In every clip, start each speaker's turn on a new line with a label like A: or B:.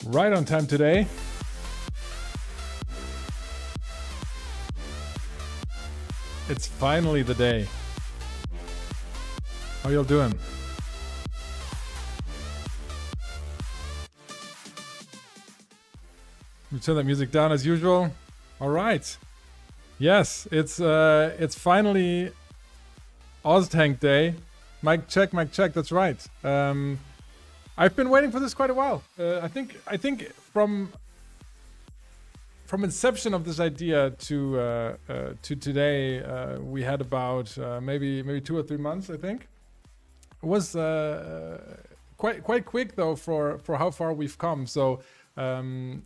A: Right on time today. It's finally the day. How y'all doing? We turn that music down as usual. All right. Yes, it's finally OzTank Day. Mic check. That's right. I've been waiting for this quite a while. I think from inception of this idea to today, we had about maybe 2 or 3 months. I think it was quite quick though for how far we've come. So don't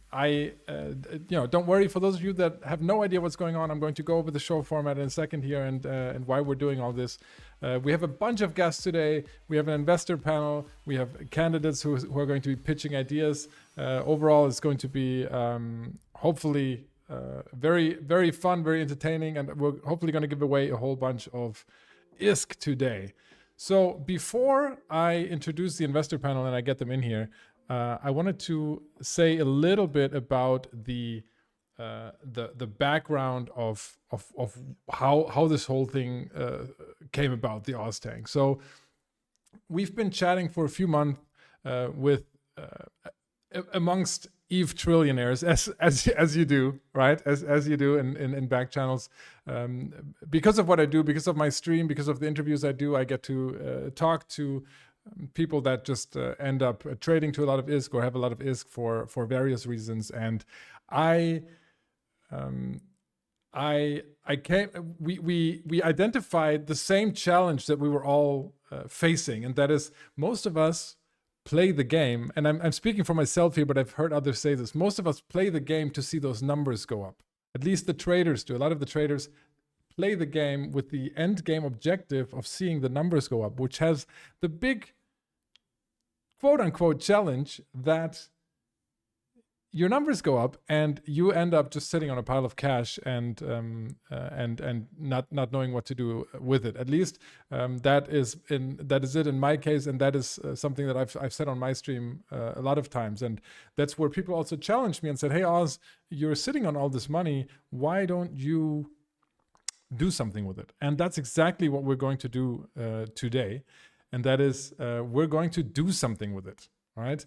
A: worry. For those of you that have no idea what's going on, I'm going to go over the show format in a second here and why we're doing all this. We have a bunch of guests today. We have an investor panel. We have candidates who are going to be pitching ideas. Overall, it's going to be hopefully very, very fun, very entertaining, and we're hopefully going to give away a whole bunch of ISK today. So before I introduce the investor panel and I get them in here, I wanted to say a little bit about the background of how this whole thing came about, the OzTank. So we've been chatting for a few months with amongst EVE trillionaires, as you do, right? As you do in back channels. Because of what I do, because of my stream, because of the interviews I do, I get to talk to people that just end up trading to a lot of ISK or have a lot of ISK for various reasons. And we identified the same challenge that we were all facing, and that is most of us play the game, and I'm speaking for myself here, but I've heard others say this. Most of us play the game to see those numbers go up. At least the traders do. A lot of the traders play the game with the end game objective of seeing the numbers go up, which has the big quote unquote challenge that your numbers go up and you end up just sitting on a pile of cash and not knowing what to do with it. At least that is it in my case, and that is something that I've said on my stream a lot of times, and that's where people also challenged me and said, "Hey Oz, you're sitting on all this money. Why don't you do something with it?" And that's exactly what we're going to do today, and that is we're going to do something with it. All right.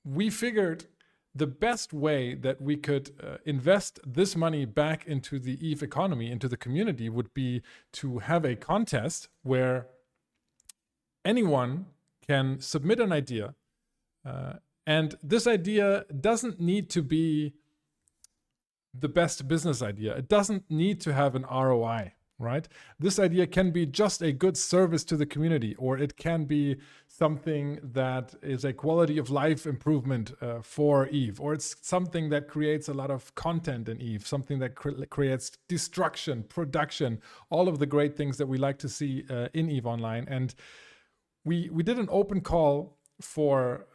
A: We figured the best way that we could invest this money back into the EVE economy, into the community, would be to have a contest where anyone can submit an idea. And this idea doesn't need to be the best business idea. It doesn't need to have an ROI, right? This idea can be just a good service to the community, or it can be something that is a quality of life improvement for EVE, or it's something that creates a lot of content in EVE, something that creates destruction, production, all of the great things that we like to see in EVE Online. And we did an open call for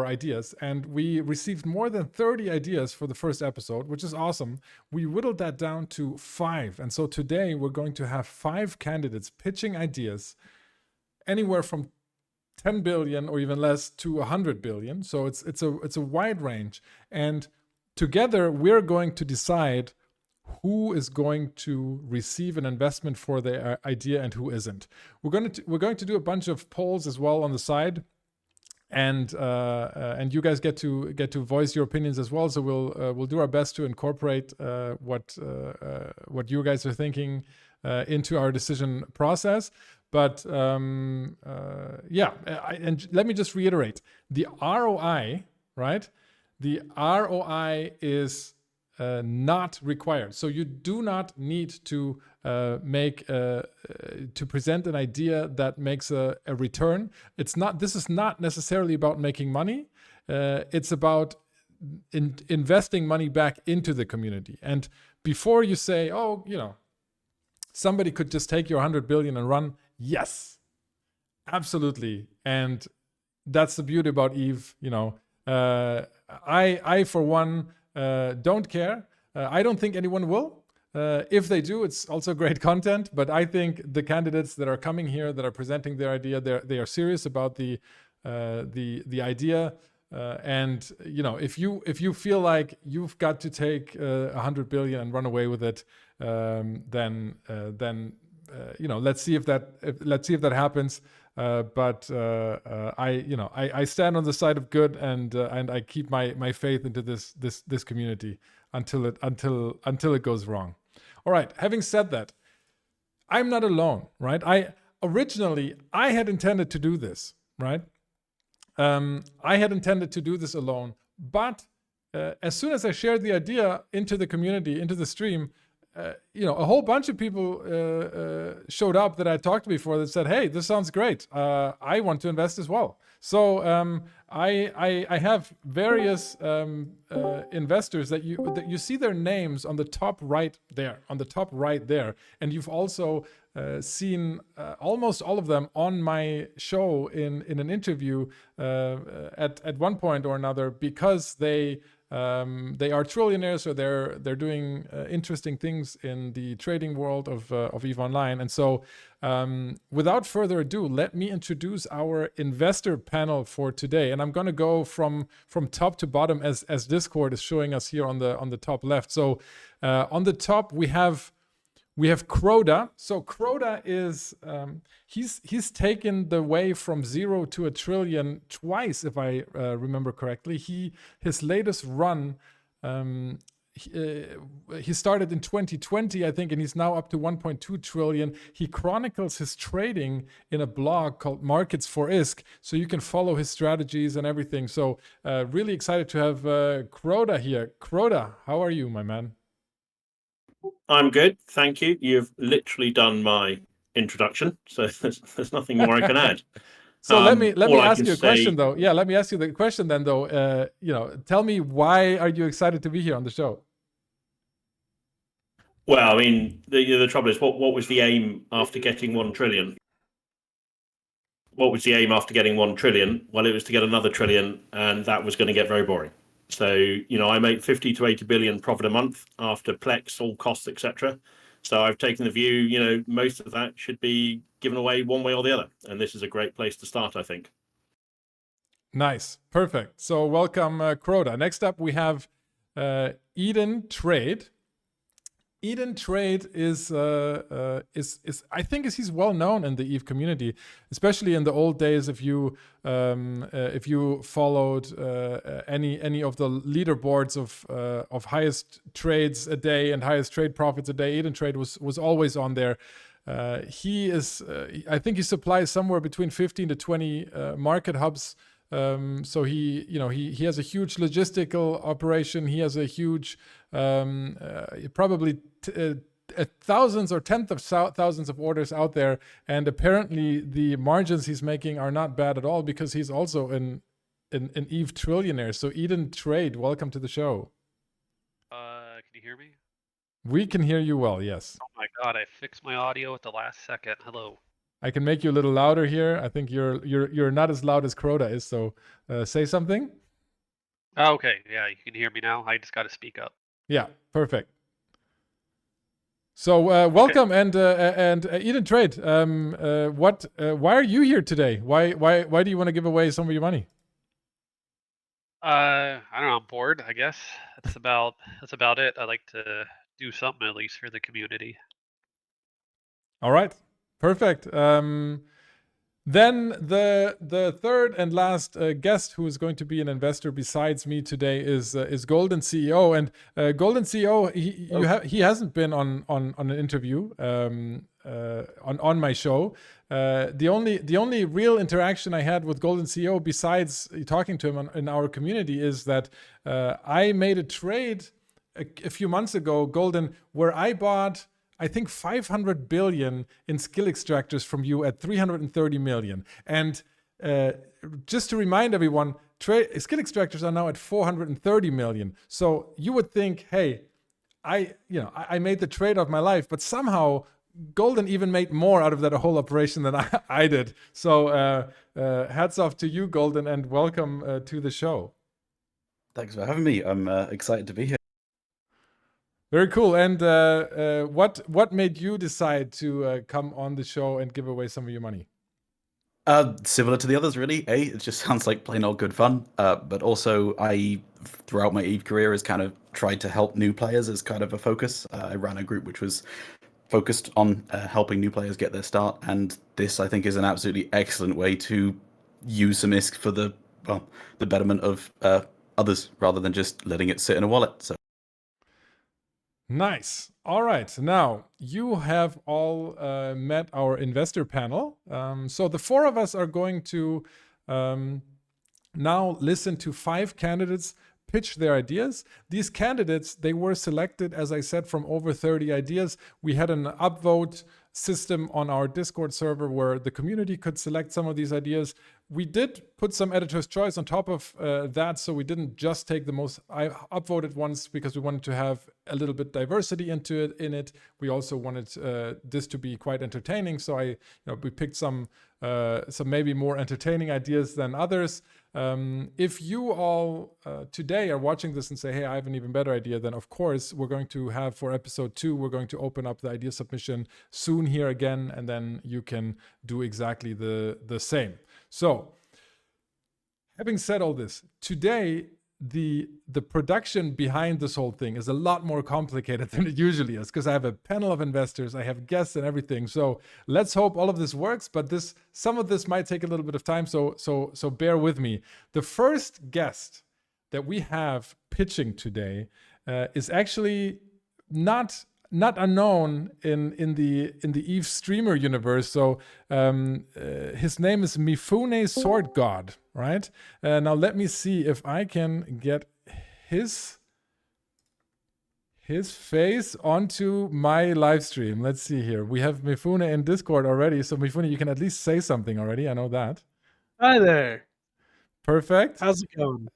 A: ideas, and we received more than 30 ideas for the first episode, which is awesome. We whittled that down to 5, and so today we're going to have 5 candidates pitching ideas anywhere from 10 billion or even less to 100 billion. So it's a wide range, and together we're going to decide who is going to receive an investment for their idea and who isn't. We're going to do a bunch of polls as well on the side. And you guys get to voice your opinions as well. So we'll do our best to incorporate what you guys are thinking into our decision process. But and let me just reiterate: the ROI, right? The ROI is not required. So you do not need to to present an idea that makes a return. This is not necessarily about making money. It's about investing money back into the community. And before you say, "Oh, somebody could just take your 100 billion and run," yes, absolutely. And that's the beauty about EVE. I for one don't care. I don't think anyone will. If they do, it's also great content. But I think the candidates that are coming here, that are presenting their idea, they are serious about the the idea. And if you feel like you've got to take 100 billion and run away with it, then let's see if that happens. But I stand on the side of good, and I keep my faith into this community until it goes wrong. All right. Having said that, I'm not alone, right? I had intended to do this, right? I had intended to do this alone, but as soon as I shared the idea into the community, into the stream, a whole bunch of people showed up that I talked to before that said, "Hey, this sounds great. I want to invest as well." So I have various investors that you see their names on the top right there, and you've also seen almost all of them on my show in an interview at one point or another, because they are trillionaires, or they're doing interesting things in the trading world of EVE Online. And so without further ado, let me introduce our investor panel for today. And I'm going to go from top to bottom as Discord is showing us here on the top left. So on the top we have Croda. So Croda is he's taken the way from 0 to 1 trillion twice, if I remember correctly. His latest run, he started in 2020, I think, and he's now up to 1.2 trillion. He chronicles his trading in a blog called Markets for ISK, so you can follow his strategies and everything. So really excited to have Croda here. Croda, how are you, my man?
B: I'm good, thank you. You've literally done my introduction, so there's nothing more I can add.
A: So let me ask you a question, though. Yeah, let me ask you the question then, though. Tell me, why are you excited to be here on the show?
B: Well, I mean, the trouble is, what was the aim after getting 1 trillion? What was the aim after getting 1 trillion? Well, it was to get another trillion, and that was going to get very boring. So, I make 50 to 80 billion profit a month after Plex, all costs, etc. So I've taken the view, most of that should be given away one way or the other. And this is a great place to start, I think. Nice. Perfect.
A: So welcome, Croda. Next up, we have Eden Trade. Eden Trade is I think he's well known in the EVE community, especially in the old days. If you followed any of the leaderboards of highest trades a day and highest trade profits a day, Eden Trade was always on there. He is I think he supplies somewhere between 15 to 20 market hubs. So he has a huge logistical operation. He has a huge probably thousands or tens of thousands of orders out there, and apparently the margins he's making are not bad at all, because he's also an EVE trillionaire. So Eden Trade, welcome to the show.
C: Can you hear me?
A: We can hear you well, yes.
C: Oh my god, I fixed my audio at the last second. Hello.
A: I can make you a little louder here. I think you're not as loud as Croda is, so say something.
C: Oh, okay, yeah, you can hear me now. I just got to speak up.
A: Yeah, perfect. So welcome, okay. and Eden Trade. Why are you here today? Why do you want to give away some of your money?
C: I don't know. I'm bored, I guess. That's about it. I like to do something at least for the community.
A: All right. Perfect. Then the third and last guest who is going to be an investor besides me today is Golden CEO. And Golden CEO, he hasn't been on an interview on my show. The only real interaction I had with Golden CEO, besides talking to him in our community, is that I made a trade a few months ago, Golden, where I bought, I think, 500 billion in skill extractors from you at 330 million. And just to remind everyone, skill extractors are now at 430 million. So you would think, hey, I made the trade of my life, but somehow Golden even made more out of that whole operation than I did. So hats off to you, Golden, and welcome to the show.
D: Thanks for having me. I'm excited to be here.
A: Very cool. And what made you decide to come on the show and give away some of your money?
D: Similar to the others, really. It just sounds like plain old good fun. But also, I, throughout my EVE career, has kind of tried to help new players as kind of a focus. I ran a group which was focused on helping new players get their start, and this, I think, is an absolutely excellent way to use some ISK for the betterment of others, rather than just letting it sit in a wallet. So.
A: Nice. All right. Now, you have all met our investor panel. So the four of us are going to now listen to 5 candidates pitch their ideas. These candidates, they were selected, as I said, from over 30 ideas. We had an upvote system on our Discord server where the community could select some of these ideas. We did put some editor's choice on top of that, so we didn't just take the most upvoted ones because we wanted to have a little bit diversity in it. We also wanted this to be quite entertaining, so we picked some maybe more entertaining ideas than others. If you all today are watching this and say, hey, I have an even better idea, then of course we're going to have, for episode 2, we're going to open up the idea submission soon here again, and then you can do exactly the same. So, having said all this, today the production behind this whole thing is a lot more complicated than it usually is, because I have a panel of investors, I have guests and everything. So let's hope all of this works, but some of this might take a little bit of time, so bear with me. The first guest that we have pitching today is actually not unknown in the EVE streamer universe. So his name is Mifune Sword God, right? Now let me see if I can get his face onto my live stream. Let's see here. We have Mifune in Discord already, so Mifune, you can at least say something already. I know that.
E: Hi there.
A: Perfect.
E: How's it going?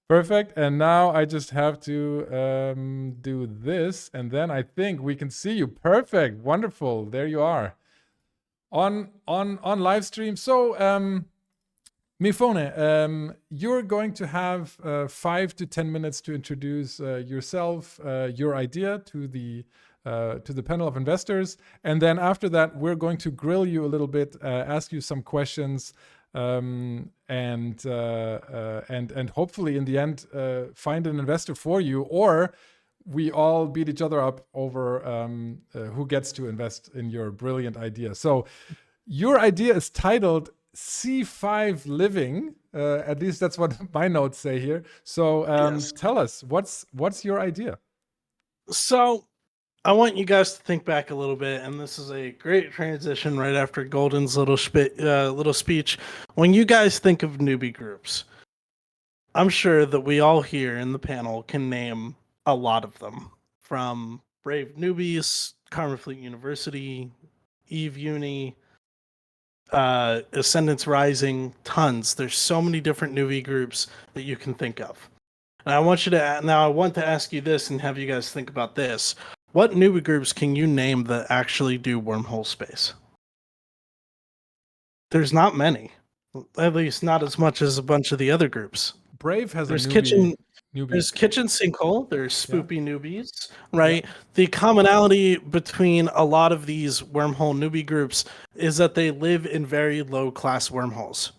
A: Perfect. And now I just have to do this, and then I think we can see you. Perfect. Wonderful. There you are on live stream. So Mifune, you're going to have 5 to 10 minutes to introduce yourself, your idea to the panel of investors, and then after that we're going to grill you a little bit, ask you some questions. And hopefully in the end find an investor for you, or we all beat each other up over who gets to invest in your brilliant idea. So your idea is titled C5 Living. At least that's what my notes say here. So
E: Yes.
A: Tell us, what's your idea?
E: So, I want you guys to think back a little bit, and this is a great transition right after Golden's little speech. When you guys think of newbie groups, I'm sure that we all here in the panel can name a lot of them, from Brave Newbies, Karma Fleet University, EVE Uni, Ascendance Rising, tons. There's so many different newbie groups that you can think of. And I want to ask you this and have you guys think about this. What newbie groups can you name that actually do wormhole space? There's not many. At least not as much as a bunch of the other groups.
A: Brave has
E: There's
A: a
E: Kitchen
A: newbie.
E: There's Kitchen Sinkhole, there's Spoopy Newbies, right? Yeah. The commonality between a lot of these wormhole newbie groups is that they live in very low class wormholes.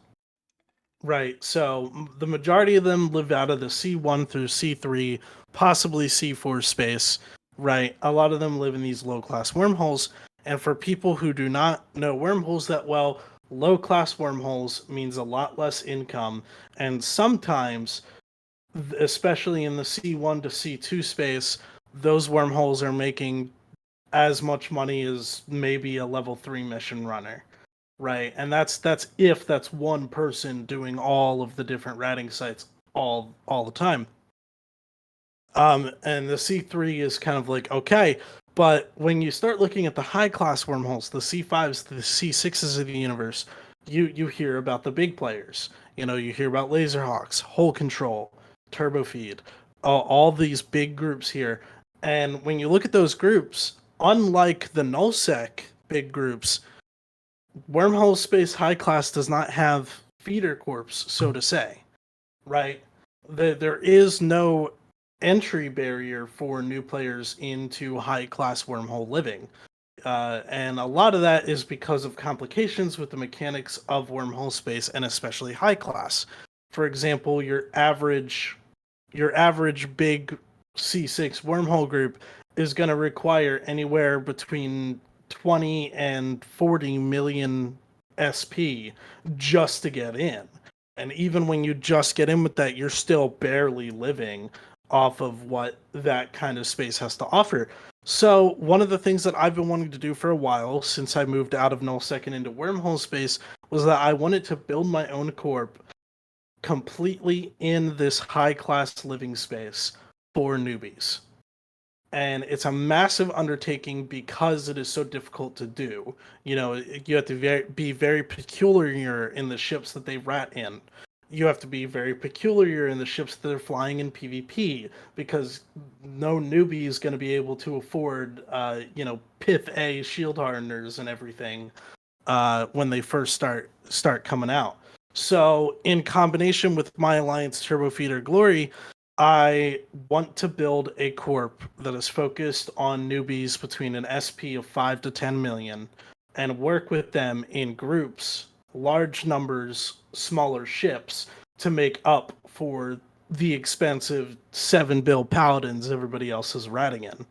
E: Right. So the majority of them live out of the C1 through C3, possibly C4 space. Right. A lot of them live in these low-class wormholes. And for people who do not know wormholes that well, low-class wormholes means a lot less income. And sometimes, especially in the C1 to C2 space, those wormholes are making as much money as maybe a level 3 mission runner. Right. And that's if that's one person doing all of the different ratting sites all the time. And the C3 is kind of like, okay, but when you start looking at the high class wormholes, the C5s, the C6s of the universe, you hear about the big players. You know, you hear about Laserhawks, Hole Control, Turbofeed, all these big groups here. And when you look at those groups, unlike the nullsec big groups, wormhole space high class does not have feeder corps, so to say, right? There is no entry barrier for new players into high class wormhole living. And a lot of that is because of complications with the mechanics of wormhole space, and especially high class. For example, your average big C6 wormhole group is going to require anywhere between 20 and 40 million SP just to get in. And even when you just get in with that, you're still barely living off of what that kind of space has to offer. So one of the things that I've been wanting to do for a while, since I moved out of nullsec and into wormhole space, was that I wanted to build my own corp completely in this high class living space for newbies. And it's a massive undertaking because it is so difficult to do. You know, you have to be very peculiar in the ships that they rat in. You have to be very peculiar in the ships that they're flying in PvP, because no newbie is going to be able to afford, Pith A shield hardeners and everything when they first start coming out. So, in combination with my Alliance Turbo Feeder Glory, I want to build a corp that is focused on newbies between an SP of 5 to 10 million and work with them in groups, large numbers, smaller ships to make up for the expensive 7 bill paladins everybody else is ratting in.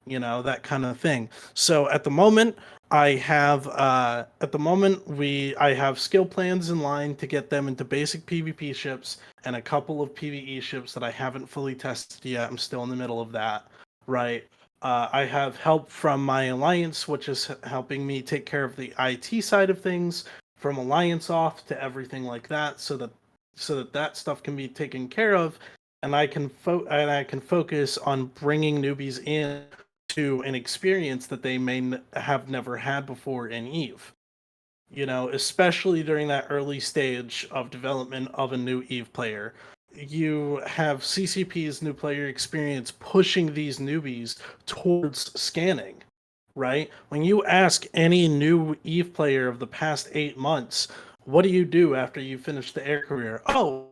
E: You know, that kind of thing. So at the moment, I have I have skill plans in line to get them into basic PvP ships and a couple of PvE ships that I haven't fully tested yet. I'm still in the middle of that, right? I have help from my Alliance, which is helping me take care of the IT side of things, from Alliance off to everything like that, so that stuff can be taken care of, and I can focus on bringing newbies in to an experience that they may have never had before in EVE. You know, especially during that early stage of development of a new EVE player. You have CCP's new player experience pushing these newbies towards scanning, right? When you ask any new EVE player of the past 8 months, what do you do after you finish the air career? Oh,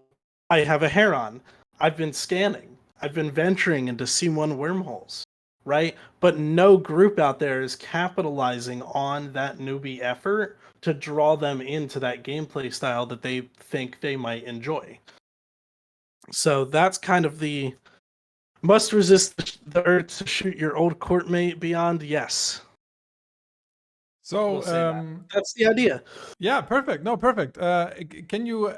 E: I have a Heron. I've been scanning. I've been venturing into C1 wormholes, right? But no group out there is capitalizing on that newbie effort to draw them into that gameplay style that they think they might enjoy. So that's kind of the must resist the urge to shoot your old courtmate beyond. Yes.
A: So
E: We'll say that's the idea.
A: yeah, perfect. No, perfect. Can you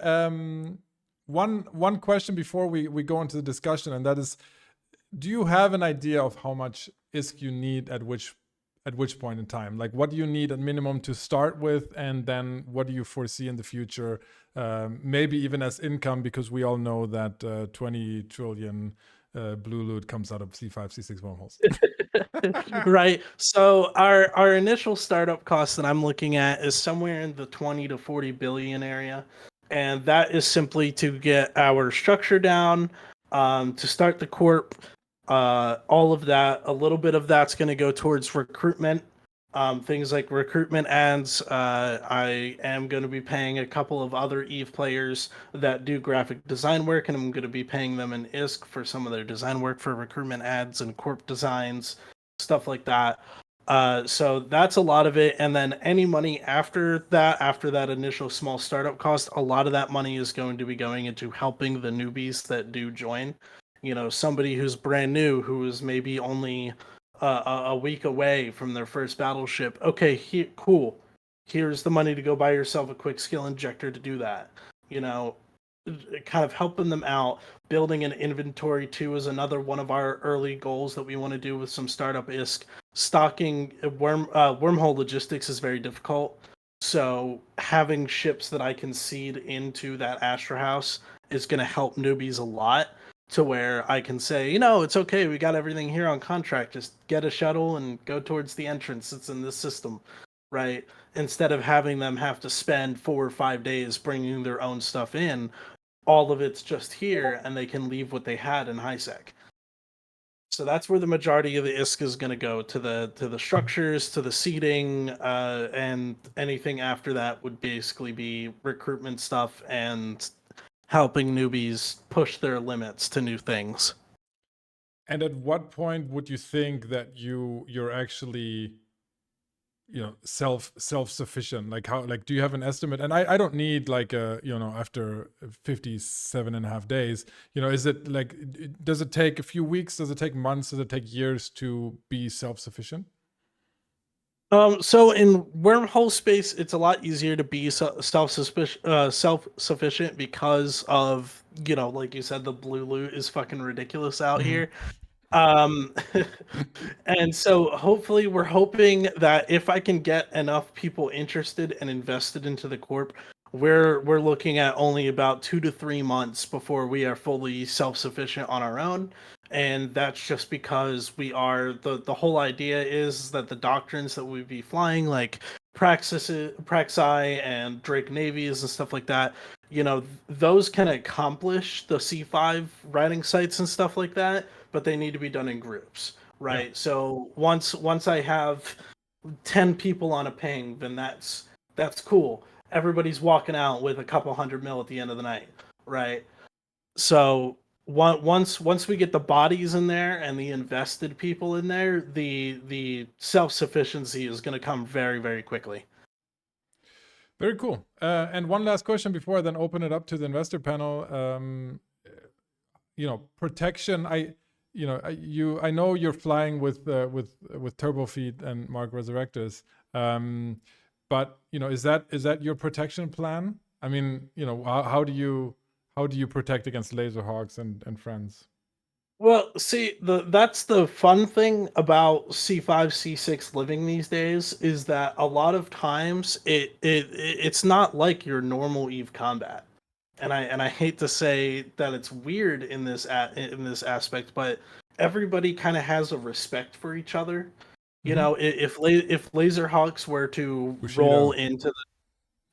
A: one question before we go into the discussion, and that is, do you have an idea of how much ISK you need at which point in time? Like, what do you need at minimum to start with, and then what do you foresee in the future? Maybe even as income, because we all know that 20 trillion blue loot comes out of C5, C6 wormholes.
E: Right. So our initial startup cost that I'm looking at is somewhere in the 20 to 40 billion area, and that is simply to get our structure down, to start the corp. All of that, a little bit of that's going to go towards recruitment, things like recruitment ads. I am going to be paying a couple of other EVE players that do graphic design work, and I'm going to be paying them in ISK for some of their design work for recruitment ads and corp designs, stuff like that. So that's a lot of it. And then any money after that initial small startup cost, a lot of that money is going to be going into helping the newbies that do join. You know, somebody who's brand new, who is maybe only a week away from their first battleship. Okay, cool. Here's the money to go buy yourself a quick skill injector to do that. You know, kind of helping them out. Building an inventory too is another one of our early goals that we want to do with some startup ISK. Stocking wormhole logistics is very difficult. So having ships that I can seed into that Astra House is going to help newbies a lot, to where I can say, you know, it's okay, we got everything here on contract, just get a shuttle and go towards the entrance that's in this system, right? Instead of having them have to spend 4 or 5 days bringing their own stuff in, all of it's just here, and they can leave what they had in HiSec. So that's where the majority of the ISK is going to go, to the structures, to the seating, and anything after that would basically be recruitment stuff and helping newbies push their limits to new things.
A: And at what point would you think that you're actually self-sufficient? Like how, like, do you have an estimate? And I don't need like after 57.5 days, is it like, does it take a few weeks? Does it take months? Does it take years to be self-sufficient?
E: So in wormhole space, it's a lot easier to be self-sufficient because of, like you said, the blue loot is fucking ridiculous out here. And so hopefully we're hoping that if I can get enough people interested and invested into the corp, we're looking at only about 2 to 3 months before we are fully self-sufficient on our own. And that's just because we are the whole idea is that the doctrines that we'd be flying, like Praxi and Drake Navies and stuff like that, those can accomplish the C5 riding sites and stuff like that, but they need to be done in groups, right? Yeah. So once I have 10 people on a ping, then that's cool. Everybody's walking out with a couple $100 million at the end of the night, right? So once we get the bodies in there and the invested people in there, the self-sufficiency is going to come very, very quickly.
A: Very cool. And one last question before I then open it up to the investor panel. Protection. I know you're flying with Turbofeed and Mark Resurrectors, but is that your protection plan? I mean, how do you protect against Laserhawks and friends?
E: Well, see, that's the fun thing about C5, C6 living these days is that a lot of times it's not like your normal EVE combat. And I hate to say that it's weird in this aspect, but everybody kind of has a respect for each other. If Laserhawks were to Bushido. Roll into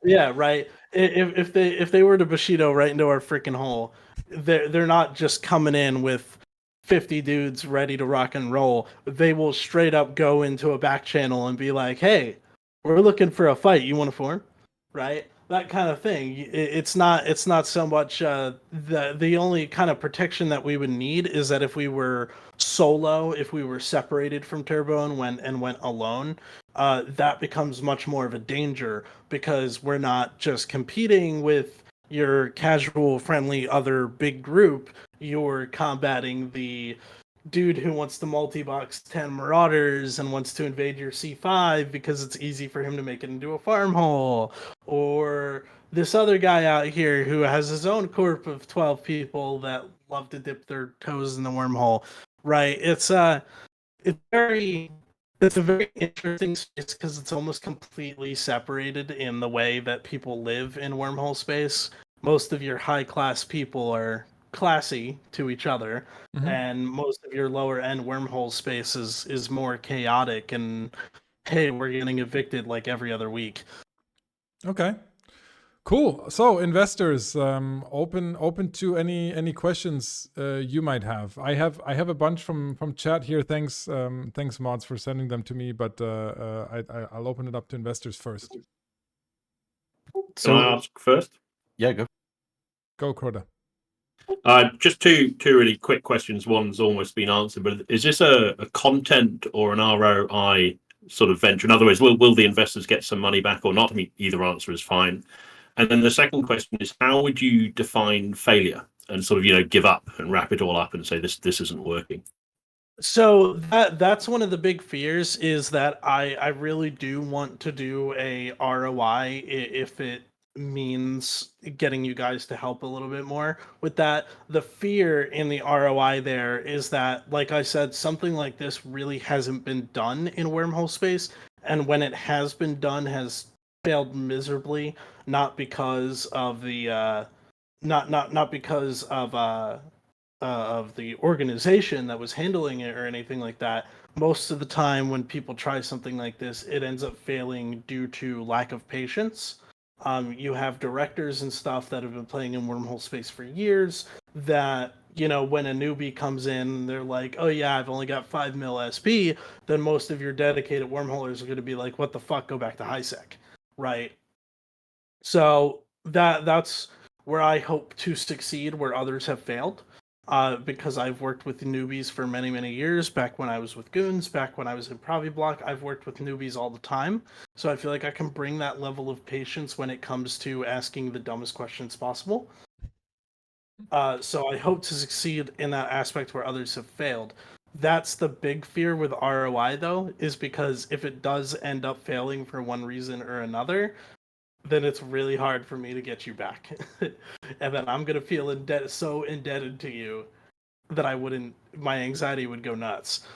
E: right. If they were to Bushido right into our freaking hole, they're not just coming in with 50 dudes ready to rock and roll. They will straight up go into a back channel and be like, "Hey, we're looking for a fight. You want to form?" Right? That kind of thing. It's not so much the only kind of protection that we would need is that if we were solo, if we were separated from Turbo and went alone, that becomes much more of a danger because we're not just competing with your casual, friendly other big group. You're combating the dude who wants to multi-box 10 Marauders and wants to invade your C5 because it's easy for him to make it into a farm hole, or this other guy out here who has his own corp of 12 people that love to dip their toes in the wormhole, right? It's a very interesting space because it's almost completely separated in the way that people live in wormhole space. Most of your high-class people are classy to each other, and most of your lower end wormhole space is more chaotic and hey, we're getting evicted like every other week.
A: Okay, cool. So investors, open to any questions you might have. I have a bunch from chat here. Thanks mods for sending them to me, but I'll open it up to investors first.
B: So can I ask first?
D: Yeah,
A: go Crota.
B: Just two really quick questions. One's almost been answered, but is this a content or an ROI sort of venture? In other words, will the investors get some money back or not? I mean, either answer is fine. And then the second question is, how would you define failure and sort of give up and wrap it all up and say this isn't working?
E: So that's one of the big fears is that I really do want to do a ROI if it means getting you guys to help a little bit more with that. The fear in the ROI there is that, like I said, something like this really hasn't been done in wormhole space, and when it has been done has failed miserably, not because of the not because of the organization that was handling it or anything like that. Most of the time when people try something like this, it ends up failing due to lack of patience. You have directors and stuff that have been playing in wormhole space for years that, when a newbie comes in, they're like, oh yeah, I've only got 5 mil SP, then most of your dedicated wormholers are going to be like, what the fuck, go back to HiSec, right? So that's where I hope to succeed, where others have failed. because I've worked with newbies for many, many years. Back when I was with Goons, back when I was in Proviblock, I've worked with newbies all the time. So I feel like I can bring that level of patience when it comes to asking the dumbest questions possible. So I hope to succeed in that aspect where others have failed. That's the big fear with ROI, though, is because if it does end up failing for one reason or another, then it's really hard for me to get you back. And then I'm going to feel so indebted to you that my anxiety would go nuts.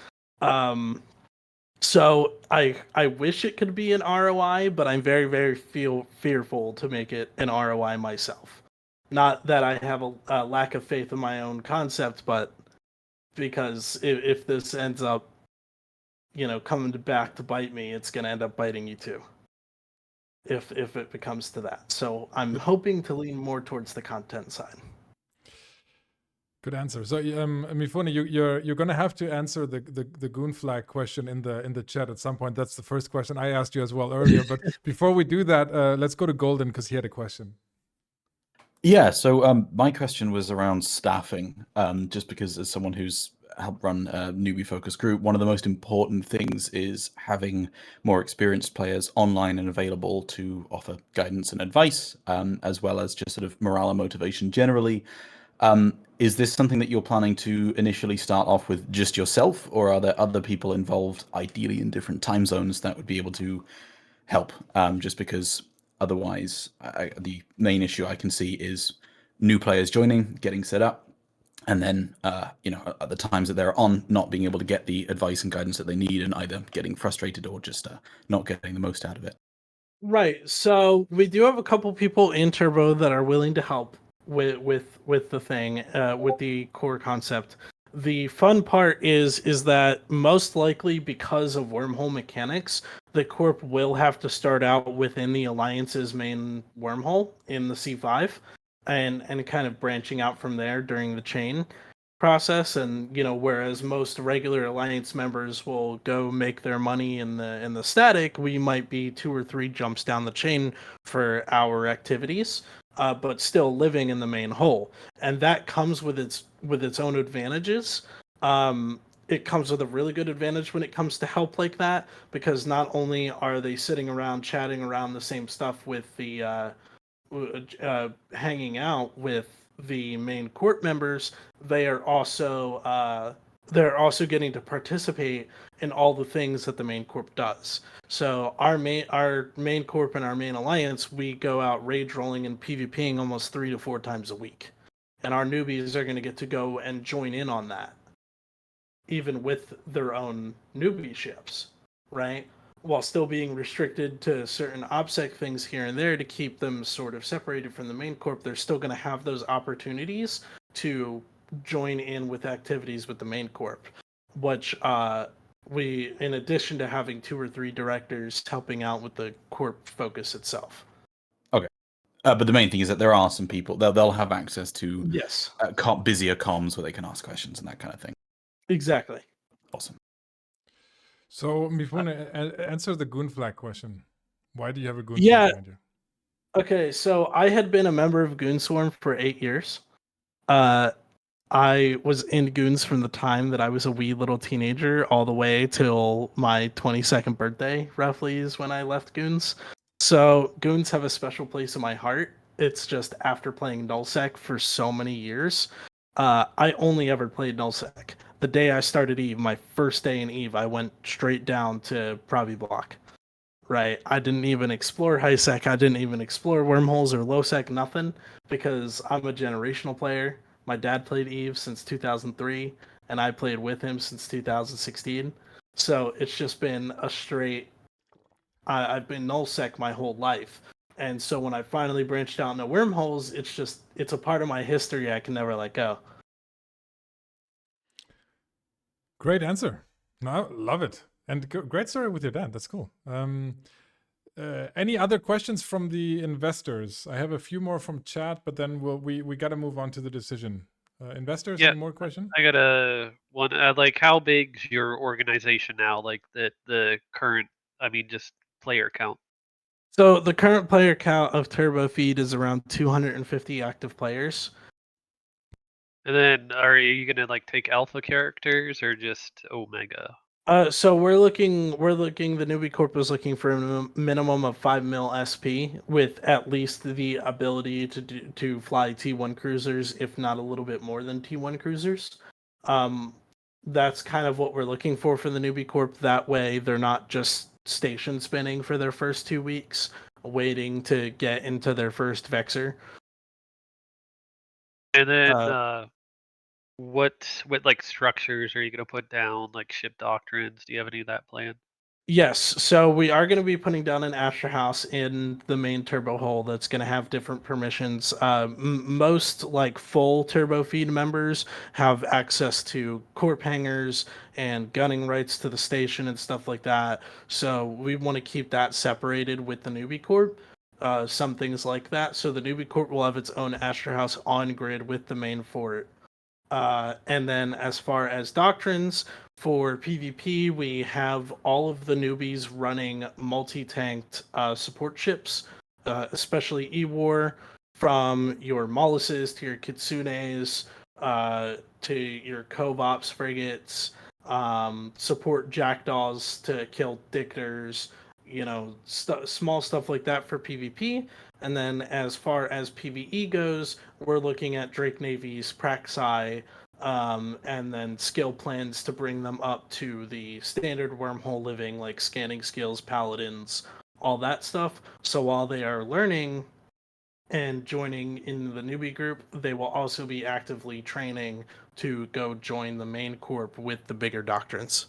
E: So I wish it could be an ROI, but I'm very, very fearful to make it an ROI myself. Not that I have a lack of faith in my own concept, but because if this ends up, coming back to bite me, it's going to end up biting you too. If it becomes to that. So I'm hoping to lean more towards the content side.
A: Good answer. So, Mifune, you're gonna have to answer the goon flag question in the chat at some point. That's the first question I asked you as well earlier. But before we do that, let's go to Golden because he had a question.
D: Yeah, so my question was around staffing, just because as someone who's helped run a newbie-focused group, one of the most important things is having more experienced players online and available to offer guidance and advice, as well as just sort of morale and motivation generally. Is this something that you're planning to initially start off with just yourself, or are there other people involved, ideally in different time zones, that would be able to help? Just because otherwise, the main issue I can see is new players joining, getting set up, and then, at the times that they're on, not being able to get the advice and guidance that they need, and either getting frustrated or just not getting the most out of it.
E: Right. So we do have a couple people in Turbo that are willing to help with the thing, with the core concept. The fun part is that most likely because of wormhole mechanics, the corp will have to start out within the Alliance's main wormhole in the C5 and kind of branching out from there during the chain process. And whereas most regular Alliance members will go make their money in the static, we might be 2 or 3 jumps down the chain for our activities, but still living in the main hole. And that comes with its own advantages. It comes with a really good advantage when it comes to help like that, because not only are they sitting around chatting around the same stuff with the hanging out with the main corp members, they're also getting to participate in all the things that the main corp does. So our main corp and our main alliance, we go out rage rolling and PvPing almost 3 to 4 times a week, and our newbies are going to get to go and join in on that, even with their own newbie ships, right? While still being restricted to certain OPSEC things here and there to keep them sort of separated from the main corp, they're still going to have those opportunities to join in with activities with the main corp, which we, in addition to having 2 or 3 directors helping out with the corp focus itself.
D: Okay. But the main thing is that there are some people, they'll have access to
E: Yes,
D: busier comms where they can ask questions and that kind of thing.
E: exactly.
D: Awesome.
A: So, Mifune, answer the goon flag question. Why do you have a goon
E: Yeah.
A: flag behind you?
E: Okay, so I had been a member of Goonswarm for 8 years. I was in Goons from the time that I was a wee little teenager all the way till my 22nd birthday, roughly, is when I left Goons. So Goons have a special place in my heart. It's just after playing Nullsec for so many years, I only ever played Nullsec. The day I started EVE, my first day in EVE, I went straight down to Proviblock. Right, I didn't even explore HighSec, I didn't even explore wormholes or LowSec, nothing, because I'm a generational player. My dad played EVE since 2003, and I played with him since 2016. So it's just been a straight... I've been nullsec my whole life. And so when I finally branched out into wormholes, it's a part of my history I can never let go.
A: Great answer. No, love it. And great story with your dad. That's cool. Any other questions from the investors? I have a few more from chat, but then we got to move on to the decision. Investors,
C: Yeah,
A: any more questions?
C: I got a one. Like, how big's your organization now? Like the current, just player count.
E: So the current player count of Turbo Feed is around 250 active players.
C: And then, are you gonna like take alpha characters or just Omega?
E: So we're looking. The newbie corp is looking for a minimum of 5 mil SP with at least the ability to fly T1 cruisers, if not a little bit more than T1 cruisers. That's kind of what we're looking for the newbie corp. That way, they're not just station spinning for their first 2 weeks, waiting to get into their first Vexer.
C: And then,
E: Uh,
C: what like structures are you gonna put down? Like ship doctrines? Do you have any of that planned?
E: Yes, so we are going to be putting down an Astra House in the main turbo hull that's going to have different permissions. Most like full turbo feed members have access to corp hangars and gunning rights to the station and stuff like that. So we want to keep that separated with the newbie corp. Some things like that. So the newbie corp will have its own Astra House on grid with the main fort. And then as far as doctrines, for PvP, we have all of the newbies running multi-tanked support ships, especially E-War, from your Molluses to your Kitsunes, to your Covops frigates, support Jackdaws to kill Dictors, small stuff like that for PvP. And then as far as PvE goes, we're looking at Drake Navy's Praxi, and then skill plans to bring them up to the standard wormhole living, like scanning skills, paladins, all that stuff. So while they are learning and joining in the newbie group, they will also be actively training to go join the main corp with the bigger doctrines.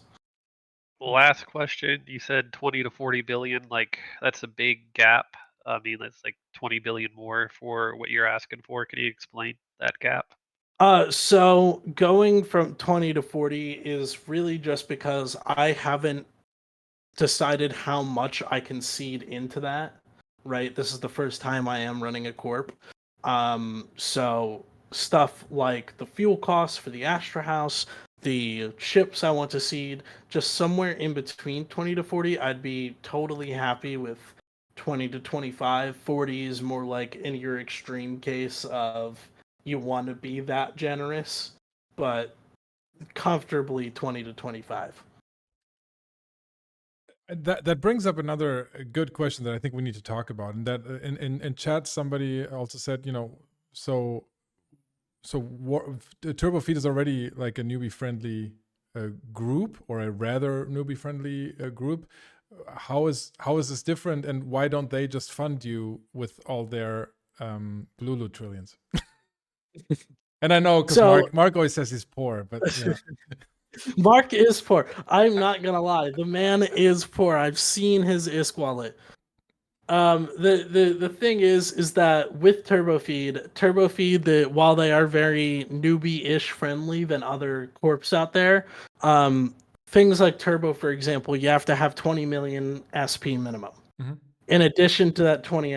C: Last question. You said 20 to 40 billion. Like that's a big gap. I mean, that's like 20 billion more for what you're asking for. Can you explain that gap?
E: So going from 20 to 40 is really just because I haven't decided how much I can seed into that, right? This is the first time I am running a corp. So stuff like the fuel costs for the Astra House, the ships I want to seed, just somewhere in between 20 to 40, I'd be totally happy with 20 to 25. 40 is more like in your extreme case of you want to be that generous, but comfortably 20 to 25.
A: That brings up another good question that I think we need to talk about, and that in chat somebody also said, so Turbo Feed is already like a newbie friendly group, or a rather newbie friendly group. How is this different, and why don't they just fund you with all their Lulu trillions? And I know because Mark always says he's poor, but yeah.
E: Mark is poor. I'm not gonna lie. The man is poor. I've seen his ISK wallet. The thing is that with TurboFeed, while they are very newbie-ish friendly than other corps out there, things like Turbo, for example, you have to have 20 million SP minimum.
A: Mm-hmm.
E: In addition to that 20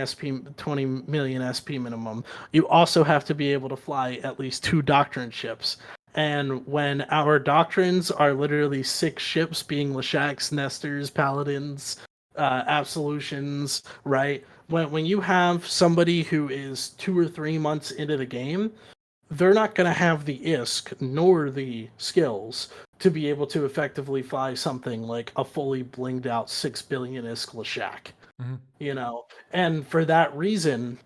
E: million SP minimum, you also have to be able to fly at least 2 doctrine ships. And when our doctrines are literally 6 ships, being Leshaks, Nestors, Paladins, Absolutions, right? When you have somebody who is 2 or 3 months into the game, they're not going to have the ISK nor the skills to be able to effectively fly something like a fully blinged out 6 billion ISK Leshak. Mm-hmm. And for that reason,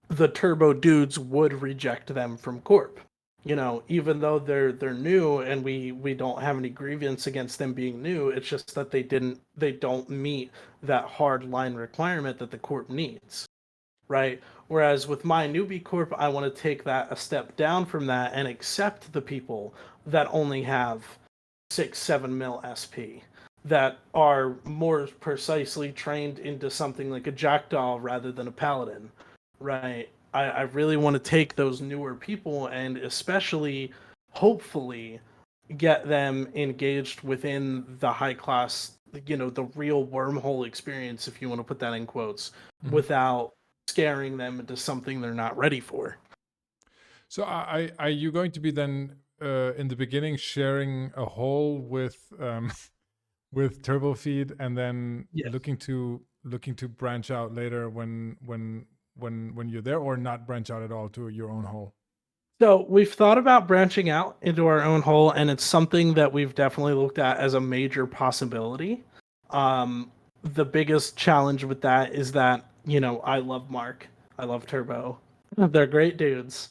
E: the turbo dudes would reject them from Corp. Even though they're new and we don't have any grievance against them being new, it's just that they don't meet that hard line requirement that the Corp needs, right? Whereas with my newbie Corp, I want to take that a step down from that and accept the people that only have 6-7 mil SP, that are more precisely trained into something like a Jackdaw rather than a Paladin, right? I really want to take those newer people and especially, hopefully, get them engaged within the high class, the real wormhole experience, if you want to put that in quotes, mm-hmm. without scaring them into something they're not ready for.
A: So are you going to be then in the beginning sharing a hole with Turbo Feed, and then yes, looking to branch out later when you're there, or not branch out at all to your own hole?
E: So we've thought about branching out into our own hole, and it's something that we've definitely looked at as a major possibility. The biggest challenge with that is that, I love Mark, I love Turbo. They're great dudes,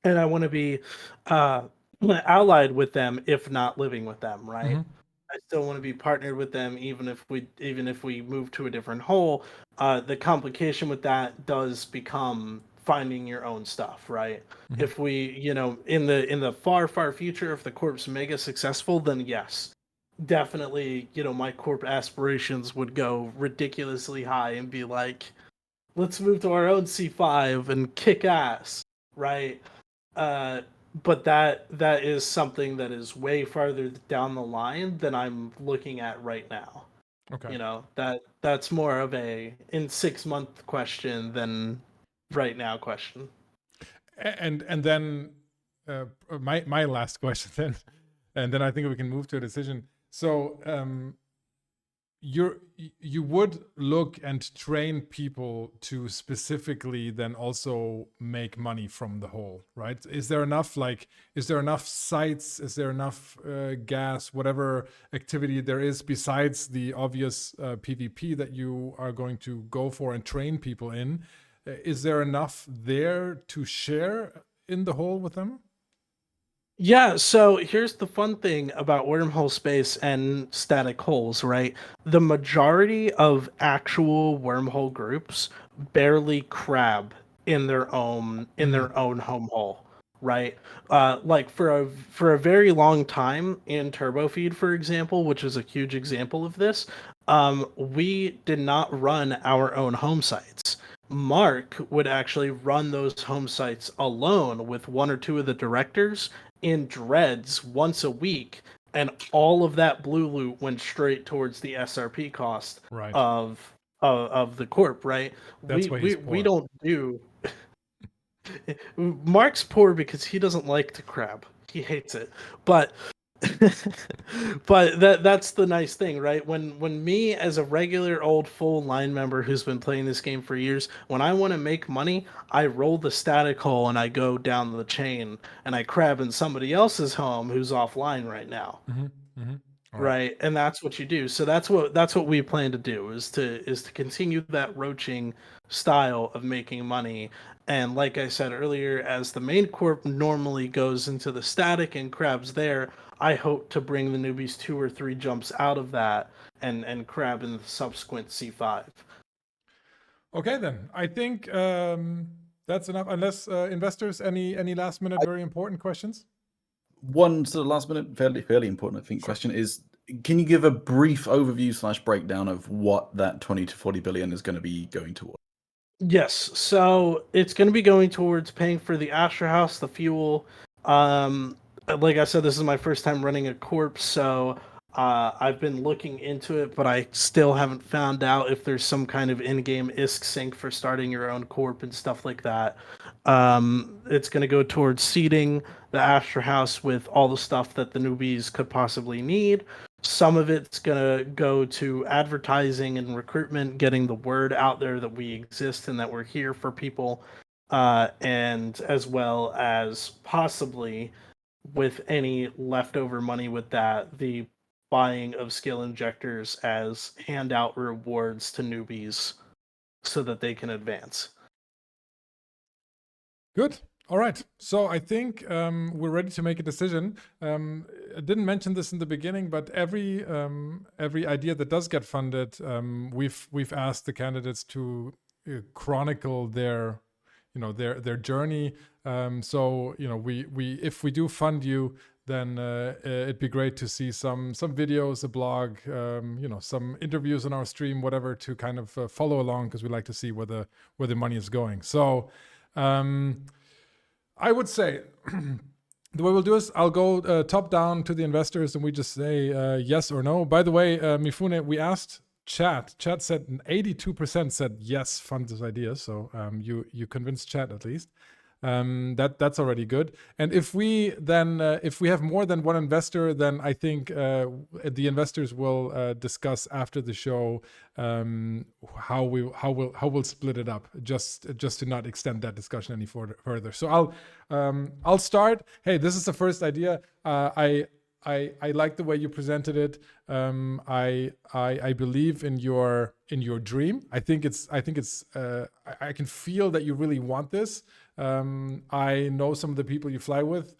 E: and I want to be allied with them, if not living with them, right?
A: Mhm.
E: I still want to be partnered with them, even if we move to a different hole. The complication with that does become finding your own stuff, right?
A: Mhm.
E: If we, in the far future, if the corp's mega successful, then yes, definitely, my corp aspirations would go ridiculously high and be like, let's move to our own C5 and kick ass, right? Uh, but that is something that is way farther down the line than I'm looking at right now.
A: Okay.
E: That's more of a in 6 month question than right now question.
A: And then my last question then, and then I think we can move to a decision. So you would look and train people to specifically then also make money from the hole, right? Is there enough sites? Is there enough gas, whatever activity there is besides the obvious PvP that you are going to go for and train people in? Is there enough there to share in the hole with them?
E: Yeah, so here's the fun thing about wormhole space and static holes, right? The majority of actual wormhole groups barely crab in their own home hole, right? Like for a very long time in TurboFeed, for example, which is a huge example of this, we did not run our own home sites. Mark would actually run those home sites alone with one or two of the directors in dreads once a week, and all of that blue loot went straight towards the SRP cost
A: Right.
E: of the corp, right?
A: That's why he's poor.
E: We don't do Mark's poor because he doesn't like to crab. He hates it. But but that's the nice thing, right? When me as a regular old full line member who's been playing this game for years, when I want to make money, I roll the static hole and I go down the chain and I crab in somebody else's home who's offline right now.
A: Mm-hmm. Mm-hmm. All
E: Right. And that's what you do. So that's what we plan to do is to continue that roaching style of making money. And like I said earlier, as the main corp normally goes into the static and crabs there, I hope to bring the newbies 2 or 3 jumps out of that and crab in the subsequent C5.
A: Okay, then I think that's enough. Unless investors, any last minute very important questions?
D: One sort of last minute, fairly important, I think, question is: can you give a brief overview / breakdown of what that 20 to 40 billion is going to be going towards?
E: Yes, so it's going to be going towards paying for the Astra House, the fuel. Like I said, this is my first time running a corp, so I've been looking into it, but I still haven't found out if there's some kind of in-game ISK sync for starting your own corp and stuff like that. It's going to go towards seeding the Astra House with all the stuff that the newbies could possibly need. Some of it's going to go to advertising and recruitment, getting the word out there that we exist and that we're here for people, and as well as possibly, with any leftover money with that, the buying of skill injectors as handout rewards to newbies so that they can advance.
A: Good. All right. So I think we're ready to make a decision. I didn't mention this in the beginning, but every idea that does get funded, we've asked the candidates to chronicle their journey. So we if we do fund you, then it'd be great to see some videos, a blog, some interviews on our stream, whatever, to kind of follow along, because we like to see where the money is going. So I would say the way we'll do is I'll go top down to the investors and we just say yes or no. By the way, Mifune, we asked chat. Chat said 82% said yes, fund this idea. So you convinced chat at least. That's already good. And if we then if we have more than one investor, then I think the investors will discuss after the show how we'll split it up, just to not extend that discussion any further. So I'll start. Hey, this is the first idea. I like the way you presented it. I believe in your dream. I can feel that you really want this. I know some of the people you fly with,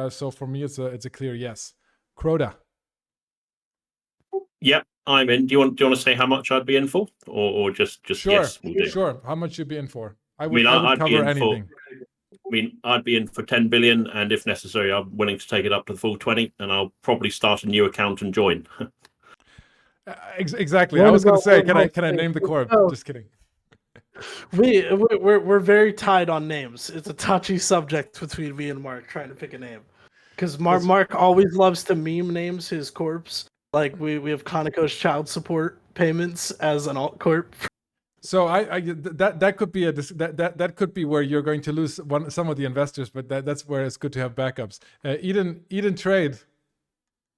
A: so for me it's a clear yes. Crota.
B: Yep, I'm in. Do you want to say how much I'd be in for, or just
A: Sure,
B: yes? We'll do.
A: Sure. How much you'd be in for? I
B: mean,
A: would
B: I'd be
A: cover
B: in
A: anything.
B: I'd be in for 10 billion, and if necessary, I'm willing to take it up to the full 20, and I'll probably start a new account and join.
A: Exactly. I was going to say, can I name the corp? Just kidding.
E: We're very tied on names. It's a touchy subject between me and Mark trying to pick a name, because Mark always loves to meme names his corps. Like we have Conoco's child support payments as an alt corp.
A: So that could be that could be where you're going to lose some of the investors, but that's where it's good to have backups. Eden Trade.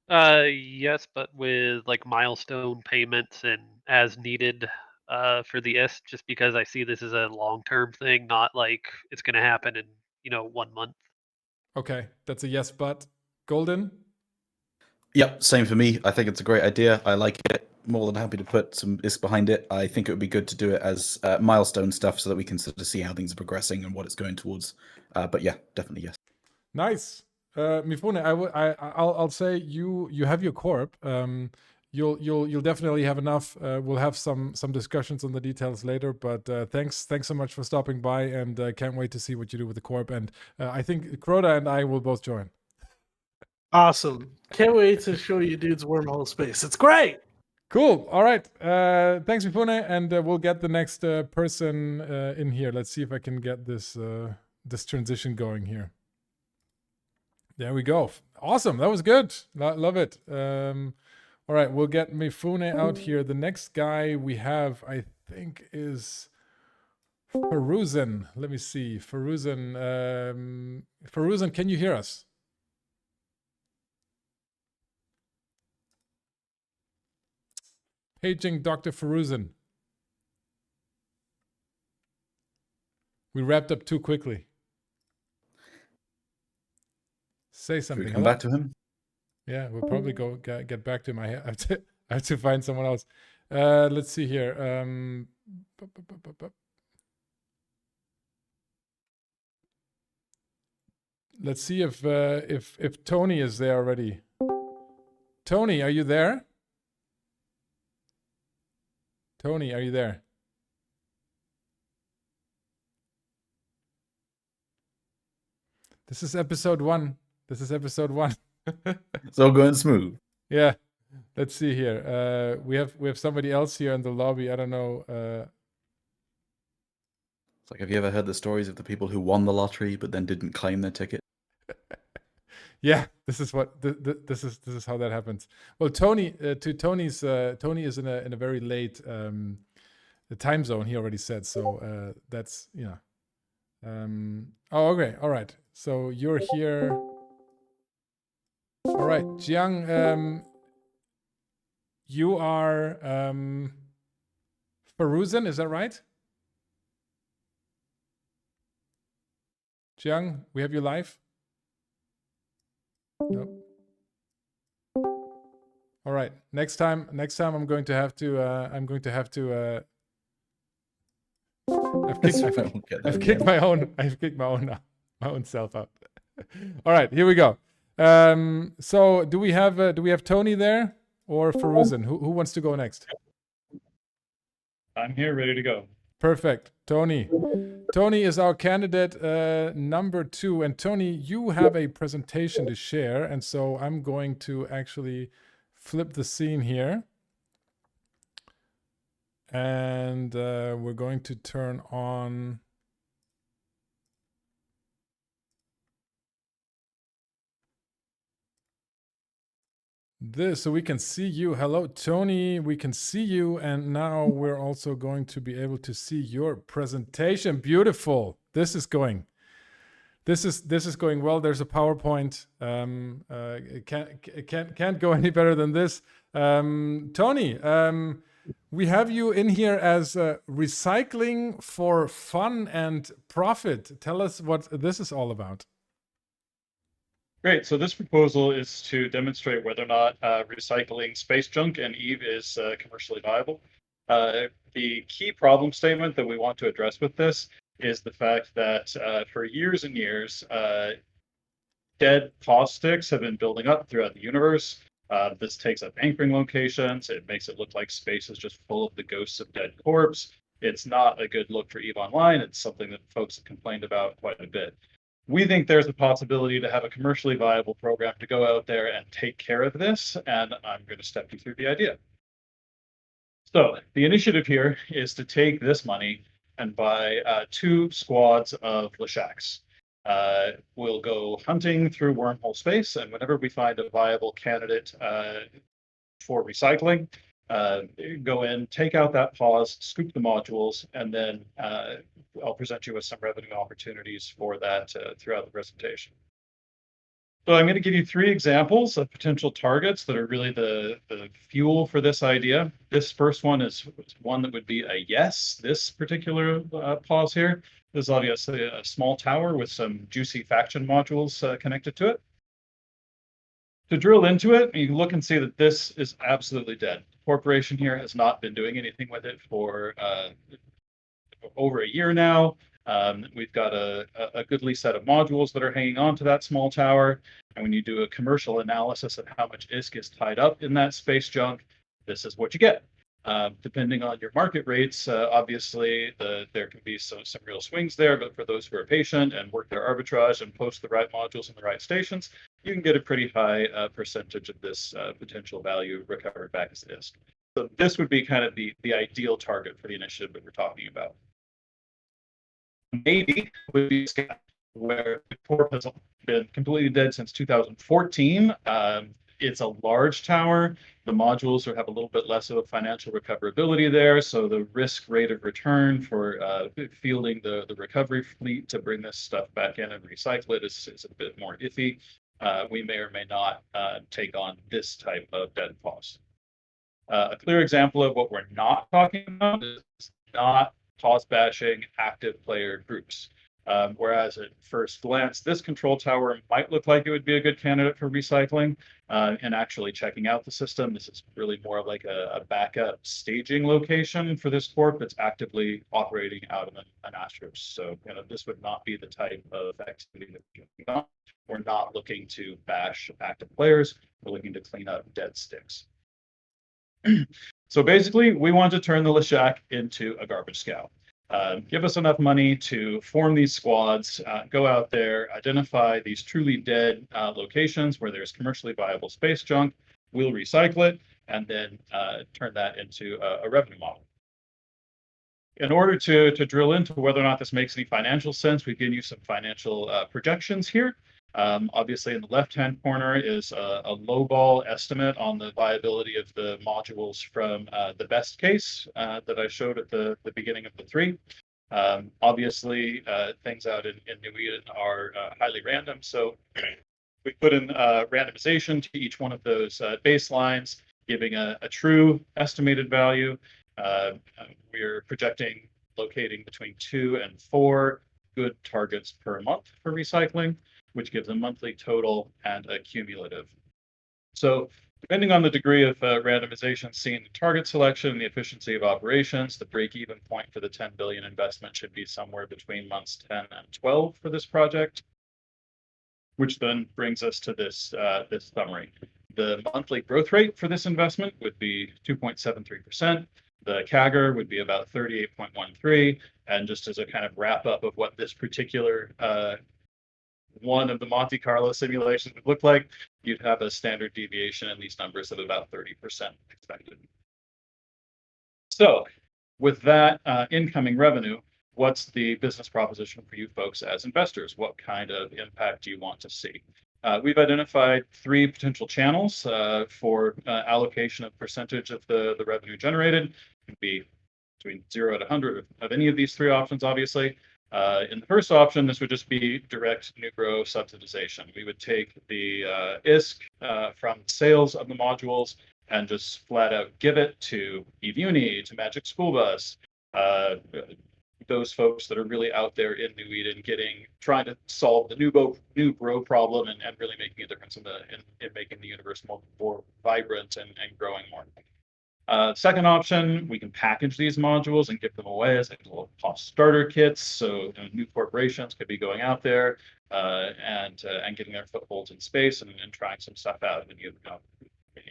C: Yes, but with like milestone payments and as needed for the IST, just because I see this as a long-term thing, not like it's going to happen in 1 month.
A: Okay, that's a yes, but Golden.
D: Yep, same for me. I think it's a great idea. I like it. More than happy to put some ISK behind it. I think it would be good to do it as milestone stuff so that we can sort of see how things are progressing and what it's going towards. But yeah, definitely yes.
A: Nice. Mifune, I'll say you have your corp. You'll definitely have enough. We'll have some discussions on the details later. But thanks so much for stopping by, and can't wait to see what you do with the corp. And I think Crota and I will both join.
E: Awesome! Can't wait to show you dudes wormhole space. It's great.
A: Cool. All right. Thanks, Mifune, and we'll get the next person in here. Let's see if I can get this transition going here. There we go. Awesome. That was good. Love it. All right, we'll get Mifune out here. The next guy we have, I think, is Faruzan. Let me see. Faruzan. Faruzan, can you hear us? Paging Dr. Faruzan. We wrapped up too quickly. Say something.
D: Should we come back to him?
A: Yeah, we'll probably get back to him. I have to find someone else. Let's see here. Let's see if Tony is there already. Tony, are you there? Tony, are you there? This is episode 1.
D: It's all going smooth.
A: Yeah. Let's see here. We have somebody else here in the lobby. I don't know.
D: It's like, have you ever heard the stories of the people who won the lottery but then didn't claim their ticket?
A: Yeah, this is how that happens. Well, Tony is in a very late time zone. He already said so. That's yeah. Oh, okay, all right. So you're here. All right, Jiang. You are Faruzan, is that right? Jiang, we have you live. No. All right. Next time, I'm going to have to. I've kicked my own self out. All right, here we go. So do we have Tony there or Faruzan? Who wants to go next?
F: I'm here, ready to go.
A: Perfect. Tony is our candidate number 2. And Tony, you have a presentation to share. And so I'm going to actually flip the scene here. And we're going to turn on this so we can see you. Hello, Tony. We can see you. And now we're also going to be able to see your presentation. Beautiful. This is going. This is going well. There's a PowerPoint. It can't go any better than this. Tony, we have you in here as recycling for fun and profit. Tell us what this is all about.
F: Great. So this proposal is to demonstrate whether or not recycling space junk and Eve is commercially viable. The key problem statement that we want to address with this is the fact that for years and years, dead pause sticks have been building up throughout the universe. This takes up anchoring locations. It makes it look like space is just full of the ghosts of dead corpse. It's not a good look for EVE Online. It's something that folks have complained about quite a bit. We think there's a possibility to have a commercially viable program to go out there and take care of this, and I'm going to step you through the idea. So the initiative here is to take this money and buy 2 squads of Leshaks. We'll go hunting through wormhole space, and whenever we find a viable candidate for recycling, go in, take out that pause, scoop the modules, and then I'll present you with some revenue opportunities for that throughout the presentation. So I'm going to give you 3 examples of potential targets that are really the fuel for this idea. This first one is one that would be a yes, this particular pause here. This is obviously a small tower with some juicy faction modules connected to it. To drill into it, you can look and see that this is absolutely dead. The corporation here has not been doing anything with it for over a year now. We've got a goodly set of modules that are hanging onto that small tower. And when you do a commercial analysis of how much ISK is tied up in that space junk, this is what you get. Depending on your market rates, obviously there can be some real swings there, but for those who are patient and work their arbitrage and post the right modules in the right stations, you can get a pretty high percentage of this potential value recovered back as ISK. So this would be kind of the ideal target for the initiative that we're talking about. Maybe would be where the corp has been completely dead since 2014. It's a large tower. The modules have a little bit less of a financial recoverability there, so the risk rate of return for fielding the recovery fleet to bring this stuff back in and recycle it is a bit more iffy. We may or may not take on this type of dead pause. A clear example of what we're not talking about is not pause bashing active player groups. Whereas at first glance, this control tower might look like it would be a good candidate for recycling. And actually checking out the system, this is really more of like a backup staging location for this corp that's actively operating out of an Astros. So this would not be the type of activity that we're doing. We're not looking to bash active players. We're looking to clean up dead sticks. So basically, we want to turn the Leshak into a garbage scow. Give us enough money to form these squads, go out there, identify these truly dead locations where there's commercially viable space junk. We'll recycle it and then turn that into a revenue model. In order to drill into whether or not this makes any financial sense, we've given you some financial projections here. Obviously, in the left-hand corner is a lowball estimate on the viability of the modules from the best case that I showed at the beginning of the 3. Obviously, things out in New Eden are highly random, so we put in randomization to each one of those baselines, giving a true estimated value. We're projecting locating between 2 and 4 good targets per month for recycling, which gives a monthly total and a cumulative. So depending on the degree of randomization seen in target selection and the efficiency of operations, the break-even point for the 10 billion investment should be somewhere between months 10 and 12 for this project, which then brings us to this summary. The monthly growth rate for this investment would be 2.73%. The CAGR would be about 38.13. And just as a kind of wrap up of what this particular one of the Monte Carlo simulations would look like, you'd have a standard deviation in these numbers of about 30% expected. So with that incoming revenue, what's the business proposition for you folks as investors? What kind of impact do you want to see? We've identified 3 potential channels for allocation of percentage of the revenue generated. It could be between 0 and 100 of any of these 3 options, obviously. In the first option, this would just be direct new grow subsidization. We would take the ISK from sales of the modules and just flat out give it to EveUni, to Magic School Bus, those folks that are really out there in New Eden, trying to solve the new grow problem and really making a difference in making the universe more vibrant and growing more. Second option, we can package these modules and give them away as little cost starter kits. So new corporations could be going out there and getting their footholds in space and trying some stuff out. And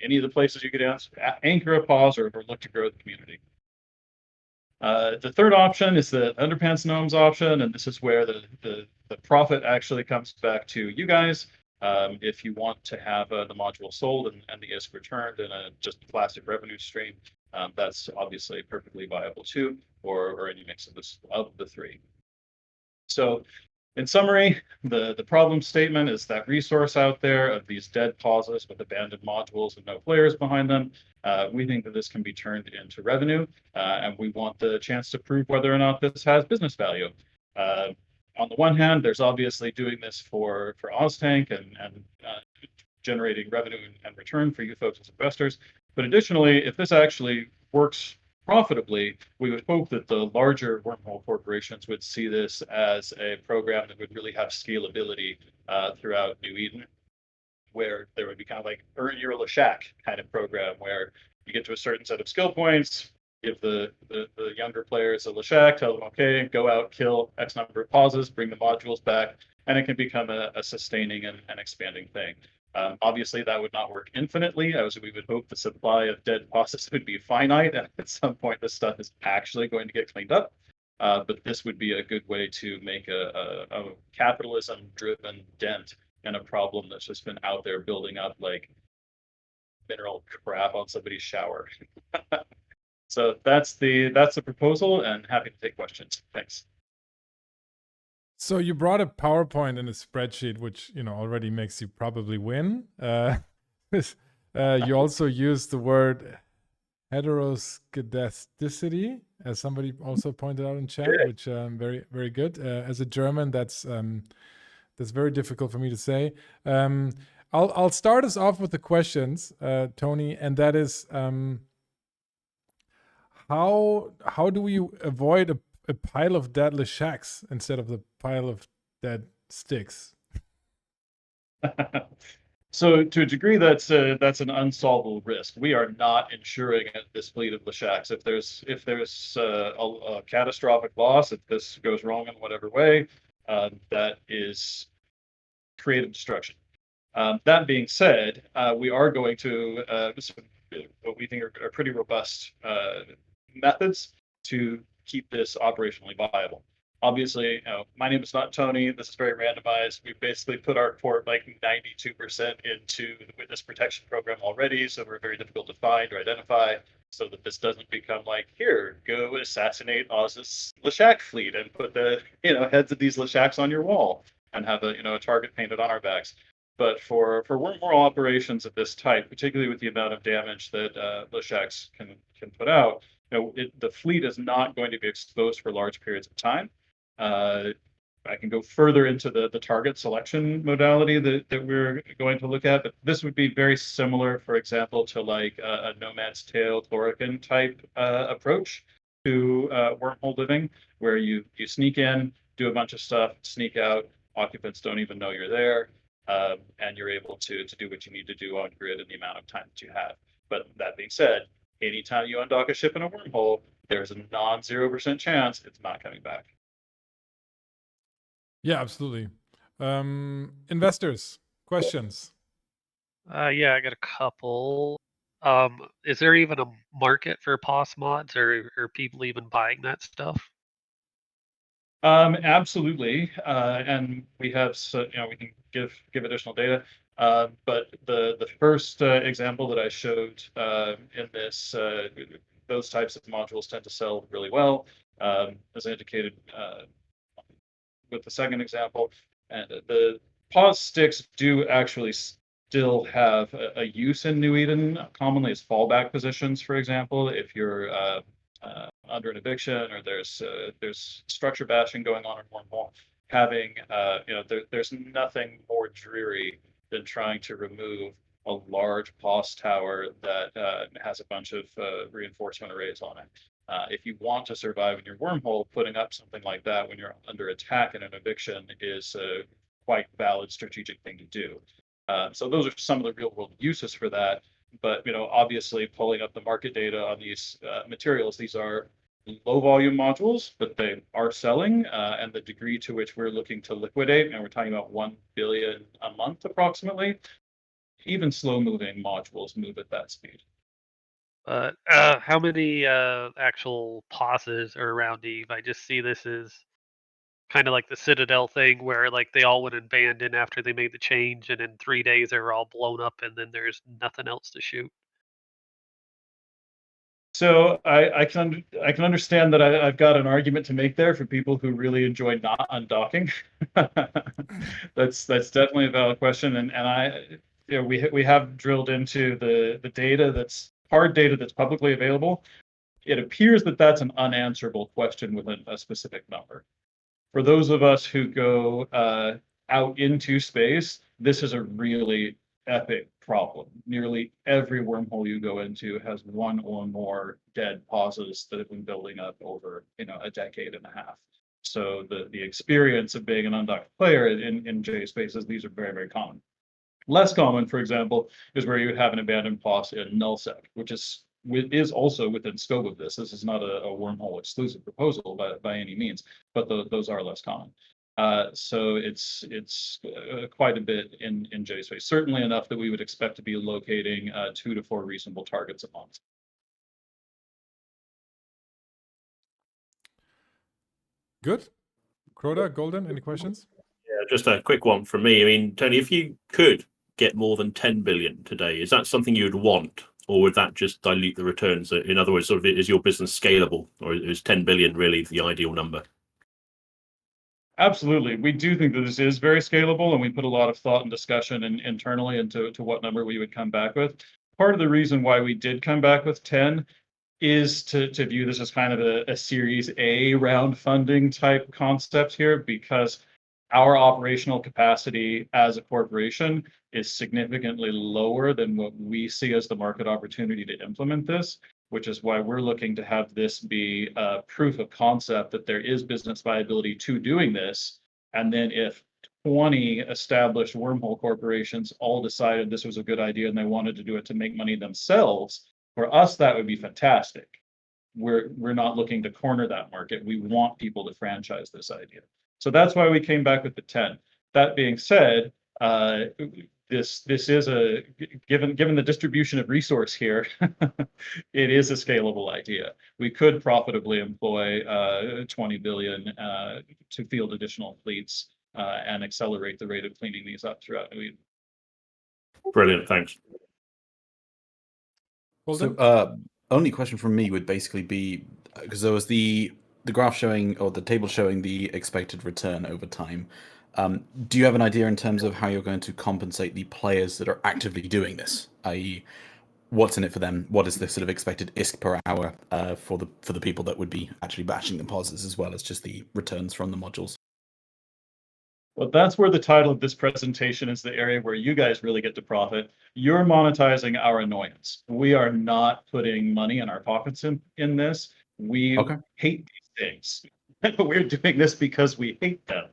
F: any of the places you could anchor a pause or look to grow the community. The third option is the Underpants Gnomes option, and this is where the profit actually comes back to you guys. If you want to have the module sold and the ISK returned in a just classic revenue stream, that's obviously perfectly viable too, or any mix of the three. So in summary, the problem statement is that resource out there of these dead pauses with abandoned modules and no players behind them. We think that this can be turned into revenue, and we want the chance to prove whether or not this has business value. On the one hand, there's obviously doing this for Oztank and generating revenue and return for you folks as investors. But additionally, if this actually works profitably, we would hope that the larger wormhole corporations would see this as a program that would really have scalability throughout New Eden, where there would be kind of like earn your Leshak kind of program, where you get to a certain set of skill points, give the younger players a Leshak, tell them, okay, go out, kill X number of pauses, bring the modules back, and it can become a sustaining and expanding thing. Obviously, that would not work infinitely, as we would hope the supply of dead pauses would be finite, and at some point this stuff is actually going to get cleaned up. But this would be a good way to make a capitalism-driven dent in a problem that's just been out there building up like mineral crap on somebody's shower. So that's the proposal, and happy to take questions. Thanks.
A: So you brought a PowerPoint and a spreadsheet, which already makes you probably win. You also used the word heteroskedasticity, as somebody also pointed out in chat, which very, very good. As a German, that's very difficult for me to say. I'll start us off with the questions, Tony, and that is how do we avoid a pile of dead Leshaks instead of the pile of dead sticks?
F: So to a degree, that's an unsolvable risk. We are not insuring this fleet of Leshaks. If there's a catastrophic loss, if this goes wrong in whatever way, that is creative destruction. That being said, we are going to what we think are pretty robust methods to keep this operationally viable. Obviously, my name is not Tony. This is very randomized. We've basically put our port like 92% into the witness protection program already, so we're very difficult to find or identify, so that this doesn't become like, here, go assassinate Oz's Leshak fleet and put the heads of these Leshaks on your wall and have a target painted on our backs. But for wormhole operations of this type, particularly with the amount of damage that Leshaks can put out, the fleet is not going to be exposed for large periods of time. I can go further into the target selection modality that we're going to look at, but this would be very similar, for example, to like a Nomad's Tale Chlorokin type approach to wormhole living, where you sneak in, do a bunch of stuff, sneak out, occupants don't even know you're there, and you're able to do what you need to do on grid in the amount of time that you have. But that being said, anytime you undock a ship in a wormhole, there's a non-0% chance it's not coming back.
A: Yeah, absolutely. Investors, questions?
C: Yeah, I got a couple. Is there even a market for POS mods, or are people even buying that stuff?
F: Absolutely, and we have we can give additional data. But the first example that I showed in this, those types of modules tend to sell really well, as I indicated with the second example. And the pause sticks do actually still have a use in New Eden, commonly as fallback positions. For example, if you're under an eviction, or there's structure bashing going on in Wormhole. Having there's nothing more dreary than trying to remove a large POS tower that has a bunch of reinforcement arrays on it. If you want to survive in your wormhole, putting up something like that when you're under attack in an eviction is a quite valid strategic thing to do. So those are some of the real world uses for that. But obviously, pulling up the market data on these materials, these are low volume modules, but they are selling, and the degree to which we're looking to liquidate, and we're talking about 1 billion a month approximately. Even slow moving modules move at that speed.
C: But how many actual pauses are around Eve? I just see this as kind of like the Citadel thing, where like they all went abandoned after they made the change, and in 3 days they were all blown up, and then there's nothing else to shoot.
F: So I can understand that I've got an argument to make there for people who really enjoy not undocking. That's definitely a valid question, and we have drilled into the data, that's hard data that's publicly available. It appears that that's an unanswerable question within a specific number. For those of us who go out into space, this is a really epic problem. Nearly every wormhole you go into has one or more dead pauses that have been building up over a decade and a half. So the experience of being an undocked player in J spaces, these are very, very common. Less common, for example, is where you have an abandoned pause in nullsec, which is also within scope of this. This is not a wormhole exclusive proposal by any means, but those are less common. So it's quite a bit in J space. Certainly enough that we would expect to be locating 2 to 4 reasonable targets a month.
A: Good. Crota, Golden, any questions?
B: Yeah, just a quick one from me. I mean, Tony, if you could get more than 10 billion today, is that something you would want, or would that just dilute the returns? In other words, sort of, is your business scalable, or is 10 billion really the ideal number?
F: Absolutely. We do think that this is very scalable, and we put a lot of thought and discussion internally into what number we would come back with. Part of the reason why we did come back with 10 is to view this as kind of a Series A round funding type concept here, because our operational capacity as a corporation is significantly lower than what we see as the market opportunity to implement this, which is why we're looking to have this be a proof of concept that there is business viability to doing this. And then if 20 established wormhole corporations all decided this was a good idea and they wanted to do it to make money themselves, for us, that would be fantastic. We're not looking to corner that market. We want people to franchise this idea. So that's why we came back with the 10. That being said, this is given the distribution of resource here, it is a scalable idea. We could profitably employ 20 billion to field additional fleets and accelerate the rate of cleaning these up throughout New Eden.
B: Brilliant, thanks.
A: Golden?
D: So, only question from me would basically be, because there was the graph showing, or the table showing the expected return over time. Do you have an idea in terms of how you're going to compensate the players that are actively doing this? I.e., what's in it for them? What is the sort of expected ISK per hour for the people that would be actually bashing the pauses, as well as just the returns from the modules?
F: Well, that's where the title of this presentation is the area where you guys really get to profit. You're monetizing our annoyance. We are not putting money in our pockets in this. We hate these things. We're doing this because we hate them,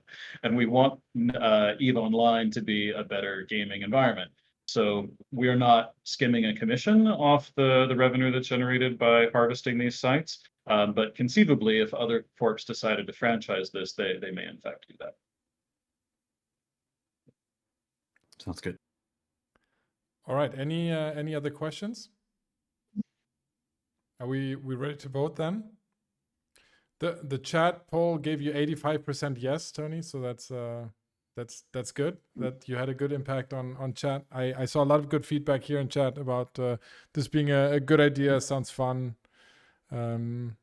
F: and we want EVE Online to be a better gaming environment. So we're not skimming a commission off the revenue that's generated by harvesting these sites. But conceivably, if other forks decided to franchise this, they may in fact do that.
D: Sounds good.
A: All right. Any other questions? Are we ready to vote then? The chat poll gave you 85% yes, Tony. So that's good. That you had a good impact on chat. I saw a lot of good feedback here in chat about this being a good idea. Sounds fun. Leshaks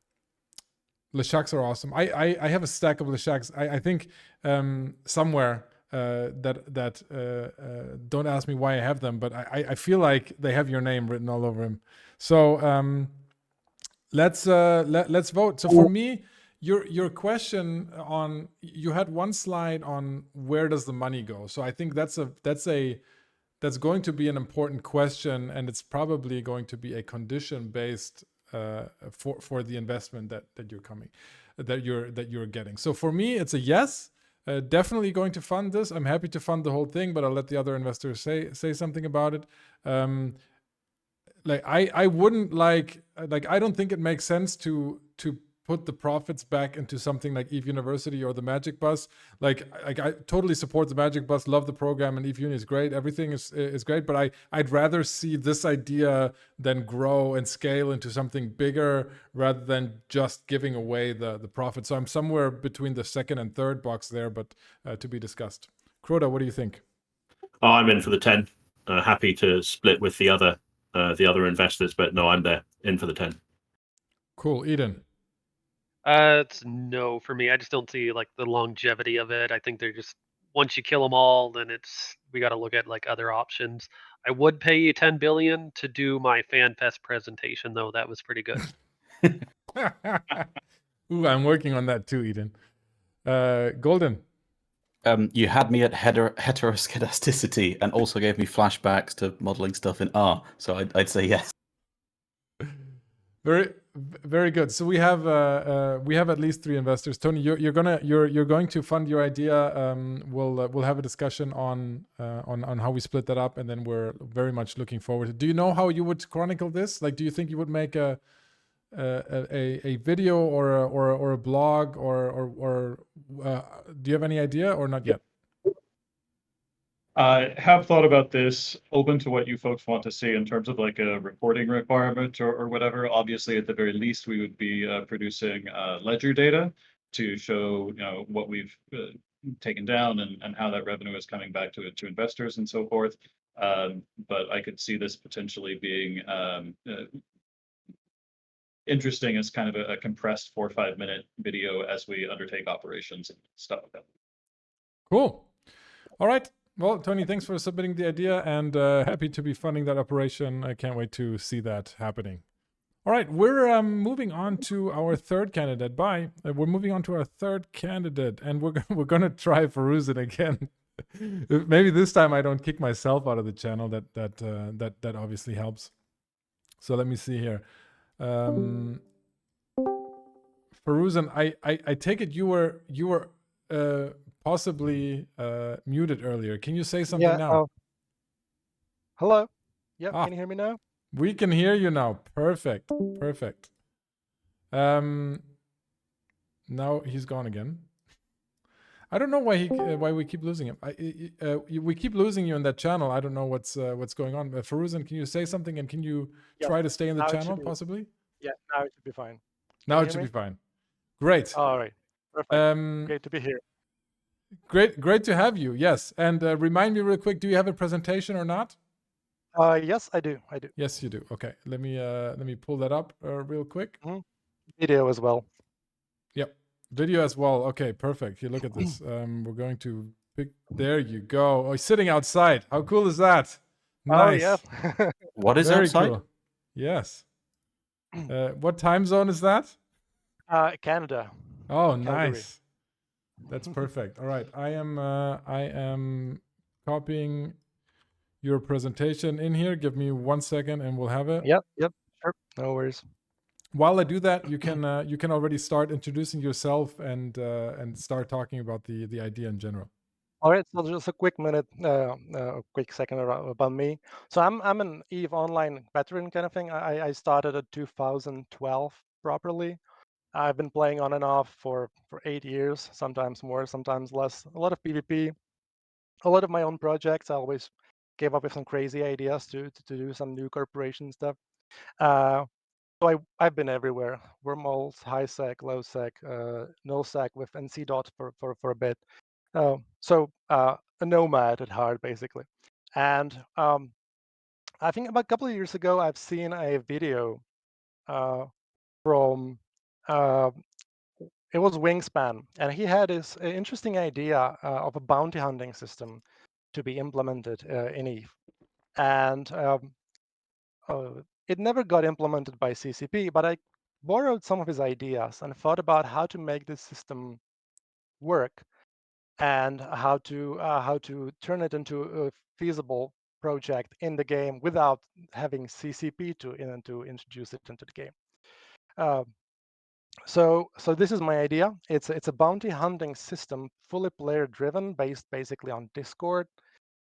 A: are awesome. I have a stack of Leshaks. I think somewhere. Don't ask me why I have them, but I feel like they have your name written all over them. So let's vote. So for me, your question on, you had one slide on where does the money go. So I think that's going to be an important question, and it's probably going to be a condition based for the investment that you're getting. So for me, it's a yes. Definitely going to fund this. I'm happy to fund the whole thing, but I'll let the other investors say something about it. Like I wouldn't like I don't think it makes sense to put the profits back into something like EVE University or the Magic Bus. Like I totally support the Magic Bus, love the program, and EVE Uni is great. Everything is great, but I'd rather see this idea then grow and scale into something bigger rather than just giving away the profit. So I'm somewhere between the second and third box there, but to be discussed. Crota, what do you think?
B: Oh, I'm in for the 10. Happy to split with the other investors, but no, I'm there, in for the 10.
A: Cool. Eden?
C: It's no for me. I just don't see like the longevity of it. I think they're just, once you kill them all, then we got to look at like other options. I would pay you 10 billion to do my FanFest presentation, though. That was pretty good.
A: Ooh, I'm working on that too, Eden. Golden?
D: You had me at heteroskedasticity and also gave me flashbacks to modeling stuff in R. So I'd say yes.
A: Very good. So we have at least 3 investors. Tony, you're going to fund your idea. We'll have a discussion on how we split that up, and then we're very much looking forward. Do you know how you would chronicle this? Like, do you think you would make a video or a blog or do you have any idea or not yet?
F: I have thought about this, open to what you folks want to see in terms of like a reporting requirement or whatever. Obviously, at the very least, we would be producing ledger data to show, what we've taken down and how that revenue is coming back to investors and so forth. But I could see this potentially being interesting as kind of a compressed 4 or 5 minute video as we undertake operations and stuff like that.
A: Cool. All right. Well, Tony, thanks for submitting the idea, and happy to be funding that operation. I can't wait to see that happening. All right, we're moving on to our third candidate. We're moving on to our third candidate, and we're gonna try Faruzan again. Maybe this time I don't kick myself out of the channel. That obviously helps. So let me see here. Faruzan, I take it you were possibly muted earlier. Can you say something now?
G: Hello. Yep.
A: Ah.
G: Can you hear me now?
A: We can hear you now. Perfect. Now he's gone again. I don't know why we keep losing him. We keep losing you in that channel. I don't know what's going on. Faruzan, can you say something, and can you try to stay in the
G: Now it
A: channel
G: should be-
A: possibly?
G: Yeah. Now it should be fine.
A: Now
G: you
A: it should
G: hear
A: be fine. Great.
G: All right. Perfect. Great to be here.
A: Great to have you. Yes. And remind me real quick, do you have a presentation or not?
G: Yes, I do.
A: Yes, you do. Okay. Let me pull that up real quick.
G: Video as well.
A: Yep. Video as well. Okay, perfect. Here, look at this. We're going to pick. There you go. Oh, he's sitting outside. How cool is that? Nice.
G: Oh, yeah.
D: What is
A: Very
D: outside?
A: cool. Yes. What time zone is that?
G: Canada.
A: Oh,
G: Calgary.
A: nice. That's perfect. All right. I am copying your presentation in here. Give me 1 second and we'll have it.
G: Yep. Sure. No worries.
A: While I do that, you can already start introducing yourself and start talking about the idea in general.
G: All right. So just a quick minute, a quick second about me. So I'm an EVE Online veteran kind of thing. I started at 2012 properly. I've been playing on and off for 8 years, sometimes more, sometimes less. A lot of PvP, a lot of my own projects. I always came up with some crazy ideas to do some new corporation stuff. So I've been everywhere: wormholes, high sec, low sec, null sec with NC dot for a bit. So a nomad at heart, basically. And I think about a couple of years ago, I've seen a video from it was Wingspan, and he had this interesting idea of a bounty hunting system to be implemented in EVE, and it never got implemented by CCP. But I borrowed some of his ideas and thought about how to make this system work and how to turn it into a feasible project in the game without having CCP to introduce it into the game. So this is my idea. It's a bounty hunting system, fully player driven, based basically on Discord.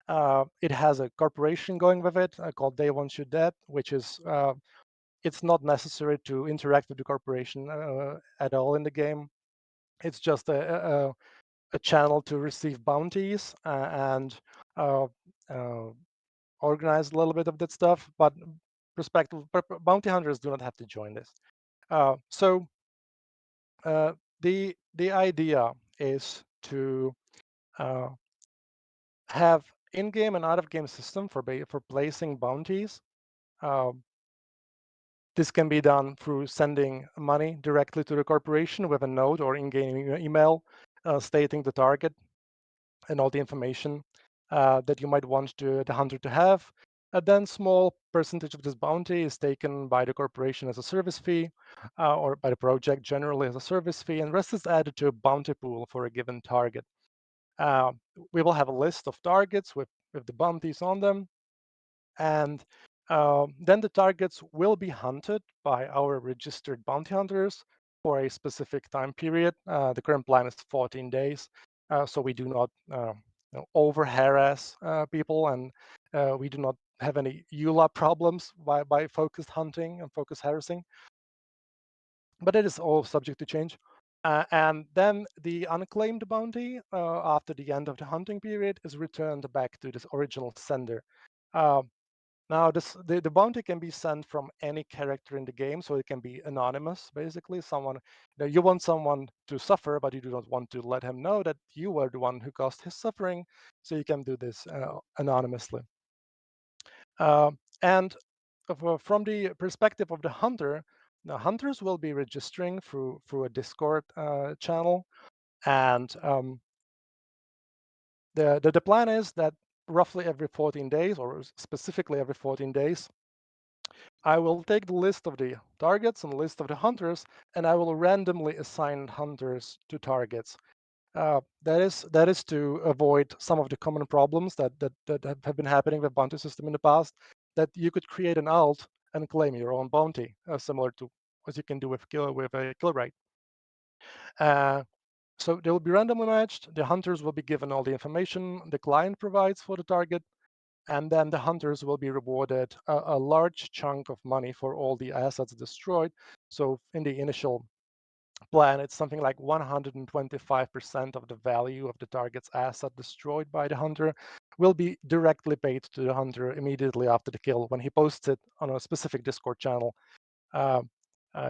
G: It has a corporation going with it called Day One Shoot Dead, which is it's not necessary to interact with the corporation at all in the game. It's just a channel to receive bounties and organize a little bit of that stuff. But bounty hunters do not have to join this. So the idea is to have in-game and out-of-game system for placing bounties. This can be done through sending money directly to the corporation with a note or in-game email stating the target and all the information that you might want the hunter to have. And then small percentage of this bounty is taken by the corporation as a service fee or by the project generally as a service fee, and rest is added to a bounty pool for a given target. We will have a list of targets with the bounties on them, and then the targets will be hunted by our registered bounty hunters for a specific time period. The current plan is 14 days, so we do not over harass people, and we do not have any EULA problems by focused hunting and focused harassing. But it is all subject to change. And then the unclaimed bounty after the end of the hunting period is returned back to this original sender. Now, the bounty can be sent from any character in the game, so it can be anonymous, basically. You want someone to suffer, but you do not want to let him know that you were the one who caused his suffering, so you can do this anonymously. And from the perspective of the hunter, the hunters will be registering through a Discord channel, and the plan is that roughly every 14 days, or specifically every 14 days, I will take the list of the targets and the list of the hunters, and I will randomly assign hunters to targets. That is to avoid some of the common problems that have been happening with bounty system in the past. That you could create an alt and claim your own bounty, similar to what you can do with a kill rate. So they will be randomly matched. The hunters will be given all the information the client provides for the target, and then the hunters will be rewarded a large chunk of money for all the assets destroyed. So in the initial plan, it's something like 125% of the value of the target's asset destroyed by the hunter will be directly paid to the hunter immediately after the kill. When he posts it on a specific Discord channel,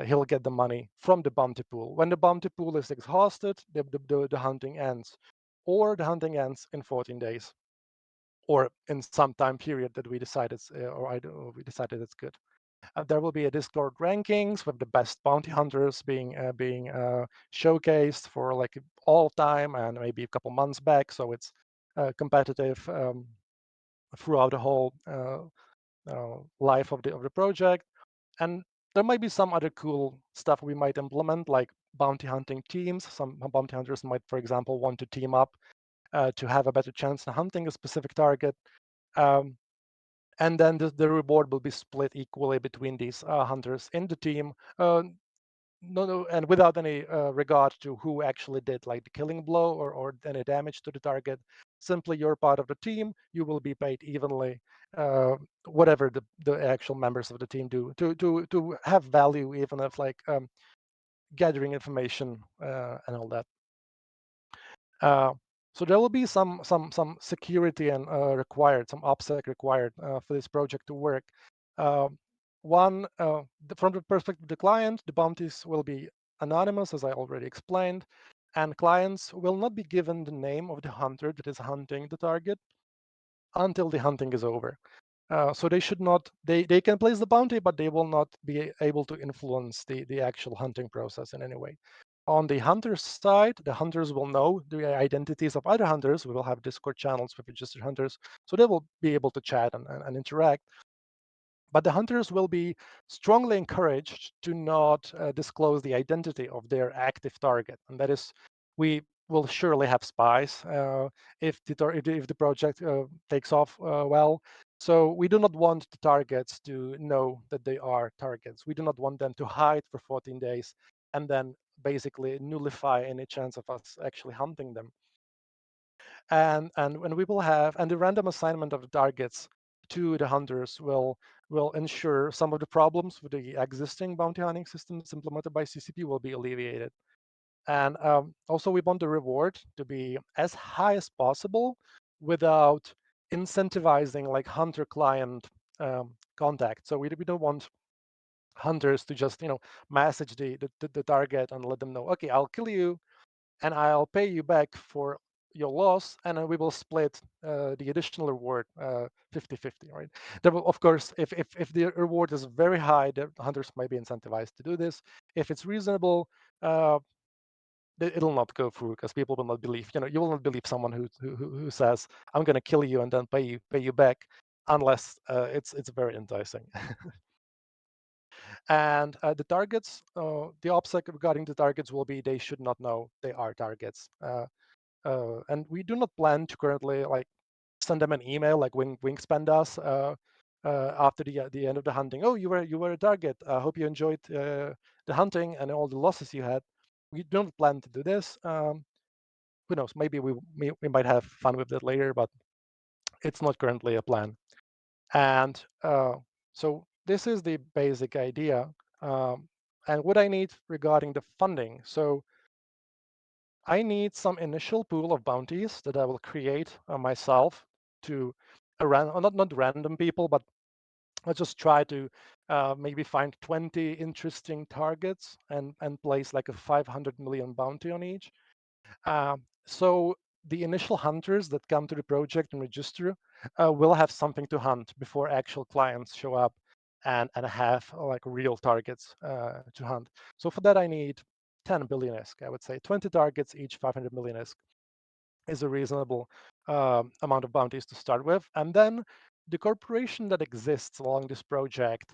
G: he'll get the money from the bounty pool. When the bounty pool is exhausted, the hunting ends, or the hunting ends in 14 days, or in some time period that we decided it's good. There will be a Discord rankings with the best bounty hunters being showcased for like all time and maybe a couple months back, so it's competitive throughout the whole life of the project. And there might be some other cool stuff we might implement, like bounty hunting teams. Some bounty hunters might, for example, want to team up to have a better chance in hunting a specific target. And then the reward will be split equally between these hunters in the team. No, and without any regard to who actually did like the killing blow or any damage to the target. Simply, you're part of the team. You will be paid evenly, whatever the actual members of the team do to have value, even if like gathering information and all that. So there will be some security and required, some OPSEC required for this project to work. One, from the perspective of the client, the bounties will be anonymous, as I already explained, and clients will not be given the name of the hunter that is hunting the target until the hunting is over. So they should not, they can place the bounty, but they will not be able to influence the actual hunting process in any way. On the hunter's side, the hunters will know the identities of other hunters. We will have Discord channels with registered hunters, so they will be able to chat and interact. But the hunters will be strongly encouraged to not disclose the identity of their active target, and that is, we will surely have spies if the project takes off well. So we do not want the targets to know that they are targets. We do not want them to hide for 14 days and then basically nullify any chance of us actually hunting them. And when we will have, and the random assignment of the targets to the hunters will ensure some of the problems with the existing bounty hunting systems implemented by CCP will be alleviated. And also, we want the reward to be as high as possible without incentivizing like hunter-client contact. So we don't want hunters to just message the target and let them know, okay, I'll kill you and I'll pay you back for your loss, and then we will split the additional reward 50-50, right? There will, of course, if the reward is very high, the hunters might be incentivized to do this. If it's reasonable, it'll not go through because people will not believe. You will not believe someone who says, "I'm going to kill you and then pay you back," unless it's very enticing. And the targets, the OPSEC regarding the targets will be they should not know they are targets. And we do not plan to currently like send them an email like Wingspan does after the end of the hunting. Oh, you were a target. I hope you enjoyed the hunting and all the losses you had. We don't plan to do this. Who knows? Maybe we might have fun with it later, but it's not currently a plan. And so this is the basic idea. And what I need regarding the funding. So I need some initial pool of bounties that I will create myself to not random people, but I'll just try to maybe find 20 interesting targets and place like a 500 million bounty on each. So the initial hunters that come to the project and register will have something to hunt before actual clients show up and have like real targets to hunt. So for that, I need 10 billion ISK, I would say. 20 targets, each 500 million ISK is a reasonable amount of bounties to start with. And then the corporation that exists along this project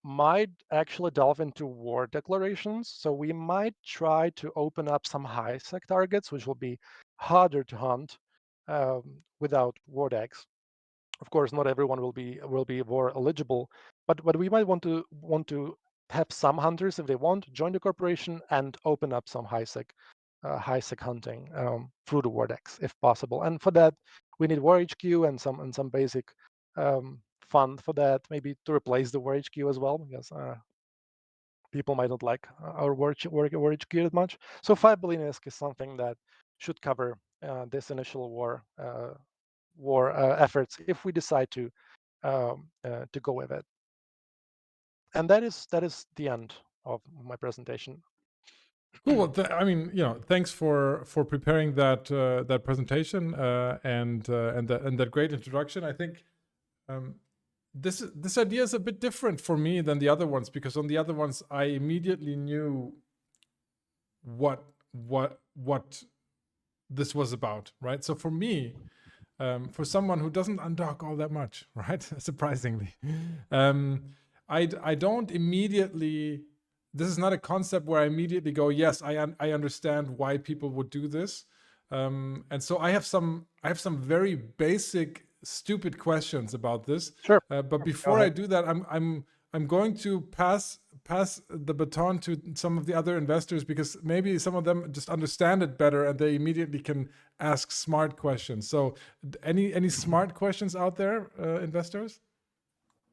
G: might actually delve into war declarations. So we might try to open up some high-sec targets, which will be harder to hunt without war decks. Of course, not everyone will be war eligible, but we might want to have some hunters, if they want, join the corporation and open up some high-sec hunting through the war decks, if possible. And for that, we need war HQ and some basic fund for that, maybe to replace the war HQ as well, because people might not like our war HQ that much. So 5 billion ISK is something that should cover this initial war efforts if we decide to go with it. And that is the end of my presentation.
A: Cool. Well, I mean, thanks for preparing that that presentation and that great introduction. I think this idea is a bit different for me than the other ones, because on the other ones I immediately knew what this was about, right? So for me, for someone who doesn't undock all that much, right? Surprisingly, I don't immediately. This is not a concept where I immediately go, yes, I understand why people would do this, and so I have some very basic, stupid questions about this.
G: Sure.
A: But before I do that, I'm going to pass the baton to some of the other investors, because maybe some of them just understand it better and they immediately can ask smart questions. So, any smart questions out there, investors?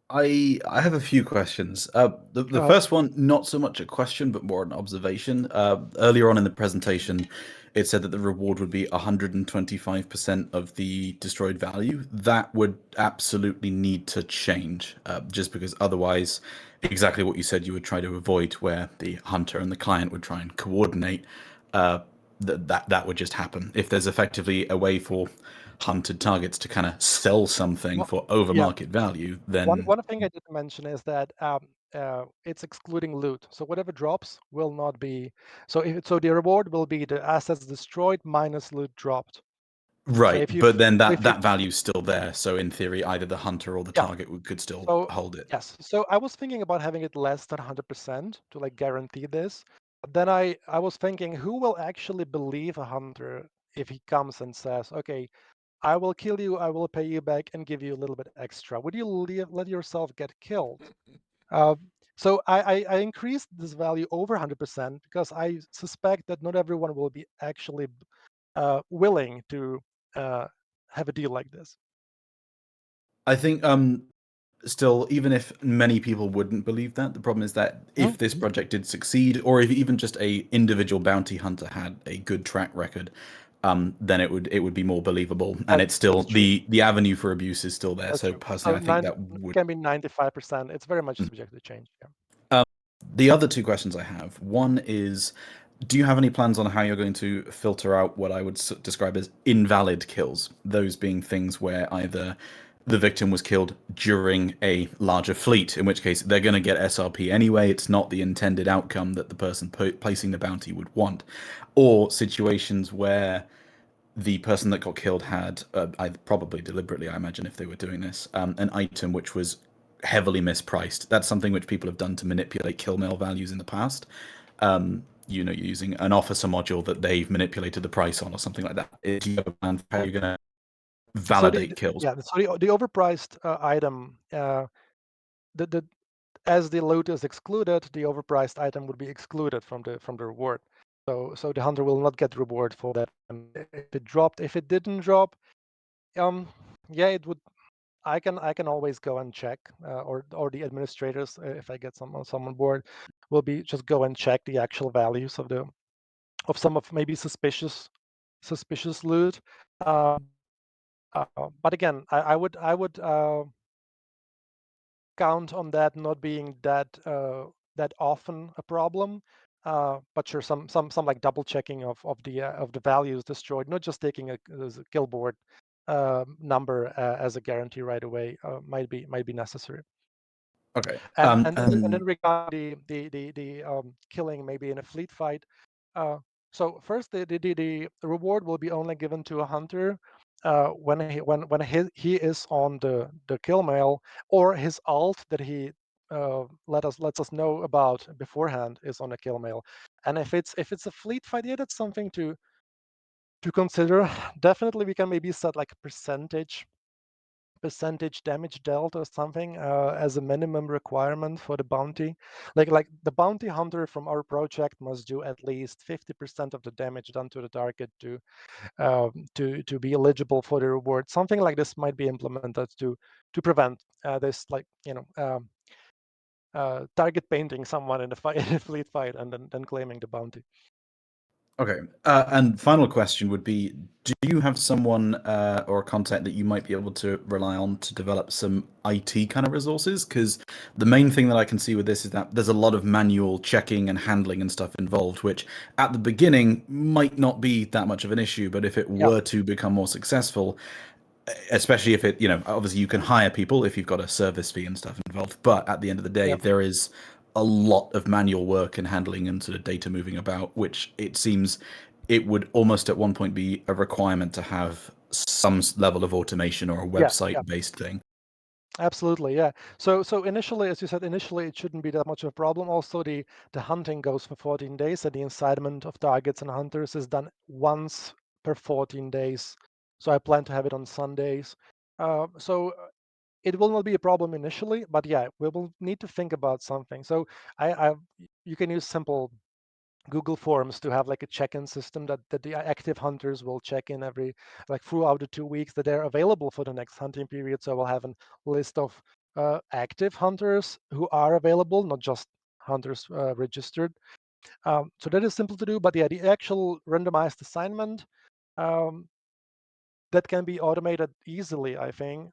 D: I have a few questions. The first one, not so much a question, but more an observation. Earlier on in the presentation, it said that the reward would be 125% of the destroyed value. That would absolutely need to change, just because otherwise, exactly what you said, you would try to avoid, where the hunter and the client would try and coordinate. That would just happen. If there's effectively a way for hunted targets to kind of sell something for over market value, then
G: one thing I didn't mention is that it's excluding loot. So whatever drops will not be. So the reward will be the assets destroyed minus loot dropped.
D: Right,
E: if you
D: but then
E: if you
D: that value's still there. So in theory, either the hunter or the
E: Yeah.
D: target could still
E: So
D: hold it.
E: yes, so I was thinking about having it less than 100% to like guarantee this. But then I was thinking, who will actually believe a hunter if he comes and says, "Okay, I will kill you, I will pay you back, and give you a little bit extra"? Would you let yourself get killed? So I increased this value over 100% because I suspect that not everyone will be actually willing to have a deal like this.
D: I think still, even if many people wouldn't believe that, the problem is that if this project did succeed, or if even just a individual bounty hunter had a good track record, then it would be more believable. And it's still
E: That's true.
D: the avenue for abuse is still there.
E: That's
D: So
E: true.
D: personally,
E: So
D: I think that
E: it
D: would.
E: can be 95%. It's very much subject to change. Yeah.
D: The other two questions I have, one is, do you have any plans on how you're going to filter out what I would describe as invalid kills? Those being things where either the victim was killed during a larger fleet, in which case they're going to get SRP anyway. It's not the intended outcome that the person placing the bounty would want. Or situations where the person that got killed had, probably deliberately, I imagine, if they were doing this, an item which was heavily mispriced. That's something which people have done to manipulate kill mail values in the past. Using an officer module that they've manipulated the price on or something like that. Do you have a plan for how you're going to validate kills?
E: Yeah. So the overpriced item, the as the loot is excluded, the overpriced item would be excluded from the reward. So the hunter will not get reward for that. And if it dropped, if it didn't drop, yeah, it would. I can always go and check, or the administrators, if I get someone on board, will be just go and check the actual values of some of maybe suspicious loot. But again, I would count on that not being that often a problem. But sure, some like double checking of the values destroyed, not just taking a kill board number as a guarantee right away, might be necessary.
D: Okay.
E: And then regarding the killing maybe in a fleet fight. So first, the reward will be only given to a hunter when he is on the kill mail, or his alt that he lets us know about beforehand is on a kill mail. And if it's a fleet fight, yeah, that's something to consider. Definitely, we can maybe set like a percentage damage dealt or something as a minimum requirement for the bounty. Like the bounty hunter from our project must do at least 50% of the damage done to the target to be eligible for the reward. Something like this might be implemented to prevent this, like, target painting someone in a fight, in a fleet fight, and then claiming the bounty.
D: Okay. And final question would be, do you have someone or a contact that you might be able to rely on to develop some IT kind of resources? Because the main thing that I can see with this is that there's a lot of manual checking and handling and stuff involved, which at the beginning might not be that much of an issue. But if it were to become more successful, especially if it, obviously you can hire people if you've got a service fee and stuff involved. But at the end of the day, there is a lot of manual work and handling and sort of data moving about, which it seems it would almost at one point be a requirement to have some level of automation or a website-based thing.
E: Absolutely, yeah. So initially, as you said, it shouldn't be that much of a problem. Also, the hunting goes for 14 days, and the incitement of targets and hunters is done once per 14 days. So I plan to have it on Sundays. So it will not be a problem initially, but yeah, we will need to think about something. So you can use simple Google Forms to have like a check-in system that the active hunters will check in every, like, throughout the 2 weeks that they're available for the next hunting period. So we'll have a list of active hunters who are available, not just hunters registered. So that is simple to do, but yeah, the actual randomized assignment, that can be automated easily, I think.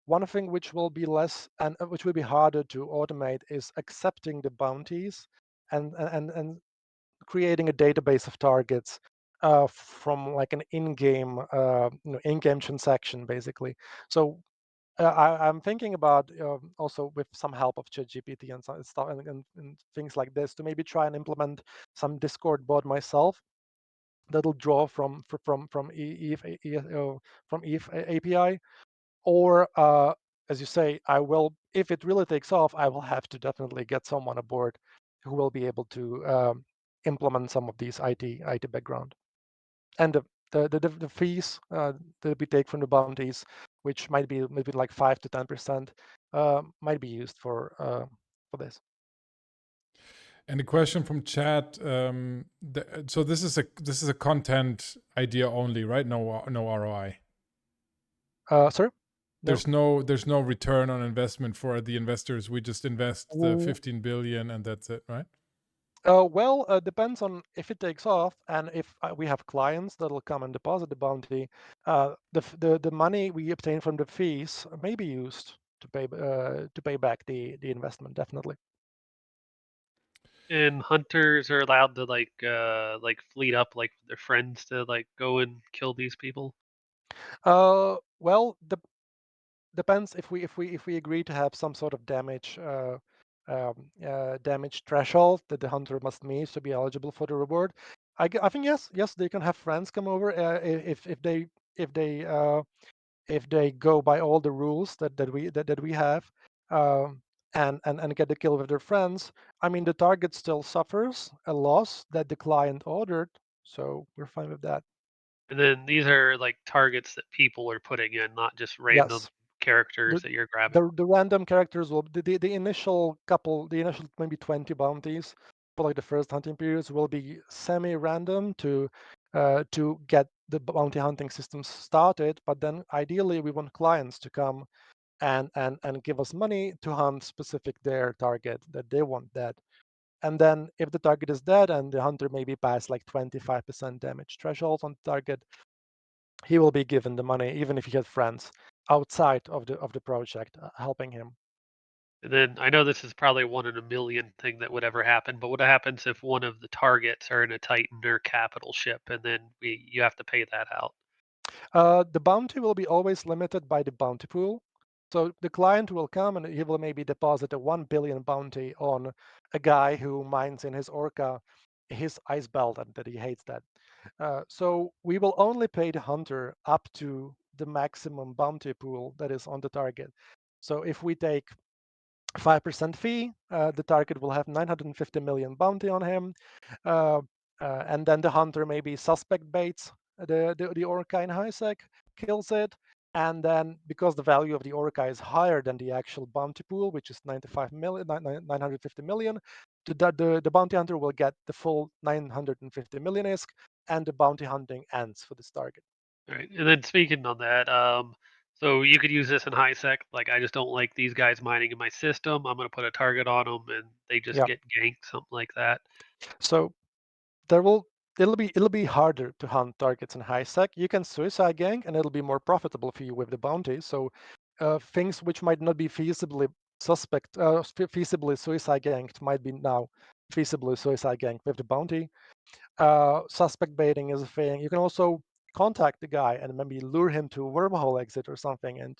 E: One thing which will be less and which will be harder to automate is accepting the bounties and creating a database of targets from like an in-game in-game transaction, basically. So I'm thinking about also with some help of ChatGPT and some stuff and things like this to maybe try and implement some Discord bot myself
G: that'll draw from ETH from ETH API, or as you say, I will, if it really takes off, I will have to definitely get someone aboard who will be able to implement some of these IT background. And the fees that we take from the bounties, which might be maybe like 5 to 10%, might be used for this.
A: And a question from chat. So this is a content idea only, right? No ROI.
G: Sorry?
A: There's no return on investment for the investors. We just invest the 15 billion and that's it, right?
G: Well, depends on if it takes off, and if we have clients that'll come and deposit the bounty. The money we obtain from the fees may be used to pay back the investment, definitely.
C: And hunters are allowed to like fleet up like their friends to like go and kill these people.
G: Well, depends if we agree to have some sort of damage damage threshold that the hunter must meet to be eligible for the reward. I think yes, they can have friends come over if they go by all the rules that we have, and get the kill with their friends. I mean, the target still suffers a loss that the client ordered, so we're fine with that.
C: And then these are like targets that people are putting in, not just random
G: Yes.
C: characters that you're grabbing.
G: The random characters will the initial maybe 20 bounties for like the first hunting periods will be semi-random to get the bounty hunting systems started, but then ideally we want clients to come and give us money to hunt specific their target that they want dead. And then if the target is dead and the hunter maybe passed like 25% damage threshold on the target, he will be given the money even if he had friends outside of the project helping him.
C: And then I know this is probably 1 in a million thing that would ever happen, but what happens if one of the targets are in a Titan or capital ship, and then you have to pay that out?
G: The bounty will be always limited by the bounty pool. So the client will come and he will maybe deposit a 1 billion bounty on a guy who mines in his orca his ice belt and that he hates that. So we will only pay the hunter up to the maximum bounty pool that is on the target. So if we take 5% fee, the target will have 950 million bounty on him, and then the hunter maybe suspect baits the orca in HiSec, kills it, and then because the value of the orca is higher than the actual bounty pool, which is 950 million, the bounty hunter will get the full 950 million ISK, and the bounty hunting ends for this target.
C: All right. And then speaking on that, so you could use this in HiSec. Like, I just don't like these guys mining in my system. I'm going to put a target on them, and they just
G: Yeah.
C: get ganked, something like that.
G: So it'll be harder to hunt targets in HiSec. You can suicide gank, and it'll be more profitable for you with the bounty. So things which might not be feasibly suicide ganked might be now feasibly suicide ganked with the bounty. Suspect baiting is a thing. You can also contact the guy and maybe lure him to a wormhole exit or something, and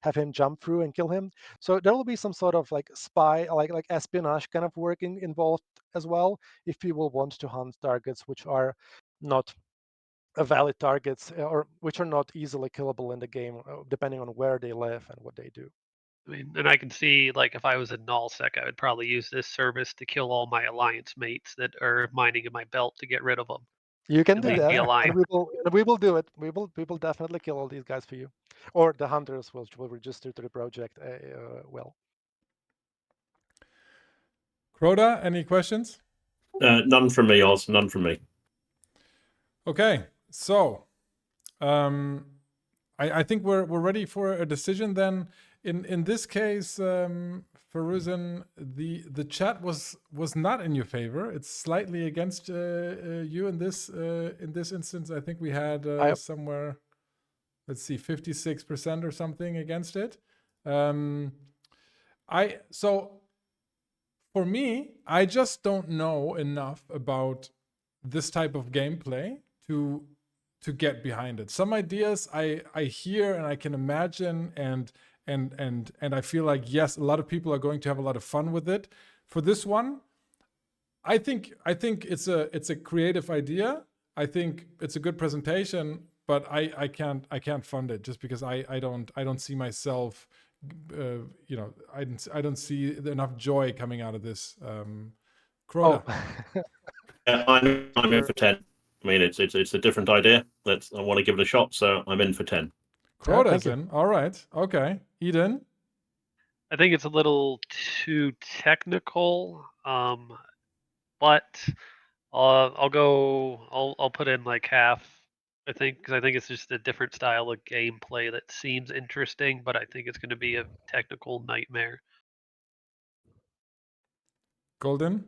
G: have him jump through and kill him. So there will be some sort of like spy, like espionage kind of work involved as well, if people want to hunt targets which are not valid targets or which are not easily killable in the game, depending on where they live and what they do.
C: I mean, and I can see, like, if I was in nullsec, I would probably use this service to kill all my alliance mates that are mining in my belt to get rid of them.
G: You can
C: And
G: do
C: leave
G: that,
C: me alive.
G: and we will do it. We will definitely kill all these guys for you, or the hunters will register to the project. Well,
A: Crota, any questions?
B: None from me, Oz. None from me.
A: Okay, so I think we're ready for a decision then. In this case, Faruzen, the chat was not in your favor. It's slightly against you in this instance. I think we had somewhere, let's see, 56% or something against it. So for me, I just don't know enough about this type of gameplay to get behind it. Some ideas I hear and I can imagine, and I feel like, yes, a lot of people are going to have a lot of fun with it. For this one, I think it's a creative idea. I think it's a good presentation, but I can't fund it just because I don't see myself, I don't see enough joy coming out of this. Crota.
G: Oh,
B: Yeah, I'm in for 10. I mean, it's a different idea. I want to give it a shot, so I'm in for 10.
A: Crota's
G: thank you.
A: in. All right. Okay. Eden.
C: I think it's a little too technical, but I'll put in like half. I think because I think it's just a different style of gameplay that seems interesting, but I think it's going to be a technical nightmare.
A: Golden.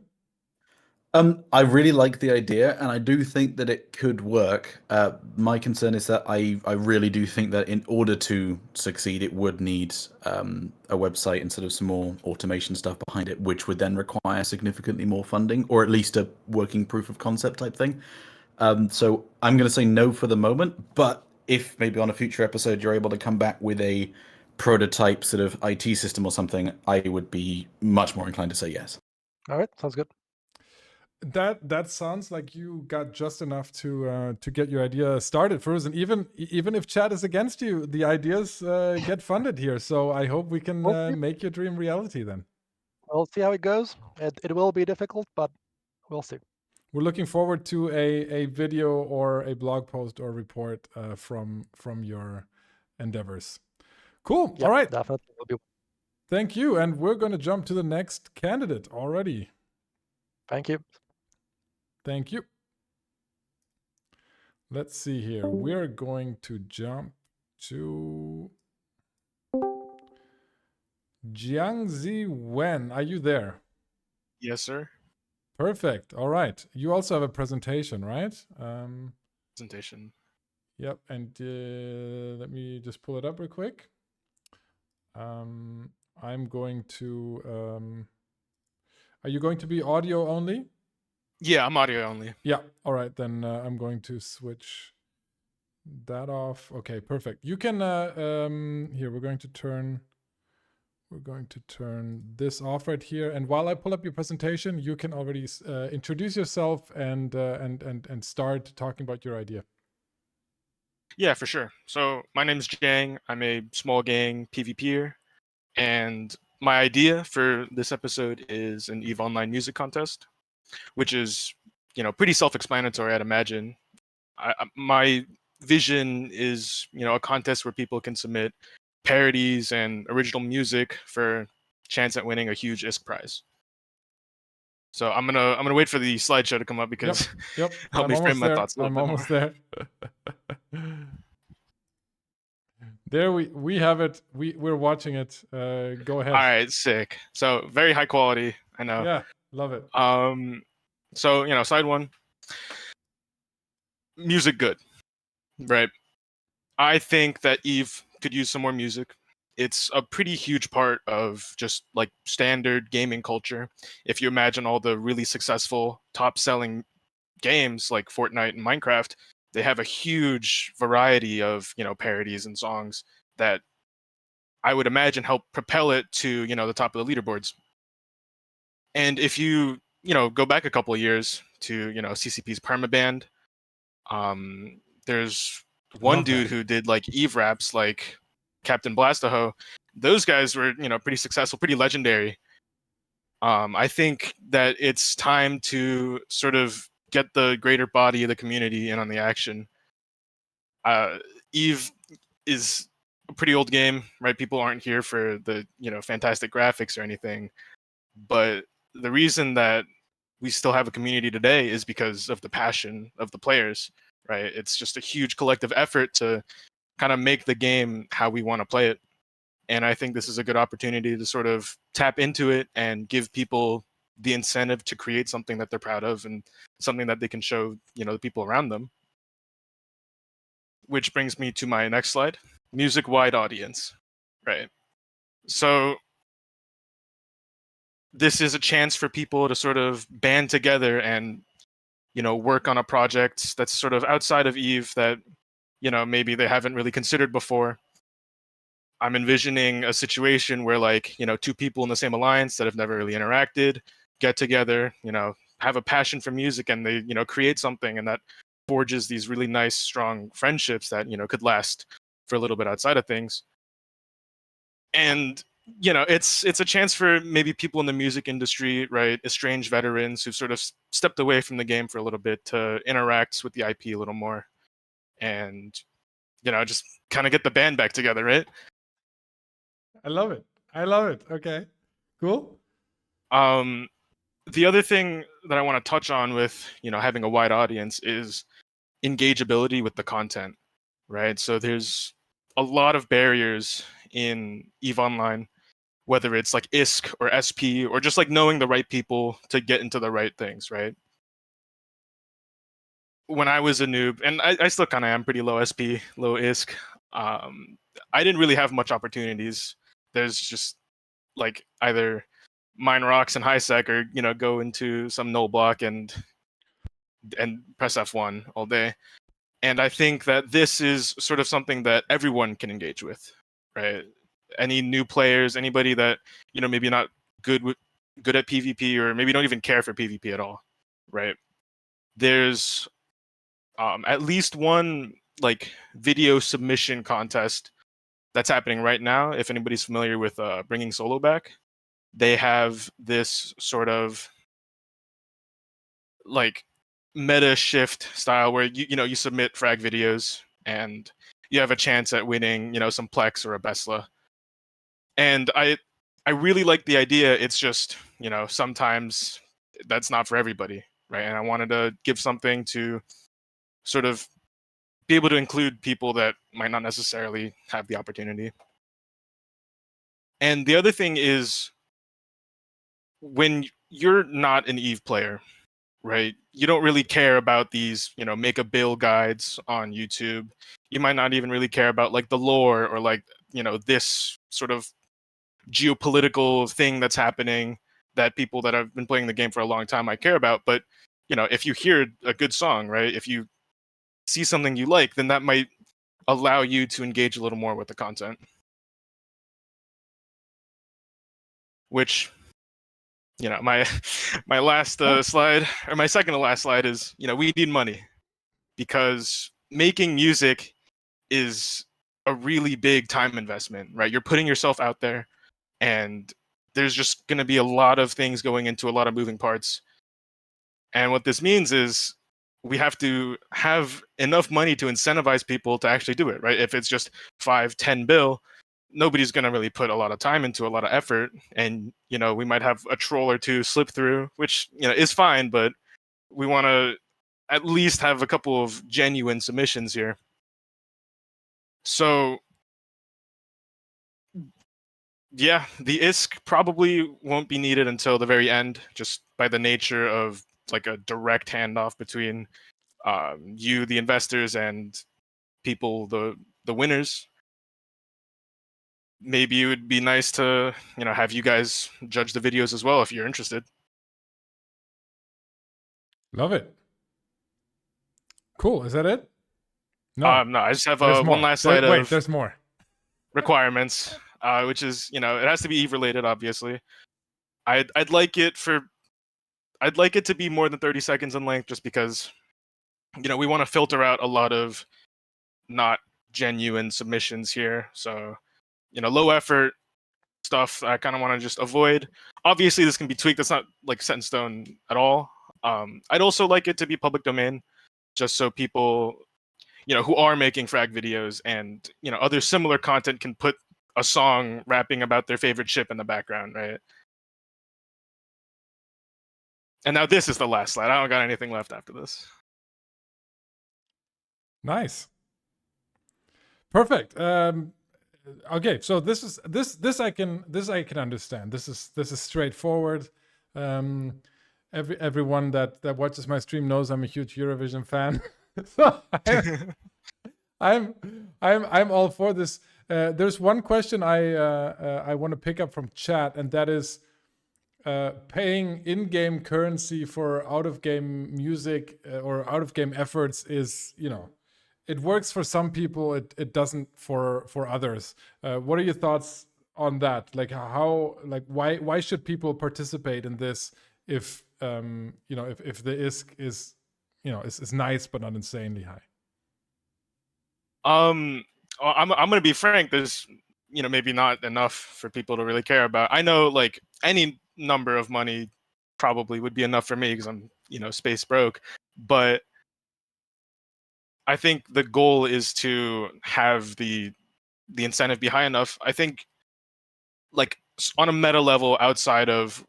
D: I really like the idea, and I do think that it could work. My concern is that I really do think that in order to succeed, it would need a website and sort of some more automation stuff behind it, which would then require significantly more funding, or at least a working proof of concept type thing. So I'm going to say no for the moment, but if maybe on a future episode you're able to come back with a prototype sort of IT system or something, I would be much more inclined to say yes.
G: All right, sounds good.
A: That sounds like you got just enough to get your idea started first, and even if chat is against you, the ideas get funded here. So I hope we can
G: We'll see.
A: make your dream reality. Then
G: We'll see how it goes. It will be difficult, but we'll see.
A: we're looking forward to a video or a blog post or report from your endeavors. Cool.
G: Yeah,
A: All right.
G: definitely will be.
A: Thank you, and we're going to jump to the next candidate already.
G: Thank you.
A: Thank you. Let's see here. We're going to jump to Jiangzi Wen. Are you there?
H: Yes, sir.
A: Perfect. All right. You also have a presentation, right?
H: Presentation.
A: Yep. And let me just pull it up real quick. I'm going to. Are you going to be audio only?
H: Yeah, I'm audio only.
A: Yeah. All right. Then I'm going to switch that off. Okay. Perfect. You can. Here we're going to turn. We're going to turn this off right here. And while I pull up your presentation, you can already introduce yourself and start talking about your idea.
H: Yeah, for sure. So my name is Jang. I'm a small gang PvPer, and my idea for this episode is an EVE Online music contest, which is, pretty self-explanatory, I'd imagine. My vision is, a contest where people can submit parodies and original music for chance at winning a huge ISK prize. So I'm gonna wait for the slideshow to come up because
A: Yep.
H: help me frame my thoughts a little
A: I'm
H: bit
A: almost
H: more.
A: there. There we have it. We're watching it. Go ahead.
H: All right, sick. So very high quality. I know.
A: Yeah, love it.
H: So side one, music good, right? I think that EVE could use some more music. It's a pretty huge part of just like standard gaming culture. If you imagine all the really successful, top-selling games like Fortnite and Minecraft, they have a huge variety of parodies and songs that I would imagine help propel it to the top of the leaderboards. And if you go back a couple of years to CCP's Permaband, there's one
A: Love
H: dude
A: that.
H: who did like EVE raps like Captain Blastaho. Those guys were pretty successful, pretty legendary. I think that it's time to sort of get the greater body of the community in on the action. EVE is a pretty old game, right? People aren't here for the fantastic graphics or anything, but the reason that we still have a community today is because of the passion of the players, right? It's just a huge collective effort to kind of make the game how we want to play it. And I think this is a good opportunity to sort of tap into it and give people the incentive to create something that they're proud of and something that they can show, the people around them. Which brings me to my next slide, music-wide audience, right? So this is a chance for people to sort of band together and, work on a project that's sort of outside of EVE that, maybe they haven't really considered before. I'm envisioning a situation where like, two people in the same alliance that have never really interacted, get together, have a passion for music and they, create something, and that forges these really nice, strong friendships that could last for a little bit outside of things. And it's a chance for maybe people in the music industry, right, estranged veterans who've sort of stepped away from the game for a little bit to interact with the IP a little more, and just kind of get the band back together, right?
A: I love it. I love it. Okay, cool.
H: The other thing that I want to touch on with having a wide audience is engageability with the content, right? So there's a lot of barriers in EVE Online, whether it's like ISK or SP or just like knowing the right people to get into the right things, right? When I was a noob, and I still kind of am pretty low SP, low ISK, I didn't really have much opportunities. There's just like either mine rocks and high sec or go into some null block and press F1 all day. And I think that this is sort of something that everyone can engage with, right? Any new players, anybody that maybe not good at PvP or maybe don't even care for PvP at all, right? There's at least one like video submission contest that's happening right now. If anybody's familiar with Bringing Solo Back, they have this sort of like meta shift style where you submit frag videos and you have a chance at winning some Plex or a Besla. And I really like the idea. It's just sometimes that's not for everybody, right? And I wanted to give something to sort of be able to include people that might not necessarily have the opportunity. And the other thing is, when you're not an EVE player, right, you don't really care about these make a build guides on YouTube. You might not even really care about like the lore or like this sort of geopolitical thing that's happening that people that have been playing the game for a long time might care about. But if you hear a good song, right, if you see something you like, then that might allow you to engage a little more with the content. Which my last slide, or my second to last slide, is we need money, because making music is a really big time investment, right? You're putting yourself out there, and there's just going to be a lot of things going into a lot of moving parts. And what this means is we have to have enough money to incentivize people to actually do it, right? If it's just 5-10 bill, nobody's going to really put a lot of time into a lot of effort. And, we might have a troll or two slip through, which, is fine, but we want to at least have a couple of genuine submissions here. So, yeah, the ISK probably won't be needed until the very end, just by the nature of like a direct handoff between you, the investors, and people, the winners. Maybe it would be nice to have you guys judge the videos as well if you're interested.
A: Love it. Cool. Is that it? No.
H: No, I just have
A: There's
H: one
A: more.
H: last slide
A: Wait,
H: of
A: there's more
H: requirements, which is it has to be EVE related, obviously. I'd like it to be more than 30 seconds in length, just because we want to filter out a lot of not genuine submissions here. So low effort stuff I kind of want to just avoid. Obviously this can be tweaked. That's not like set in stone at all. I'd also like it to be public domain, just so people who are making frag videos and other similar content can put a song rapping about their favorite ship in the background, right? And now this is the last slide. I don't got anything left after this.
A: Nice. Perfect. Okay, so this I can understand. This is straightforward. Everyone that watches my stream knows I'm a huge Eurovision fan. So I'm all for this. There's one question I want to pick up from chat, and that is paying in-game currency for out-of-game music or out-of-game efforts is, it works for some people, it doesn't for others. What are your thoughts on that? Like why should people participate in this if if the ISK is is nice but not insanely high?
H: I'm gonna be frank. There's maybe not enough for people to really care about. I know like any number of money probably would be enough for me because I'm space broke, but I think the goal is to have the incentive be high enough. I think like on a meta level outside of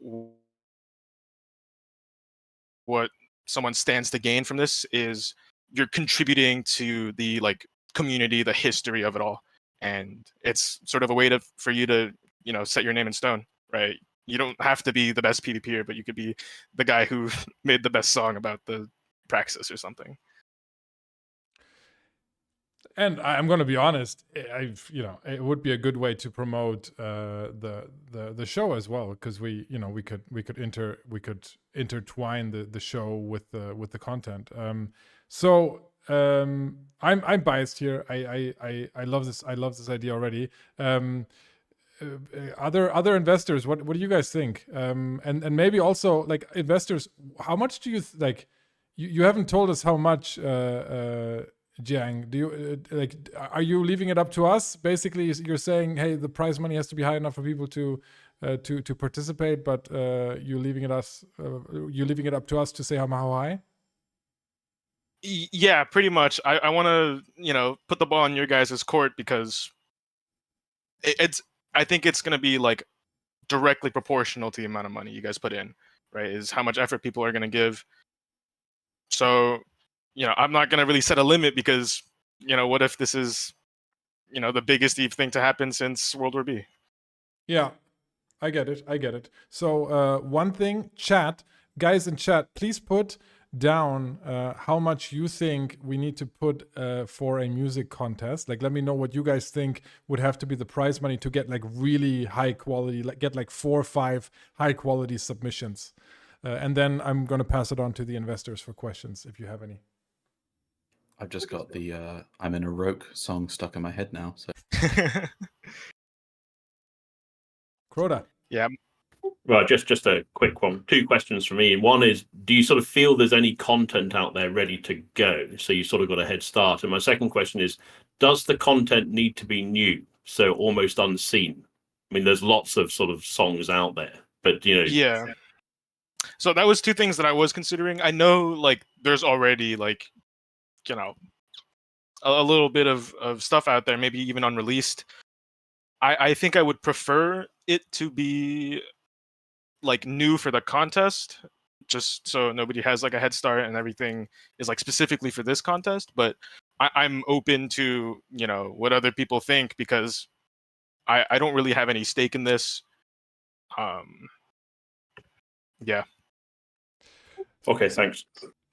H: what someone stands to gain from this is you're contributing to the like community, the history of it all, and it's sort of a way for you to set your name in stone, right? You don't have to be the best PvPer, but you could be the guy who made the best song about the Praxis or something.
A: And I'm going to be honest, it would be a good way to promote the show as well, because we could intertwine the show with the content. I'm biased here. I love this. I love this idea already. Other investors, what do you guys think? And maybe also like investors, how much do you like? You haven't told us how much. Jiang, do you are you leaving it up to us? Basically, you're saying, hey, the prize money has to be high enough for people to participate, but you're leaving it up to us to say how high?
H: Yeah, pretty much. I want to put the ball in your guys' court because I think it's going to be like directly proportional to the amount of money you guys put in, right? Is how much effort people are going to give. So I'm not going to really set a limit because, what if this is, the biggest EVE thing to happen since World War B?
A: Yeah, I get it. So one thing, guys in chat, please put down how much you think we need to put for a music contest. Like, let me know what you guys think would have to be the prize money to get like really high quality, like get like 4 or 5 high quality submissions. And then I'm going to pass it on to the investors for questions if you have any.
D: I've just got the I'm in a Roke song stuck in my head now. So
A: Crota.
H: Yeah.
B: Right, just a quick one. 2 questions from me. One is, do you sort of feel there's any content out there ready to go? So you sort of got a head start. And my second question is, does the content need to be new? So almost unseen? I mean, there's lots of sort of songs out there, but
H: Yeah. So that was 2 things that I was considering. I know like there's already like a little bit of stuff out there, maybe even unreleased. I think I would prefer it to be like new for the contest, just so nobody has like a head start and everything is like specifically for this contest. But I'm open to what other people think because I don't really have any stake in this. Yeah.
B: Okay, thanks.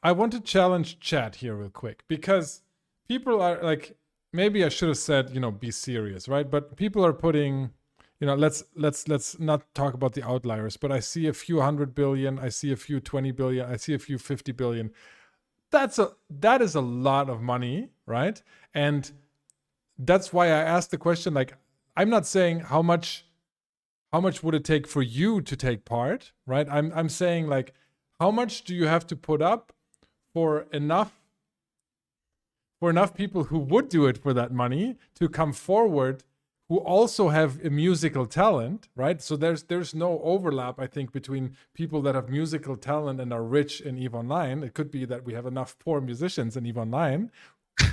A: I want to challenge chat here real quick because people are like, maybe I should have said, be serious, right? But people are putting, let's not talk about the outliers, but I see a few 100 billion, I see a few 20 billion, I see a few 50 billion. That is a lot of money, right? And that's why I asked the question, like, I'm not saying how much would it take for you to take part, right? I'm saying like, how much do you have to put up for enough people who would do it for that money to come forward, who also have a musical talent, right? So there's no overlap, I think, between people that have musical talent and are rich in EVE Online. It could be that we have enough poor musicians in EVE Online.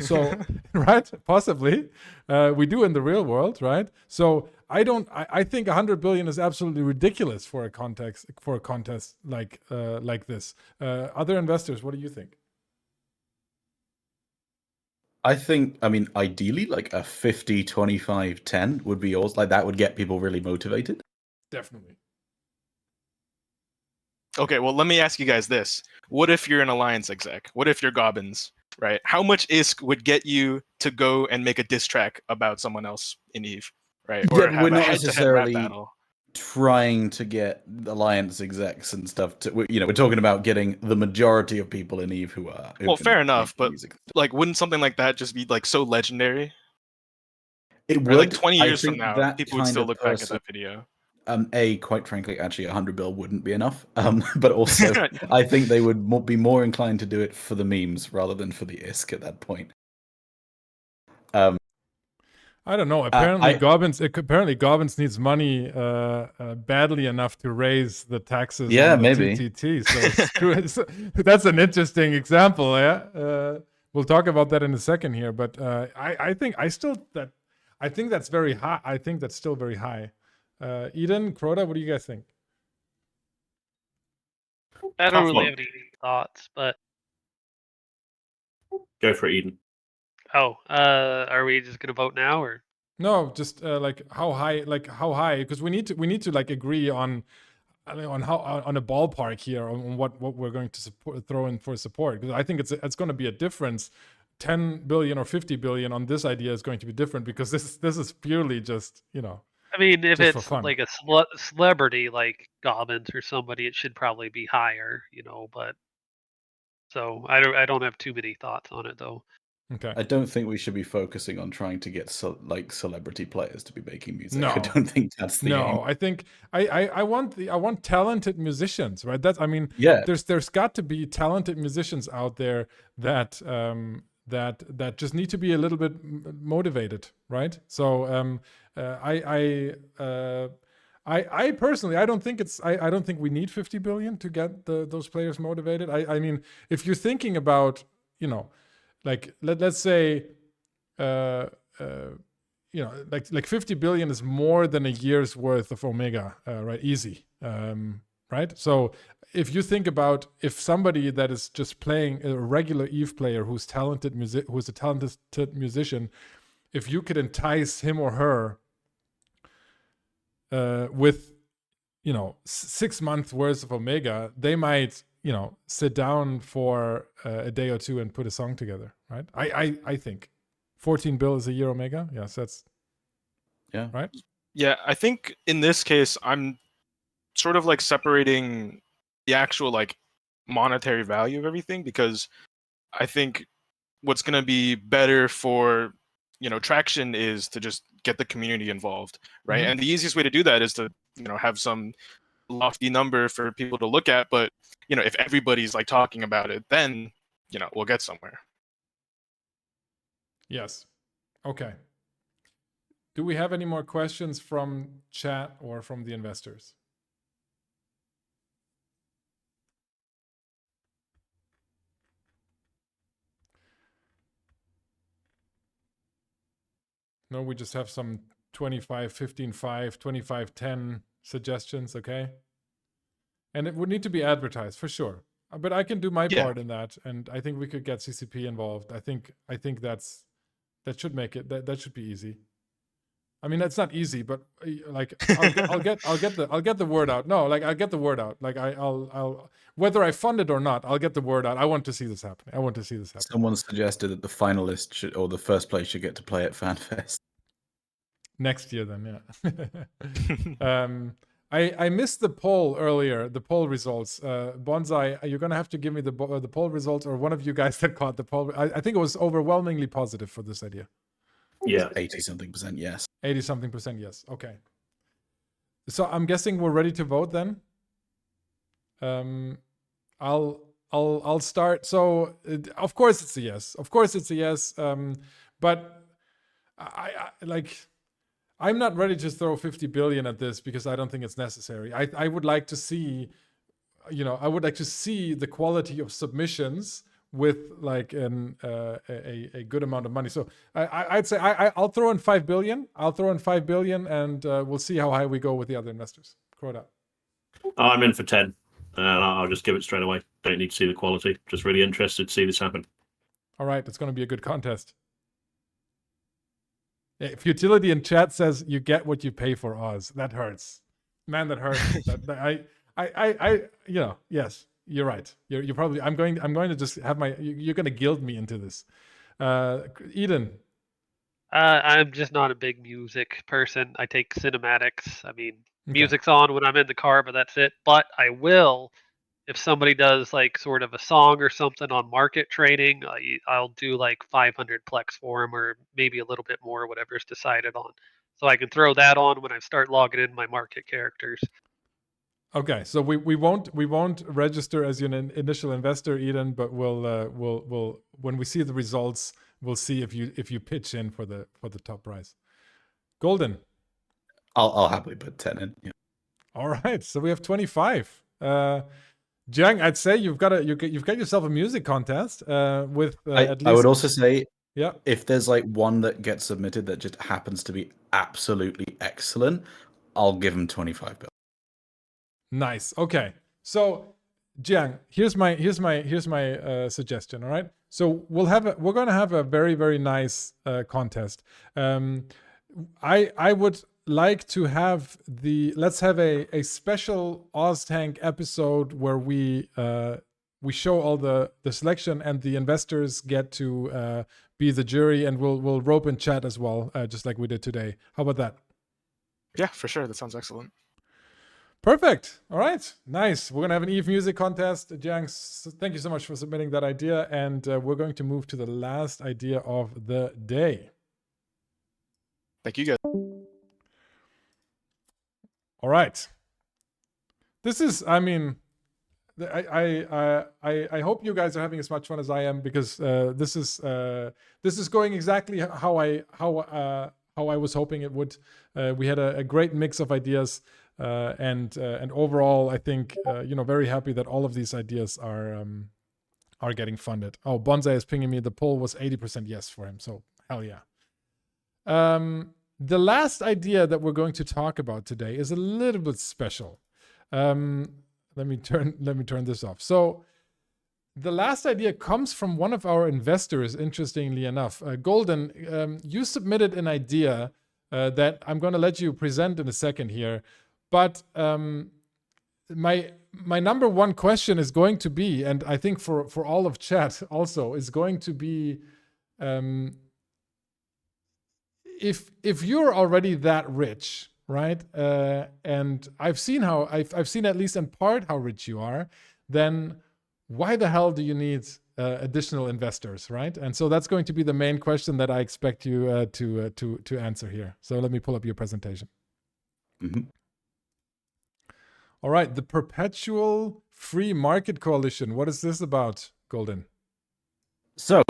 A: So, right? Possibly. We do in the real world, right? So I think 100 billion is absolutely ridiculous for a contest like this. Other investors, what do you think?
D: I mean, ideally, like a 50, 25, 10 would be yours. Like, that would get people really motivated.
A: Definitely.
H: Okay, well, let me ask you guys this. What if you're an Alliance exec? What if you're Gobbins, right? How much ISK would get you to go and make a diss track about someone else in EVE, right? Or
D: Yeah,
H: have
D: we're
H: a
D: not
H: head-to-head
D: necessarily
H: rap battle?
D: trying to get Alliance execs and stuff to, we're talking about getting the majority of people in EVE who are.
H: Well, fair enough, but like, wouldn't something like that just be like so legendary?
D: It
H: Or
D: would.
H: like 20
D: I
H: years from
D: think
H: now,
D: that
H: people would
D: kind
H: still
D: of
H: look back at
D: person-
H: that video.
D: Quite frankly, actually, 100 bill wouldn't be enough. But also, I think they would be more inclined to do it for the memes rather than for the ISK at that point.
A: I don't know. Apparently, Gobbins needs money badly enough to raise the taxes
D: Yeah,
A: on the
D: maybe.
A: TTT. So that's an interesting example. Yeah, we'll talk about that in a second here. But I think that's very high. I think that's still very high. Eden, Crota, what do you guys think?
C: I don't
B: Tough
C: really
B: one.
C: have any thoughts, but
B: Go for it, Eden.
C: are we just gonna vote now or?
A: No, just like how high, because we need to like agree on how on a ballpark here on what we're going to throw in for support, because I think it's going to be a difference. 10 billion or 50 billion on this idea is going to be different, because this is purely just, you know.
C: I mean, if
A: Just for
C: it's
A: fun.
C: like a celebrity like Gobbins or somebody, it should probably be higher, you know. But so I don't have too many thoughts on it though.
A: Okay.
D: I don't think we should be focusing on trying to get celebrity players to be making music.
A: No.
D: I don't think that's the aim.
A: No, I think I want talented musicians, right? That's, I mean,
D: Yeah.
A: there's got to be talented musicians out there that that just need to be a little bit motivated, right? So I personally, I don't think we need 50 billion to get those players motivated. I mean, if you're thinking about, you know, like let's say you know, like 50 billion is more than a year's worth of Omega, right? Easy, right? So if you think about, if somebody that is just playing, a regular EVE player who's a talented musician, if you could entice him or her with, you know, 6 months worth of Omega, they might, you know, sit down for a day or two and put a song together, right? I think 14 bill is a year Omega. Yes, that's right.
H: Yeah, I think in this case, I'm sort of like separating the actual like monetary value of everything, because I think what's going to be better for, you know, traction is to just get the community involved, right?
A: Mhm.
H: And the easiest way to do that is to, you know, have some lofty number for people to look at. But, you know, if everybody's like talking about it, then, you know, we'll get somewhere.
A: Yes. Okay. Do we have any more questions from chat or from the investors? No, we just have some 25, 15, 5, 25, 10 suggestions, okay? And it would need to be advertised for sure. But I can do my part in that, and I think we could get CCP involved. I think that should make it, that should be easy. I mean, that's not easy, but like I'll get the word out. No, like I'll get the word out. Like I'll whether I fund it or not, I'll get the word out. I want to see this happening.
D: Someone suggested that the finalist should, or the first place should get to play at FanFest.
A: Next year, then, yeah. I missed the poll earlier, the poll results. Bonsai, you're gonna have to give me the poll results, or one of you guys that caught the poll. I think it was overwhelmingly positive for this idea.
B: Yeah,
D: 80-something% yes.
A: 80-something% yes. Okay. So I'm guessing we're ready to vote then. I'll start. So of course it's a yes. But I'm not ready to throw 50 billion at this, because I don't think it's necessary. I would like to see, you know, the quality of submissions with like a good amount of money. So I'd say I'll throw in 5 billion. And we'll see how high we go with the other investors. Crota.
B: I'm in for 10. And I'll just give it straight away. Don't need to see the quality. Just really interested to see this happen. All
A: right, it's going to be a good contest. Futility in chat says you get what you pay for, Oz. That hurts, man. That hurts. I you know, yes, you're right. You're probably. I'm going to just have my. You're going to guilt me into this. Eden.
C: I'm just not a big music person. I take cinematics. I mean,
A: Okay.
C: music's on when I'm in the car, but that's it. But I will, if somebody does like sort of a song or something on market trading, I'll do like 500 plex for them, or maybe a little bit more, whatever's decided on. so I can throw that on when I start logging in my market characters.
A: Okay, so we won't register as an initial investor, Eden, but we'll when we see the results, we'll see if you pitch in for the top prize. Golden.
D: I'll happily put 10 in. Yeah.
A: All right, so we have 25. Jiang, I'd say you've got yourself a music contest with at least.
D: I would also say,
A: yeah,
D: if there's like one that gets submitted that just happens to be absolutely excellent, I'll give him 25 bills.
A: Nice. Okay. So, Jiang, here's my suggestion. All right. So we're going to have a very, very nice contest. I would like to have let's have a special OzTank episode where we show all the selection and the investors get to be the jury, and we'll rope in chat as well, just like we did today. How about that?
H: Yeah, for sure. That sounds excellent.
A: Perfect. All right. Nice. We're going to have an Eve music contest. Jiang, thank you so much for submitting that idea. And we're going to move to the last idea of the day.
H: Thank you, guys.
A: All right. This is, I mean, I hope you guys are having as much fun as I am, because this is going exactly how I was hoping it would. We had a great mix of ideas. And overall, I think very happy that all of these ideas are getting funded. Oh, Bonsai is pinging me. The poll was 80% yes for him. So hell yeah. The last idea that we're going to talk about today is a little bit special. Let me turn this off. So the last idea comes from one of our investors. Interestingly enough, Golden, you submitted an idea that I'm going to let you present in a second here. But my number one question is going to be, and I think for all of chat also, is going to be, if you're already that rich, right? And I've seen at least in part how rich you are, then why the hell do you need additional investors, right? And so that's going to be the main question that I expect you to answer here. So let me pull up your presentation.
D: Mm-hmm.
A: All right, the Perpetual Free Market Coalition. What is this about, Golden?
D: So,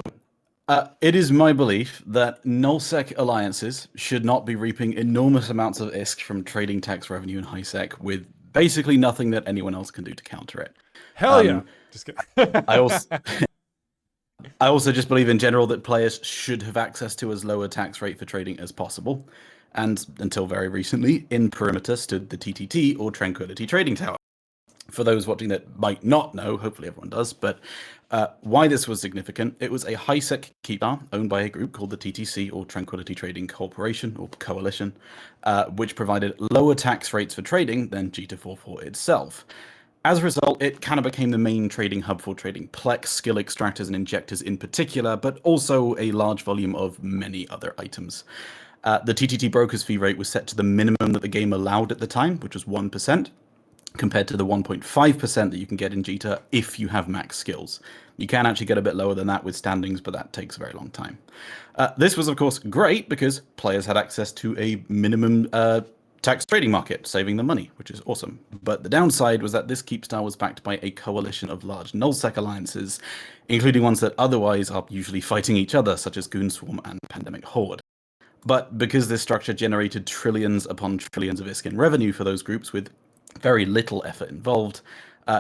D: it is my belief that nullsec alliances should not be reaping enormous amounts of ISK from trading tax revenue in HiSec with basically nothing that anyone else can do to counter it.
A: Hell yeah. Just kidding.
D: I also just believe in general that players should have access to as low a tax rate for trading as possible. And until very recently, in Perimeter stood the TTT, or Tranquility Trading Tower. For those watching that might not know, hopefully everyone does, but why this was significant, it was a HiSec keepstar owned by a group called the TTC, or Tranquility Trading Corporation, or Coalition, which provided lower tax rates for trading than GT44 itself. As a result, it kind of became the main trading hub for trading Plex, skill extractors, and injectors in particular, but also a large volume of many other items. The TTT broker's fee rate was set to the minimum that the game allowed at the time, which was 1%, compared to the 1.5% that you can get in Jita if you have max skills. You can actually get a bit lower than that with standings, but that takes a very long time. This was, of course, great because players had access to a minimum tax trading market, saving them money, which is awesome. But the downside was that this keepstar was backed by a coalition of large nullsec alliances, including ones that otherwise are usually fighting each other, such as Goonswarm and Pandemic Horde. But because this structure generated trillions upon trillions of ISK in revenue for those groups with very little effort involved,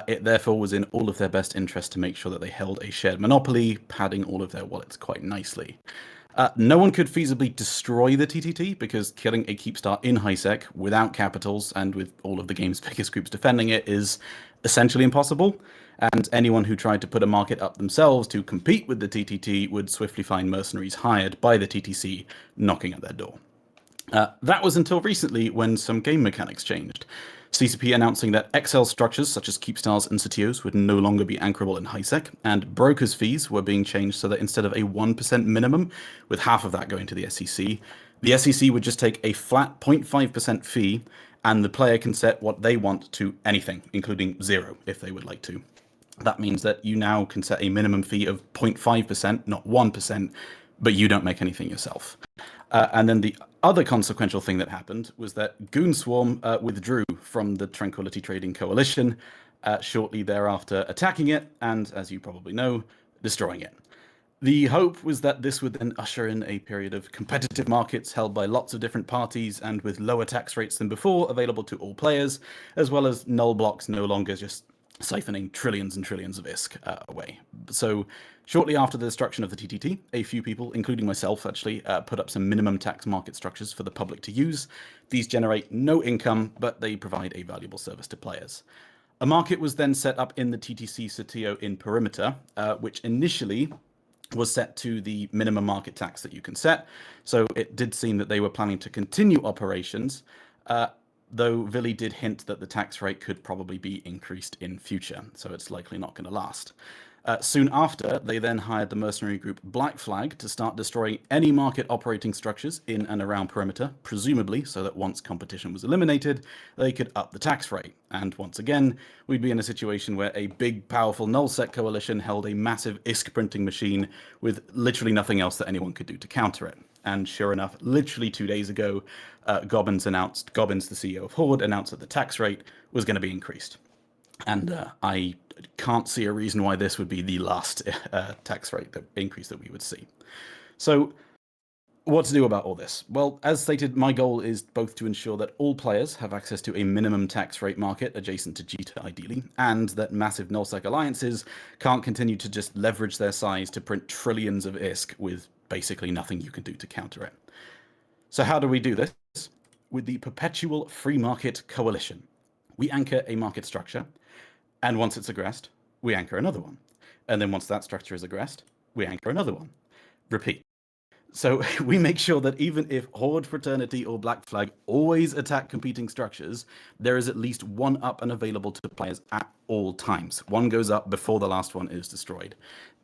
D: it therefore was in all of their best interest to make sure that they held a shared monopoly, padding all of their wallets quite nicely. No one could feasibly destroy the TTT because killing a keepstar in HiSec without capitals and with all of the game's biggest groups defending it is essentially impossible. And anyone who tried to put a market up themselves to compete with the TTT would swiftly find mercenaries hired by the TTC knocking at their door. That was until recently when some game mechanics changed. CCP announcing that XL structures such as keepstars and CTOs would no longer be anchorable in HiSec, and brokers' fees were being changed so that instead of a 1% minimum, with half of that going to the SEC would just take a flat 0.5% fee, and the player can set what they want to anything, including 0 if they would like to. That means that you now can set a minimum fee of 0.5%, not 1%, but you don't make anything yourself. And then the other consequential thing that happened was that Goonswarm withdrew from the Tranquility Trading Coalition, shortly thereafter attacking it, and as you probably know, destroying it. The hope was that this would then usher in a period of competitive markets held by lots of different parties and with lower tax rates than before available to all players, as well as null blocks no longer just siphoning trillions and trillions of ISK away. So shortly after the destruction of the TTT, a few people, including myself actually, put up some minimum tax market structures for the public to use. These generate no income, but they provide a valuable service to players. A market was then set up in the TTC Satio in Perimeter, which initially was set to the minimum market tax that you can set. So it did seem that they were planning to continue operations, though Vili did hint that the tax rate could probably be increased in future, so it's likely not going to last. Soon after, they then hired the mercenary group Black Flag to start destroying any market operating structures in and around Perimeter, presumably so that once competition was eliminated, they could up the tax rate. And once again, we'd be in a situation where a big, powerful nullsec coalition held a massive ISK printing machine with literally nothing else that anyone could do to counter it. And sure enough, literally 2 days ago, Gobbins, the CEO of Horde, announced that the tax rate was going to be increased. And I can't see a reason why this would be the last tax rate increase that we would see. So what to do about all this? Well, as stated, my goal is both to ensure that all players have access to a minimum tax rate market adjacent to JITA ideally, and that massive nullsec alliances can't continue to just leverage their size to print trillions of ISK with basically nothing you can do to counter it. So how do we do this? With the Perpetual Free Market Coalition. We anchor a market structure, and once it's aggressed, we anchor another one. And then once that structure is aggressed, we anchor another one. Repeat. So we make sure that even if Horde, Fraternity, or Black Flag always attack competing structures, there is at least one up and available to players at all times. One goes up before the last one is destroyed.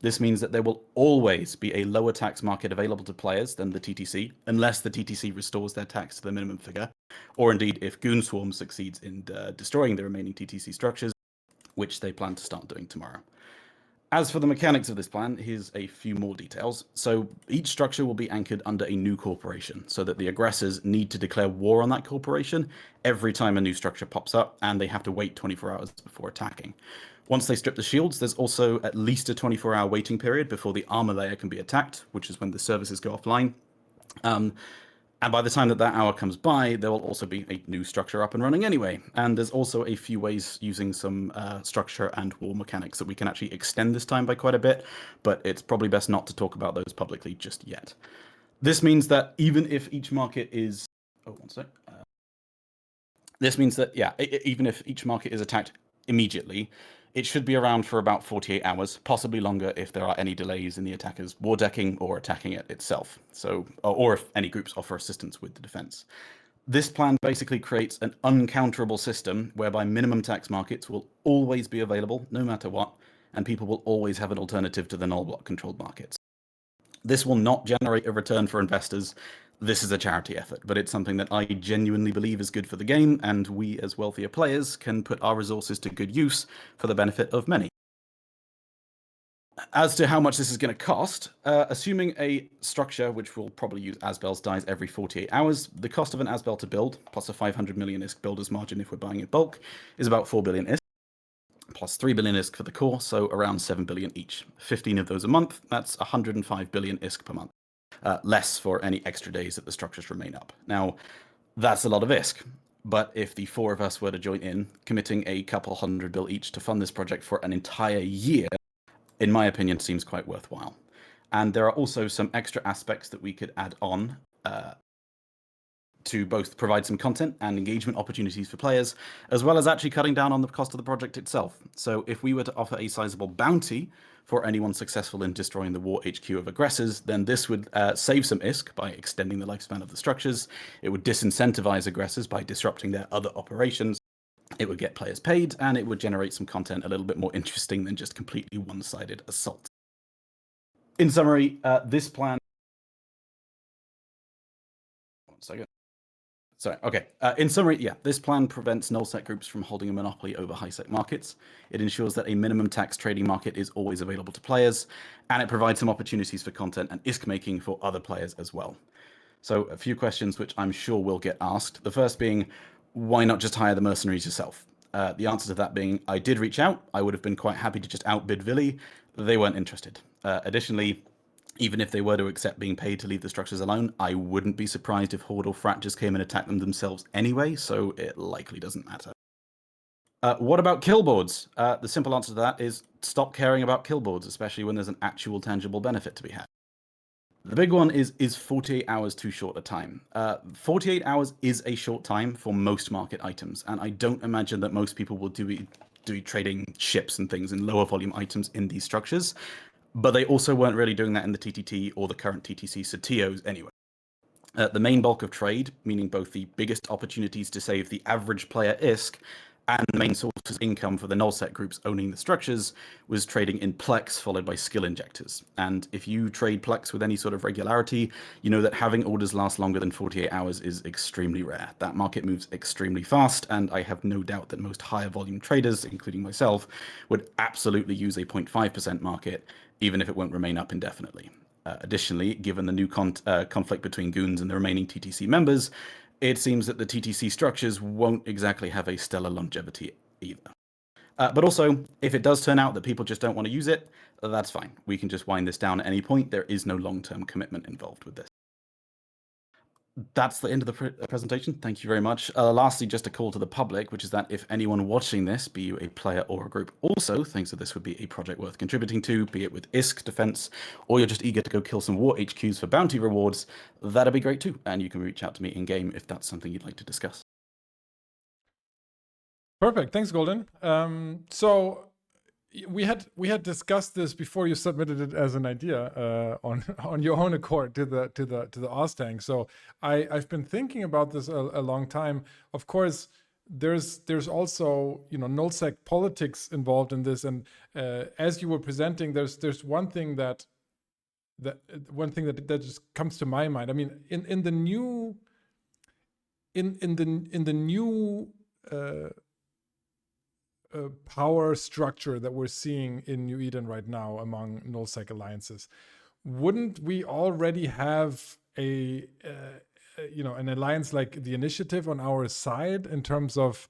D: This means that there will always be a lower tax market available to players than the TTC, unless the TTC restores their tax to the minimum figure, or indeed if Goonswarm succeeds in destroying the remaining TTC structures, which they plan to start doing tomorrow. As for the mechanics of this plan, here's a few more details. So each structure will be anchored under a new corporation, so that the aggressors need to declare war on that corporation every time a new structure pops up, and they have to wait 24 hours before attacking. Once they strip the shields, there's also at least a 24-hour waiting period before the armor layer can be attacked, which is when the services go offline. And by the time that hour comes by, there will also be a new structure up and running anyway. And there's also a few ways using some structure and war mechanics that we can actually extend this time by quite a bit, but it's probably best not to talk about those publicly just yet. This means that even if each market is... This means that, yeah, even if each market is attacked immediately, it should be around for about 48 hours, possibly longer if there are any delays in the attacker's war decking or attacking it itself. So, or if any groups offer assistance with the defense. This plan basically creates an uncounterable system whereby minimum tax markets will always be available, no matter what, and people will always have an alternative to the null block controlled markets. This will not generate a return for investors. This is a charity effort, but it's something that I genuinely believe is good for the game, and we as wealthier players can put our resources to good use for the benefit of many. As to how much this is going to cost, assuming a structure which will probably use Asbels dies every 48 hours, the cost of an Asbel to build, plus a 500 million ISK builder's margin if we're buying in bulk, is about 4 billion ISK, plus 3 billion ISK for the core, so around 7 billion each. 15 of those a month, that's 105 billion ISK per month. Less for any extra days that the structures remain up. Now, that's a lot of ISK, but if the four of us were to join in, committing a couple $100 billion each to fund this project for an entire year, in my opinion, seems quite worthwhile. And there are also some extra aspects that we could add on to both provide some content and engagement opportunities for players, as well as actually cutting down on the cost of the project itself. So if we were to offer a sizable bounty for anyone successful in destroying the war HQ of aggressors, then this would save some ISK by extending the lifespan of the structures. It would disincentivize aggressors by disrupting their other operations. It would get players paid, and it would generate some content a little bit more interesting than just completely one-sided assault. In summary, this plan... One second. Sorry, okay. In summary, yeah, this plan prevents nullsec groups from holding a monopoly over high-sec markets. It ensures that a minimum tax trading market is always available to players, and it provides some opportunities for content and ISK making for other players as well. So a few questions which I'm sure will get asked. The first being, why not just hire the mercenaries yourself? The answer to that being, I did reach out. I would have been quite happy to just outbid Vili. They weren't interested. Additionally, even if they were to accept being paid to leave the structures alone, I wouldn't be surprised if Horde or Frat just came and attacked them themselves anyway, so it likely doesn't matter. What about kill boards? The simple answer to that is stop caring about kill boards, especially when there's an actual tangible benefit to be had. The big one is 48 hours too short a time? 48 hours is a short time for most market items, and I don't imagine that most people will do trading ships and things in lower volume items in these structures, but they also weren't really doing that in the TTT or the current TTC Satios anyway. The main bulk of trade, meaning both the biggest opportunities to save the average player ISK and the main sources of income for the nullsec groups owning the structures, was trading in Plex followed by skill injectors. And if you trade Plex with any sort of regularity, you know that having orders last longer than 48 hours is extremely rare. That market moves extremely fast, and I have no doubt that most higher volume traders, including myself, would absolutely use a 0.5% market, even if it won't remain up indefinitely. Additionally, given the new conflict between Goons and the remaining TTC members, it seems that the TTC structures won't exactly have a stellar longevity either. But also, if it does turn out that people just don't want to use it, that's fine. We can just wind this down at any point. There is no long-term commitment involved with this. That's the end of the presentation. Thank you very much. Lastly, just a call to the public, which is that if anyone watching this, be you a player or a group, also thinks that this would be a project worth contributing to, be it with ISK defense, or you're just eager to go kill some war HQs for bounty rewards, that'd be great too. And you can reach out to me in game if that's something you'd like to discuss.
A: Perfect. Thanks, Golden. So we had discussed this before you submitted it as an idea on your own accord to the OSTank. So I've been thinking about this a long time. Of course, there's also nullsec politics involved in this, and as you were presenting, there's one thing that just comes to my mind. I mean, in the new power structure that we're seeing in New Eden right now among nullsec alliances, wouldn't we already have an alliance like the Initiative on our side in terms of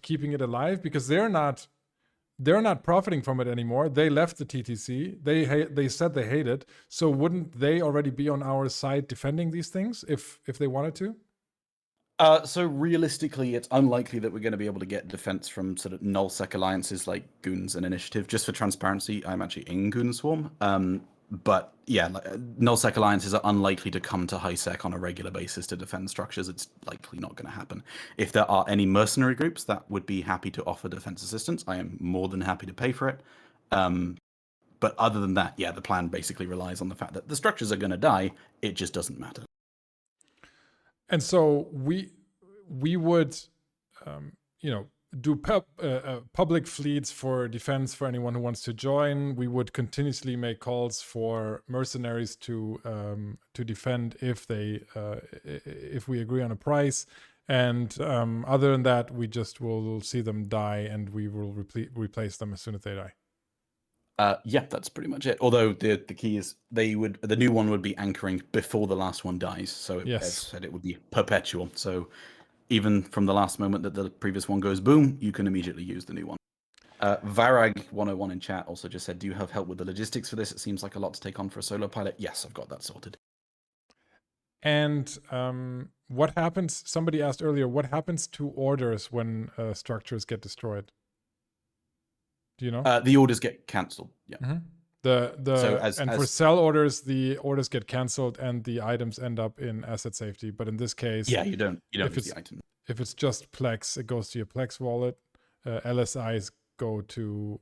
A: keeping it alive? Because they're not profiting from it anymore. They left the TTC. They said they hate it. So wouldn't they already be on our side defending these things if they wanted to?
D: So realistically, it's unlikely that we're going to be able to get defense from sort of nullsec alliances like Goons and Initiative. Just for transparency, I'm actually in Goonswarm. But yeah, nullsec alliances are unlikely to come to HiSec on a regular basis to defend structures. It's likely not going to happen. If there are any mercenary groups that would be happy to offer defense assistance, I am more than happy to pay for it. But other than that, yeah, the plan basically relies on the fact that the structures are going to die. It just doesn't matter.
A: And so we would, do public fleets for defense for anyone who wants to join. We would continuously make calls for mercenaries to defend if we agree on a price. And other than that, we just will see them die, and we will replace them as soon as they die.
D: Yeah, that's pretty much it. Although the key is the new one would be anchoring before the last one dies. So
A: Yes.
D: as I said, it would be perpetual. So even from the last moment that the previous one goes boom, you can immediately use the new one. Varag101 in chat also just said, do you have help with the logistics for this? It seems like a lot to take on for a solo pilot. Yes, I've got that sorted.
A: And what happens? Somebody asked earlier, what happens to orders when structures get destroyed? Do you know?
D: The orders get cancelled. Yeah.
A: Mm-hmm. For sell orders, the orders get cancelled and the items end up in asset safety. But in this case,
D: yeah, you don't use the item.
A: If it's just Plex, it goes to your Plex wallet. LSIs go to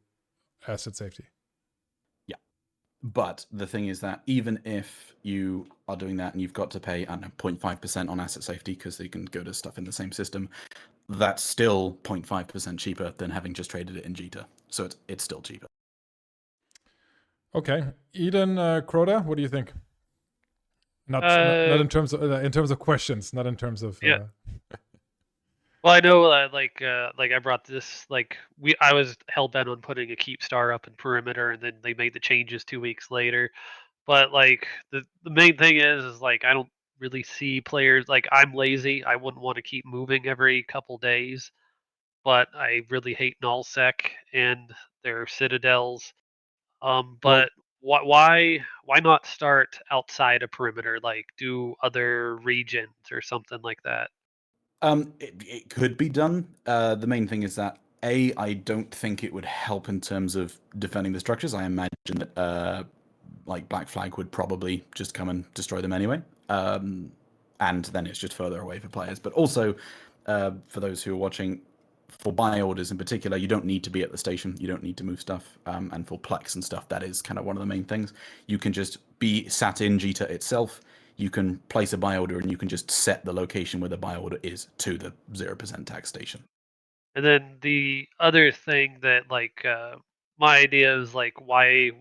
A: asset safety.
D: Yeah. But the thing is that even if you are doing that and you've got to pay, I don't know, 0.5% on asset safety because they can go to stuff in the same system, that's still 0.5% cheaper than having just traded it in Jita. So it's still cheaper.
A: Okay, Eden, Crota, what do you think? Not in terms of questions, not in terms of.
C: Yeah. Well, I know, like I brought this, I was hell bent on putting a keep star up in perimeter, and then they made the changes 2 weeks later. But like the main thing is like I don't really see players like I'm lazy. I wouldn't want to keep moving every couple days, but I really hate nullsec and their citadels.
D: Well,
C: But why not start outside a perimeter? Like do other regions or something like that.
D: it could be done. The main thing is that I don't think it would help in terms of defending the structures. I imagine that like Black Flag would probably just come and destroy them anyway. And then it's just further away for players. But also, for those who are watching, for buy orders in particular, you don't need to be at the station. You don't need to move stuff. And for Plex and stuff, that is kind of one of the main things. You can just be sat in Jita itself. You can place a buy order and you can just set the location where the buy order is to the 0% tax station.
C: And then the other thing that like my idea is like why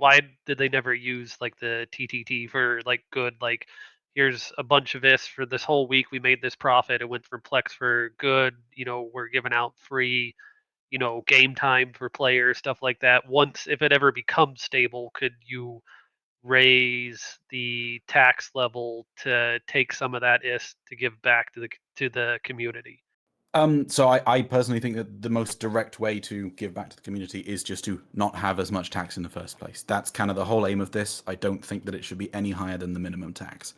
C: did they never use like the TTT for like good like here's a bunch of this for this whole week we made this profit, it went for Plex for good, we're giving out free game time for players, stuff like that. Once if it ever becomes stable, could you raise the tax level to take some of that IS to give back to the community?
D: So I personally think that the most direct way to give back to the community is just to not have as much tax in the first place. That's kind of the whole aim of this. I don't think that it should be any higher than the minimum tax.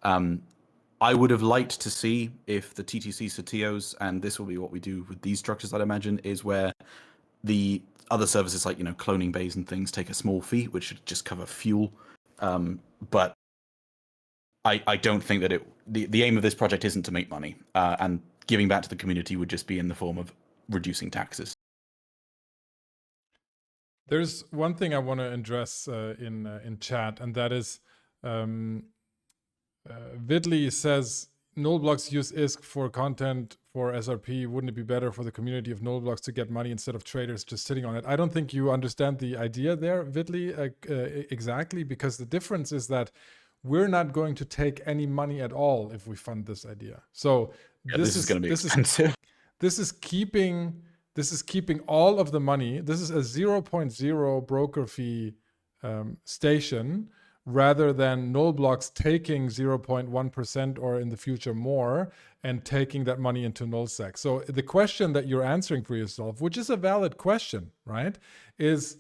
D: I would have liked to see if the TTC Satios, and this will be what we do with these structures, I'd imagine, is where the other services like, cloning bays and things take a small fee, which should just cover fuel. But I don't think that the aim of this project isn't to make money. And giving back to the community would just be in the form of reducing taxes.
A: There's one thing I want to address in chat, and that is Vidley says Nullblocks use ISK for content for SRP. Wouldn't it be better for the community of Nullblocks to get money instead of traders just sitting on it? I don't think you understand the idea there, Vidley, exactly, because the difference is that we're not going to take any money at all if we fund this idea. So
D: this is going to be expensive.
A: This is keeping all of the money. This is a 0.0 broker fee station, rather than Nullblocks taking 0.1% or in the future more and taking that money into nullsec. So the question that you're answering for yourself, which is a valid question, right, is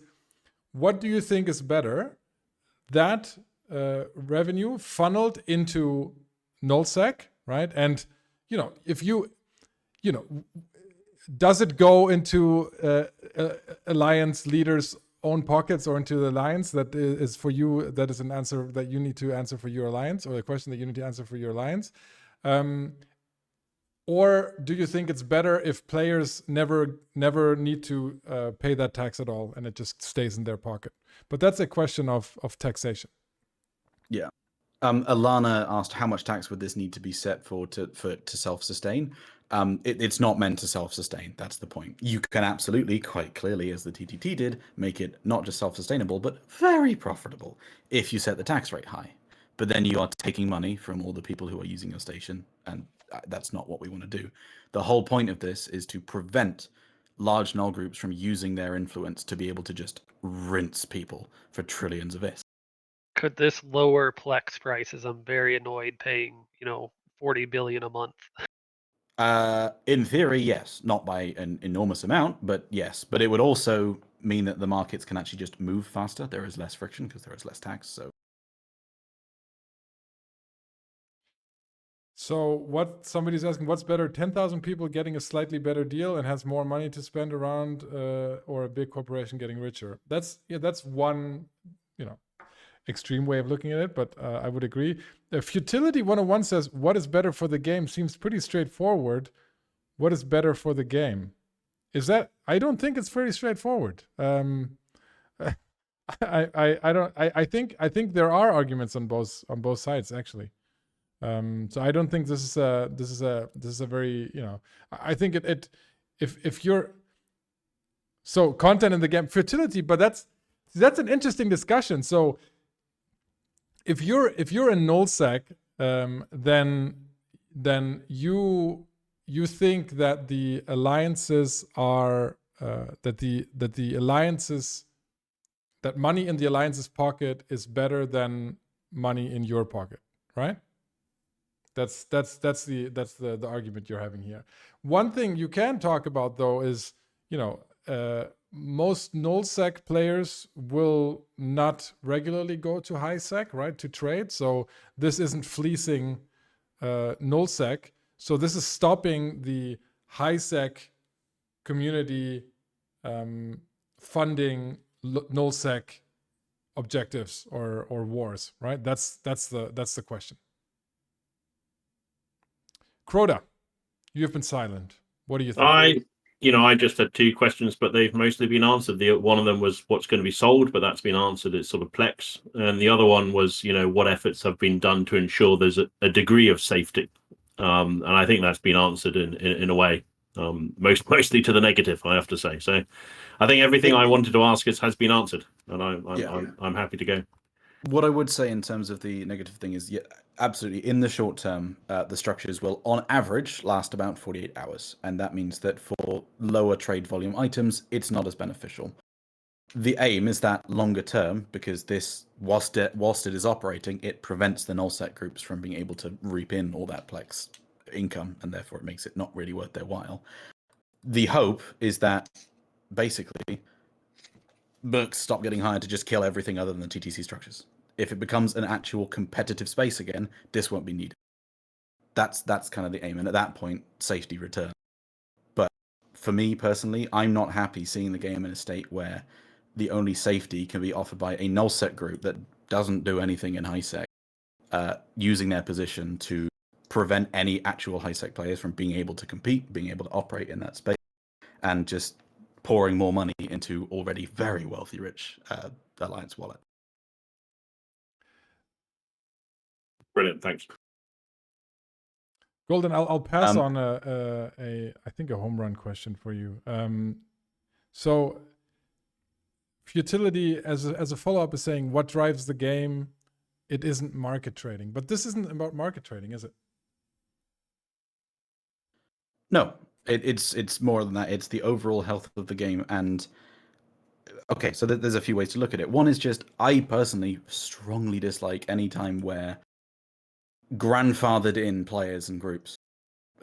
A: what do you think is better? That revenue funneled into nullsec, right? And if does it go into alliance leaders' own pockets or into the alliance? That is for you. That is an answer that you need to answer for your alliance, or a question that you need to answer for your alliance. Or do you think it's better if players never need to pay that tax at all, and it just stays in their pocket? But that's a question of taxation.
D: Yeah. Alana asked how much tax would this need to be set for to self-sustain. It's not meant to self-sustain. That's the point. You can absolutely, quite clearly, as the TTT did, make it not just self-sustainable, but very profitable if you set the tax rate high. But then you are taking money from all the people who are using your station, and that's not what we want to do. The whole point of this is to prevent large null groups from using their influence to be able to just rinse people for trillions of IS.
C: Could this lower Plex prices? I'm very annoyed paying, 40 billion a month.
D: In theory, yes. Not by an enormous amount, but yes. But it would also mean that the markets can actually just move faster. There is less friction because there is less tax.
A: So what somebody's asking, what's better, 10,000 people getting a slightly better deal and has more money to spend around, or a big corporation getting richer? That's one, extreme way of looking at it, but I would agree. Futility 101 says, what is better for the game? Seems pretty straightforward. What is better for the game? I don't think it's very straightforward. I think there are arguments on both sides, actually. So I don't think this is a very, I think if you're, so content in the game, futility, but that's an interesting discussion. So if you're in nullsec, then you think that the alliances are that money in the alliance's pocket is better than money in your pocket, right? That's the argument you're having here. One thing you can talk about though is, most nullsec players will not regularly go to highsec, right, to trade. So this isn't fleecing nullsec. So this is stopping the highsec community funding nullsec objectives or wars, right? That's the question. Crota, you have been silent. What do you think?
B: I just had two questions, but they've mostly been answered. One of them was what's going to be sold, but that's been answered. It's sort of Plex. And the other one was, what efforts have been done to ensure there's a degree of safety. And I think that's been answered in a way, mostly to the negative, I have to say. So I think everything I wanted to ask has been answered, and I'm happy to go.
D: What I would say in terms of the negative thing is, yeah, absolutely. In the short term, the structures will, on average, last about 48 hours. And that means that for lower trade volume items, it's not as beneficial. The aim is that longer term, because this, whilst it is operating, it prevents the nullsec groups from being able to reap in all that Plex income, and therefore it makes it not really worth their while. The hope is that, basically, Mercs stop getting hired to just kill everything other than the TTC structures. If it becomes an actual competitive space again, this won't be needed. That's kind of the aim, and at that point, safety returns. But for me personally, I'm not happy seeing the game in a state where the only safety can be offered by a nullsec group that doesn't do anything in highsec, using their position to prevent any actual highsec players from being able to compete, being able to operate in that space, and just pouring more money into already very wealthy, rich Alliance wallet.
B: Brilliant, thanks.
A: Golden, I'll pass on I think a home run question for you. So Futility as a follow-up is saying what drives the game? It isn't market trading, but this isn't about market trading, is it?
D: No, it's more than that. It's the overall health of the game. And okay, so there's a few ways to look at it. One is just, I personally strongly dislike any time where grandfathered in players and groups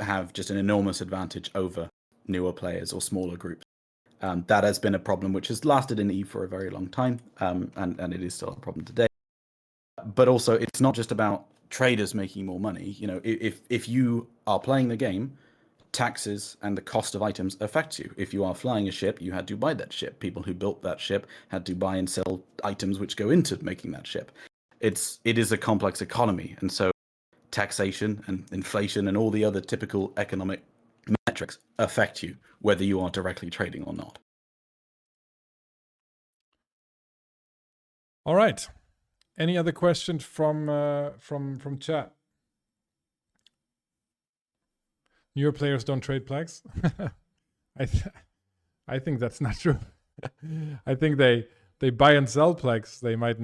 D: have just an enormous advantage over newer players or smaller groups. That has been a problem which has lasted in EVE for a very long time, and it is still a problem today. But also, it's not just about traders making more money. If you are playing the game, taxes and the cost of items affect you. If you are flying a ship, you had to buy that ship. People who built that ship had to buy and sell items which go into making that ship. It is a complex economy, and so taxation and inflation and all the other typical economic metrics affect you, whether you are directly trading or not.
A: All right. Any other questions from chat? Newer players don't trade Plex. I think that's not true. I think they buy and sell Plex. They might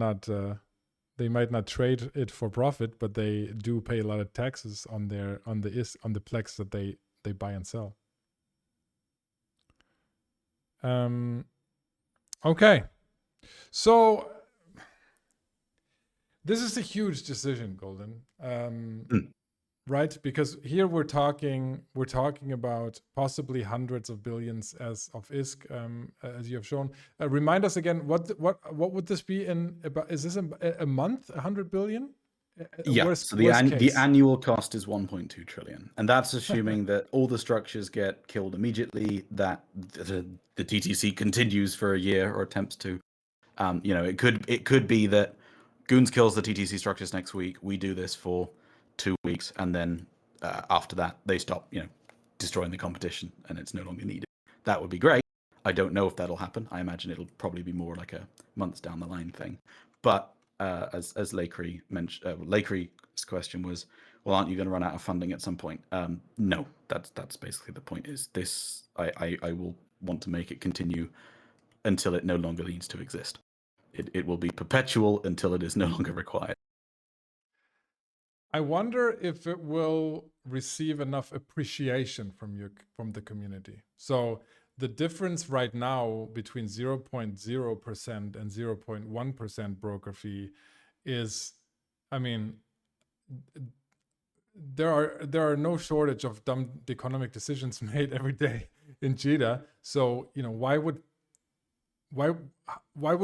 A: not trade it for profit, but they do pay a lot of taxes on the Plex that they buy and sell. Okay, so this is a huge decision, Golden. Right? Because here we're talking about possibly hundreds of billions as of ISK, as you have shown. Remind us again, what would this be in about? Is this a month? 100 billion?
D: Yeah. So the annual cost is 1.2 trillion, and that's assuming that all the structures get killed immediately. That the TTC continues for a year or attempts to. It could be that Goons kills the TTC structures next week. We do this for 2 weeks, and then after that they stop destroying the competition and it's no longer needed. That would be great. I don't know if that'll happen. I imagine it'll probably be more like a months down the line thing. But as Lakry mentioned, Lakry's question was, well, aren't you going to run out of funding at some point? No, that's basically the point. Is this I will want to make it continue until it no longer needs to exist. It will be perpetual until it is no longer required.
A: I wonder if it will receive enough appreciation from the community. So the difference right now between 0.0% and 0.1% broker fee is I mean, there are no shortage of dumb economic decisions made every day in JITA. So why would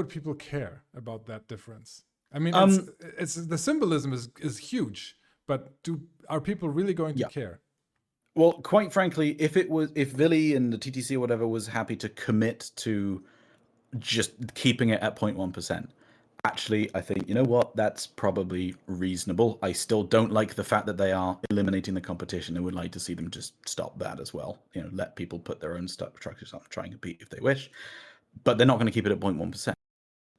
A: people care about that difference? I mean, it's the symbolism is huge, but are people really going to care?
D: Well, quite frankly, if Vili and the TTC or whatever was happy to commit to just keeping it at 0.1%, actually, I think, you know what, that's probably reasonable. I still don't like the fact that they are eliminating the competition and would like to see them just stop that as well. Let people put their own structures up, try and compete if they wish. But they're not going to keep it at 0.1%.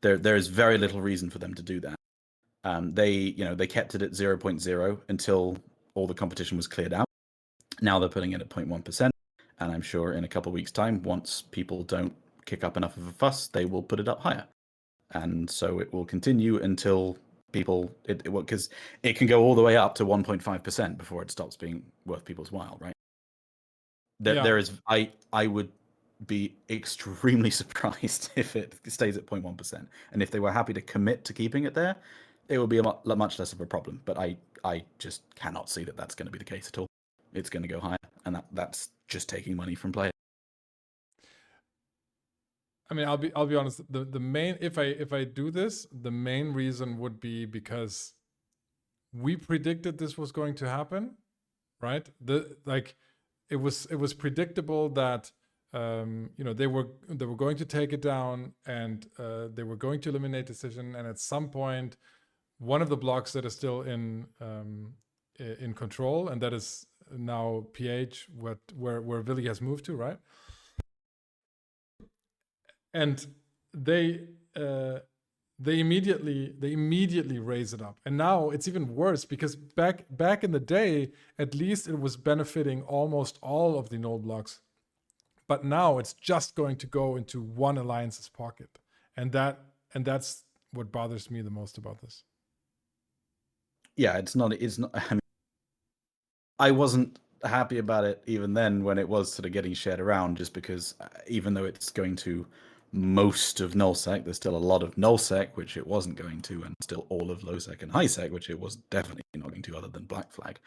D: There is very little reason for them to do that. They kept it at 0.0 until all the competition was cleared out. Now they're putting it at 0.1%, and I'm sure in a couple of weeks' time, once people don't kick up enough of a fuss, they will put it up higher. And so it will continue until people, because it can go all the way up to 1.5% before it stops being worth people's while, right? There is, I would be extremely surprised if it stays at 0.1%. And if they were happy to commit to keeping it there, it would be much less of a problem. But I just cannot see that that's going to be the case at all. It's going to go higher, and that's just taking money from players.
A: I mean, I'll be honest. The main, if I do this, the main reason would be because we predicted this was going to happen, right? It was predictable that they were going to take it down, and they were going to eliminate decision, and at some point, one of the blocks that is still in control, and that is now PH, where Vili has moved to, right? And they immediately raise it up, and now it's even worse because back in the day, at least it was benefiting almost all of the null blocks, but now it's just going to go into one alliance's pocket, and that's what bothers me the most about this.
D: Yeah, it's not. I mean, I wasn't happy about it even then when it was sort of getting shared around, just because even though it's going to most of nullsec, there's still a lot of nullsec which it wasn't going to, and still all of lowsec and highsec which it was definitely not going to, other than Black Flag.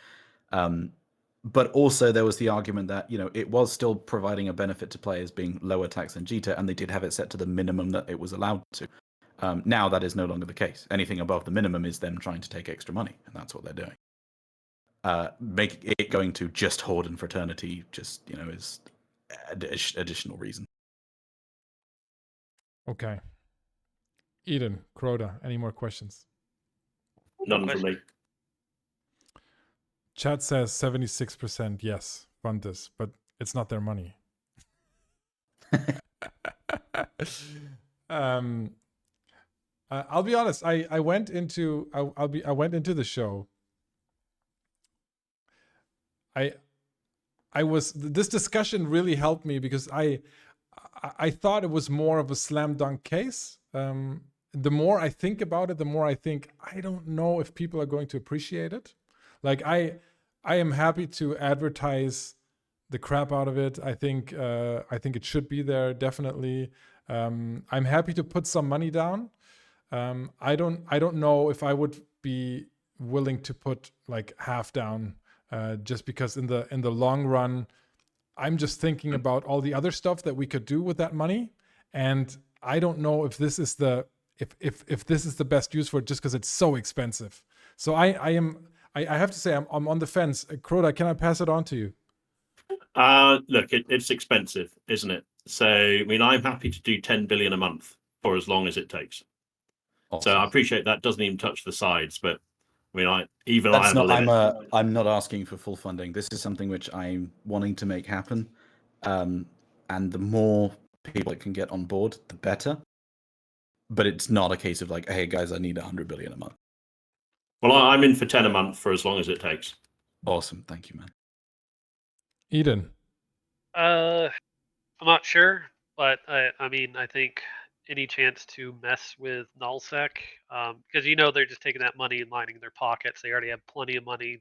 D: But also there was the argument that it was still providing a benefit to players being lower tax than JITA, and they did have it set to the minimum that it was allowed to. Now that is no longer the case. Anything above the minimum is them trying to take extra money, and that's what they're doing. Make it going to just Horde and Fraternity just is additional reason.
A: Okay. Eden, Crota, any more questions?
B: None from me.
A: Chat says 76% yes, fund this, but it's not their money. I'll be honest. I went into the show. This discussion really helped me because I thought it was more of a slam dunk case. The more I think about it, the more I think I don't know if people are going to appreciate it. Like I am happy to advertise the crap out of it. I think it should be there, definitely. I'm happy to put some money down. I don't know if I would be willing to put like half down, just because in the long run, I'm just thinking about all the other stuff that we could do with that money, and I don't know if this is if this is the best use for it, just because it's so expensive. So I have to say I'm on the fence. Crota, can I pass it on to you?
B: Look, it's expensive, isn't it? So I mean, I'm happy to do 10 billion a month for as long as it takes. Awesome. So I appreciate that doesn't even touch the sides, but I mean,
D: I'm not asking for full funding. This is something which I'm wanting to make happen, and the more people that can get on board, the better. But it's not a case of like, hey guys, I need 100 billion a month.
B: Well, I'm in for 10 a month for as long as it takes.
D: Awesome, thank you, man.
A: Eden.
C: I'm not sure, but I mean, I think any chance to mess with nullsec, because they're just taking that money and lining their pockets. They already have plenty of money.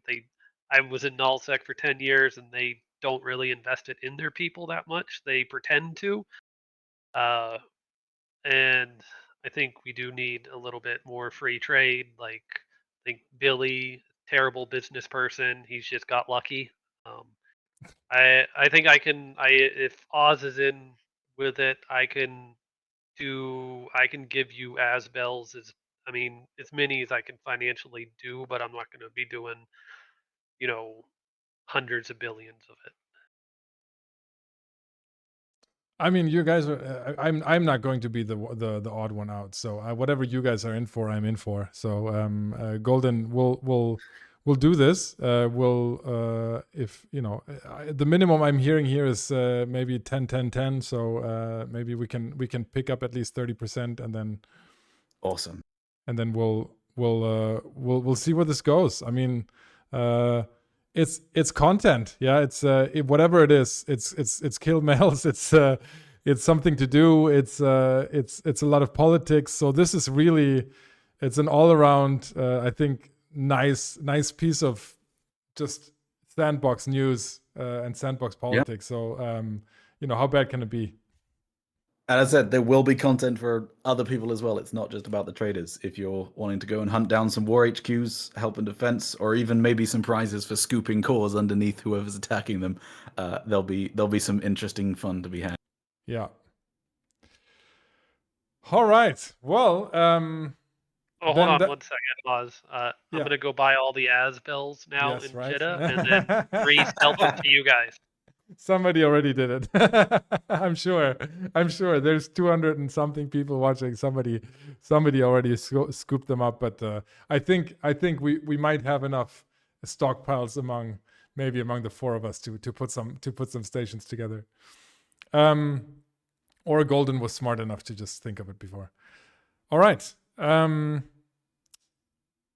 C: I was in nullsec for 10 years, and they don't really invest it in their people that much. They pretend to, and I think we do need a little bit more free trade. Like think Billy, terrible business person. He's just got lucky. I think I can. If Oz is in with it, I can give you Asbel's as many as I can financially do, but I'm not going to be doing, hundreds of billions of it.
A: I mean, you guys are. I'm not going to be the odd one out. So whatever you guys are in for, I'm in for. So Golden will do this. If the minimum I'm hearing here is maybe 10, 10, 10. So maybe we can pick up at least 30%, and then
D: Awesome.
A: and then we'll see where this goes. I mean, it's content. Yeah, it's whatever it is. It's kill mails. It's something to do. It's a lot of politics. So this is really, it's an all around I think nice piece of just sandbox news and sandbox politics. So how bad can it be?
D: And as I said, there will be content for other people as well. It's not just about the traders. If you're wanting to go and hunt down some war HQs, help in defense, or even maybe some prizes for scooping cores underneath whoever's attacking them, there'll be some interesting fun to be had.
A: Yeah. All right. Well,
C: hold on 1 second, Oz. I'm
A: yeah.
C: gonna go buy all the Asbels now
A: Yes,
C: in
A: right.
C: Jeddah, and then resell them to you guys.
A: Somebody already did it. I'm sure. There's 200 and something people watching. Somebody already scooped them up. But I think we might have enough stockpiles among the four of us to put some stations together. Or Golden was smart enough to just think of it before. All right.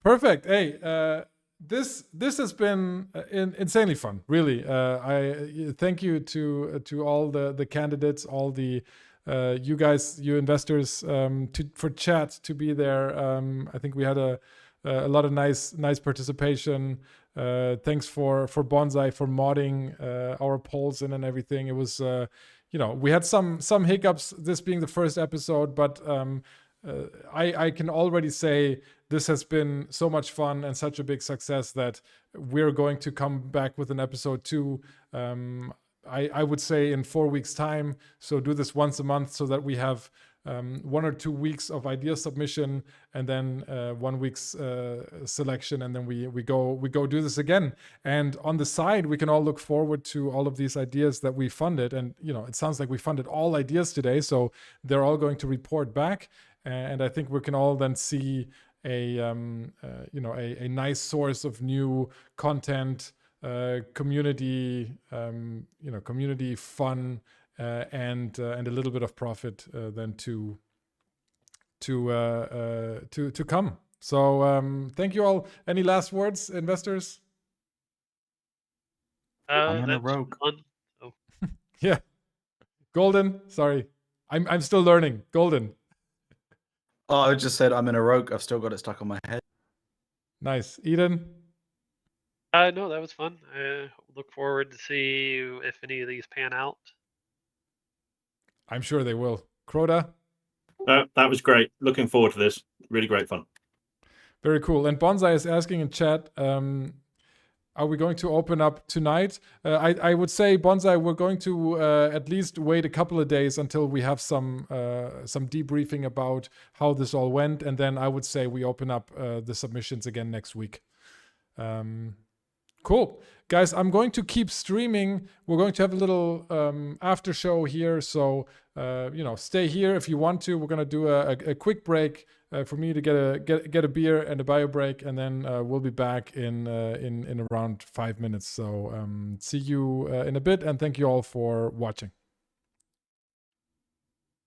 A: Perfect. Hey. This has been insanely fun, really. I thank you to all the candidates, all the you guys, you investors, for chat to be there. I think we had a lot of nice participation. Thanks for Bonsai for modding our polls and everything. It was we had some hiccups, this being the first episode, but I can already say this has been so much fun and such a big success that we're going to come back with an episode 2. I would say in 4 weeks' time. So do this once a month so that we have 1 or 2 weeks of idea submission, and then 1 week's selection, and then we go do this again. And on the side, we can all look forward to all of these ideas that we funded. And it sounds like we funded all ideas today, so they're all going to report back. And I think we can all then see a nice source of new content, community, community fun, and a little bit of profit then to come. So thank you all. Any last words, investors?
D: I'm in a rogue.
C: Oh.
A: Yeah, Golden. Sorry, I'm still learning. Golden.
D: Oh, I just said I'm in a rogue. I've still got it stuck on my head.
A: Nice. Eden?
C: No, that was fun. I look forward to see if any of these pan out.
A: I'm sure they will. Crota?
B: That was great. Looking forward to this. Really great fun.
A: Very cool. And Bonsai is asking in chat, are we going to open up tonight? I would say, Bonsai, we're going to at least wait a couple of days until we have some debriefing about how this all went. And then I would say we open up the submissions again next week. Cool. Guys, I'm going to keep streaming. We're going to have a little after show here. So, stay here if you want to. We're going to do a quick break for me to get a beer and a bio break. And then we'll be back in around 5 minutes. So see you in a bit. And thank you all for watching.